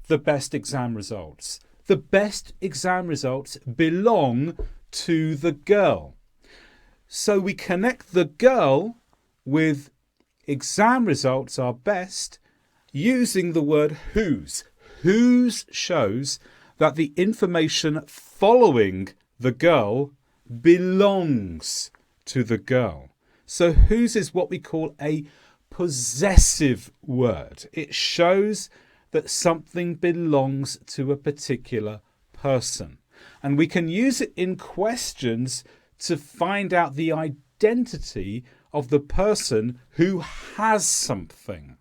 the best exam results. The best exam results belong to the girl. So we connect the girl with exam results are best using the word whose. Whose shows that the information following the girl belongs to the girl. So whose is what we call a possessive word. It shows that something belongs to a particular person. And we can use it in questions to find out the identity of the person who has something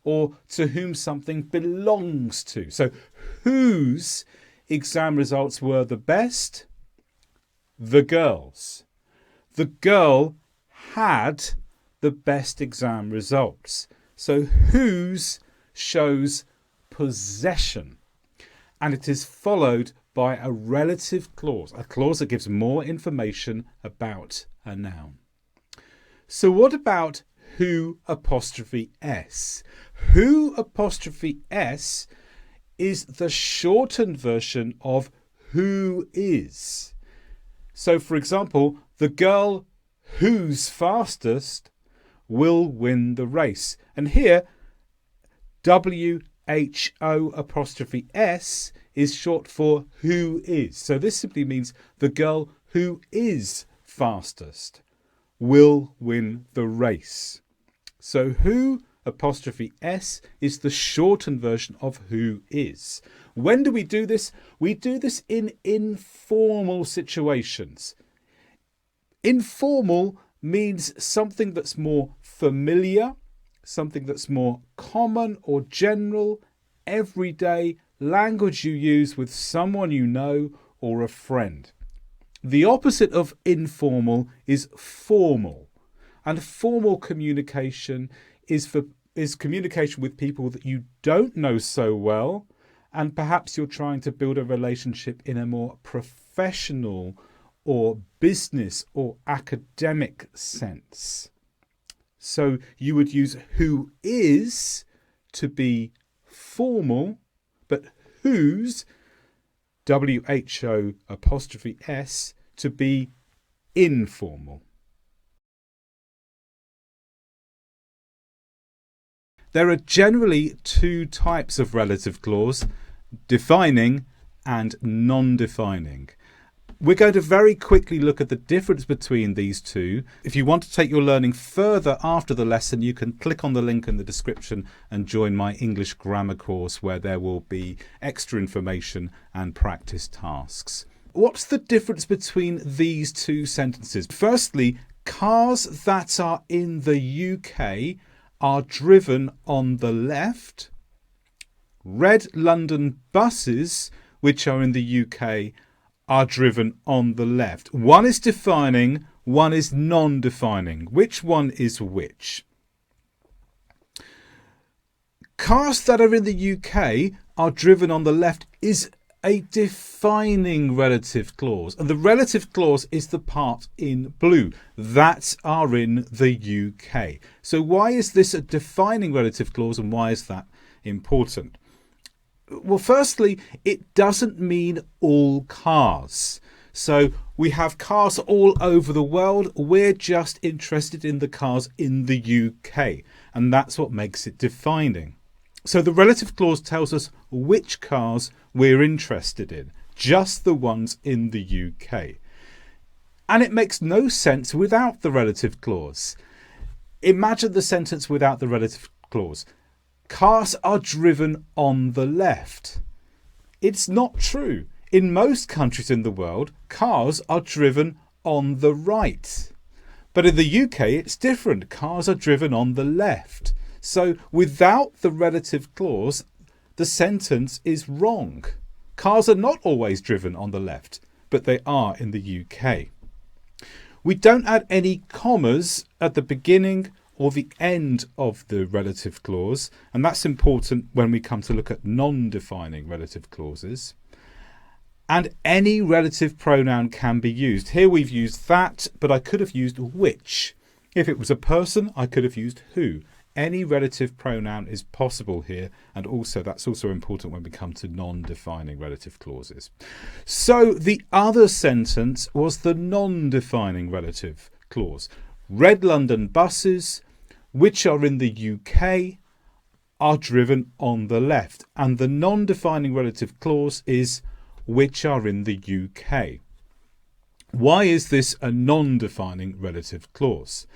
or to whom something belongs to. So whose exam results were the best? The girl's. The girl had the best exam results. So whose shows possession, and it is followed by a relative clause, a clause that gives more information about a noun. So what about who apostrophe s? Who apostrophe s is the shortened version of who is. So for example, the girl who's fastest will win the race. And here, W-H-O apostrophe S is short for who is. So this simply means the girl who is fastest will win the race. So who apostrophe S is the shortened version of who is. When do we do this? We do this in informal situations. Informal means something that's more familiar, something that's more common or general, everyday language you use with someone you know or a friend. The opposite of informal is formal, and formal communication is communication with people that you don't know so well, and perhaps you're trying to build a relationship in a more professional or business or academic sense. So you would use who is to be formal, but whose, W-H-O apostrophe S, to be informal. There are generally two types of relative clause, defining and non-defining. We're going to very quickly look at the difference between these two. If you want to take your learning further after the lesson, you can click on the link in the description and join my English grammar course where there will be extra information and practice tasks. What's the difference between these two sentences? Firstly, cars that are in the UK are driven on the left. Red London buses, which are in the UK, are driven on the left. One is defining, one is non-defining. Which one is which? Cars that are in the UK are driven on the left is a defining relative clause. And the relative clause is the part in blue. That are in the UK. So why is this a defining relative clause and why is that important? Well, firstly, it doesn't mean all cars. So we have cars all over the world. We're just interested in the cars in the UK. And that's what makes it defining. So the relative clause tells us which cars we're interested in, just the ones in the UK. And it makes no sense without the relative clause. Imagine the sentence without the relative clause. Cars are driven on the left. It's not true. In most countries in the world, cars are driven on the right. But in the UK, it's different. Cars are driven on the left. So without the relative clause, the sentence is wrong. Cars are not always driven on the left, but they are in the UK. We don't add any commas at the beginning or the end of the relative clause, and that's important when we come to look at non-defining relative clauses. And any relative pronoun can be used. Here we've used that, but I could have used which. If it was a person, I could have used who. Any relative pronoun is possible here, and also that's also important when we come to non-defining relative clauses. So the other sentence was the non-defining relative clause. Red London buses, which are in the UK, are driven on the left, and the non-defining relative clause is which are in the UK. Why is this a non-defining relative clause?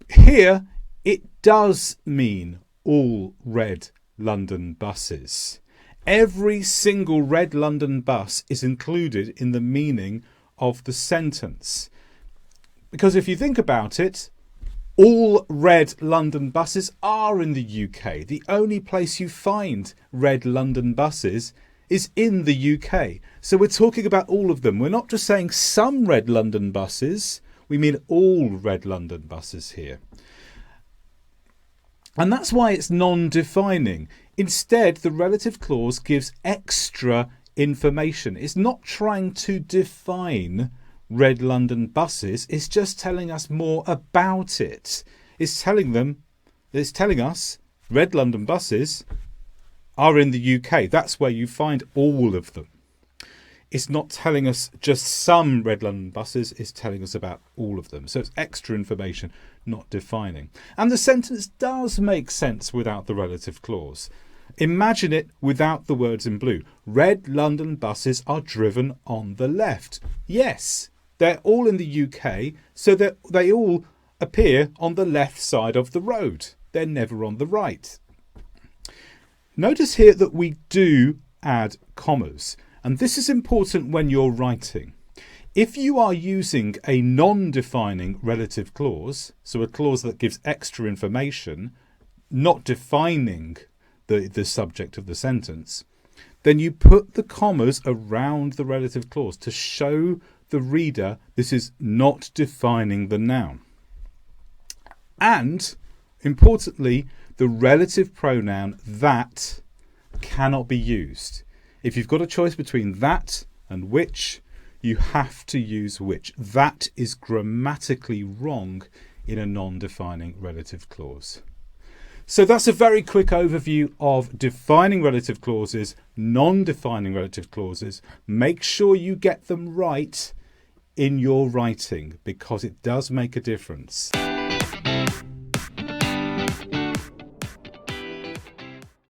Here it does mean all red London buses. Every single red London bus is included in the meaning of the sentence. Because if you think about it, all red London buses are in the UK. The only place you find red London buses is in the UK. So we're talking about all of them. We're not just saying some red London buses. We mean all red London buses here. And that's why it's non-defining. Instead, the relative clause gives extra information. It's not trying to define red London buses. It's just telling us more about it. It's telling us red London buses are in the UK. That's where you find all of them. It's not telling us just some red London buses, it's telling us about all of them. So it's extra information, not defining. And the sentence does make sense without the relative clause. Imagine it without the words in blue. Red London buses are driven on the left. Yes, they're all in the UK, so that they all appear on the left side of the road. They're never on the right. Notice here that we do add commas. And this is important when you're writing. If you are using a non-defining relative clause, so a clause that gives extra information, not defining the subject of the sentence, then you put the commas around the relative clause to show the reader this is not defining the noun. And, importantly, the relative pronoun that cannot be used. If you've got a choice between that and which, you have to use which. That is grammatically wrong in a non-defining relative clause. So that's a very quick overview of defining relative clauses, non-defining relative clauses. Make sure you get them right in your writing because it does make a difference.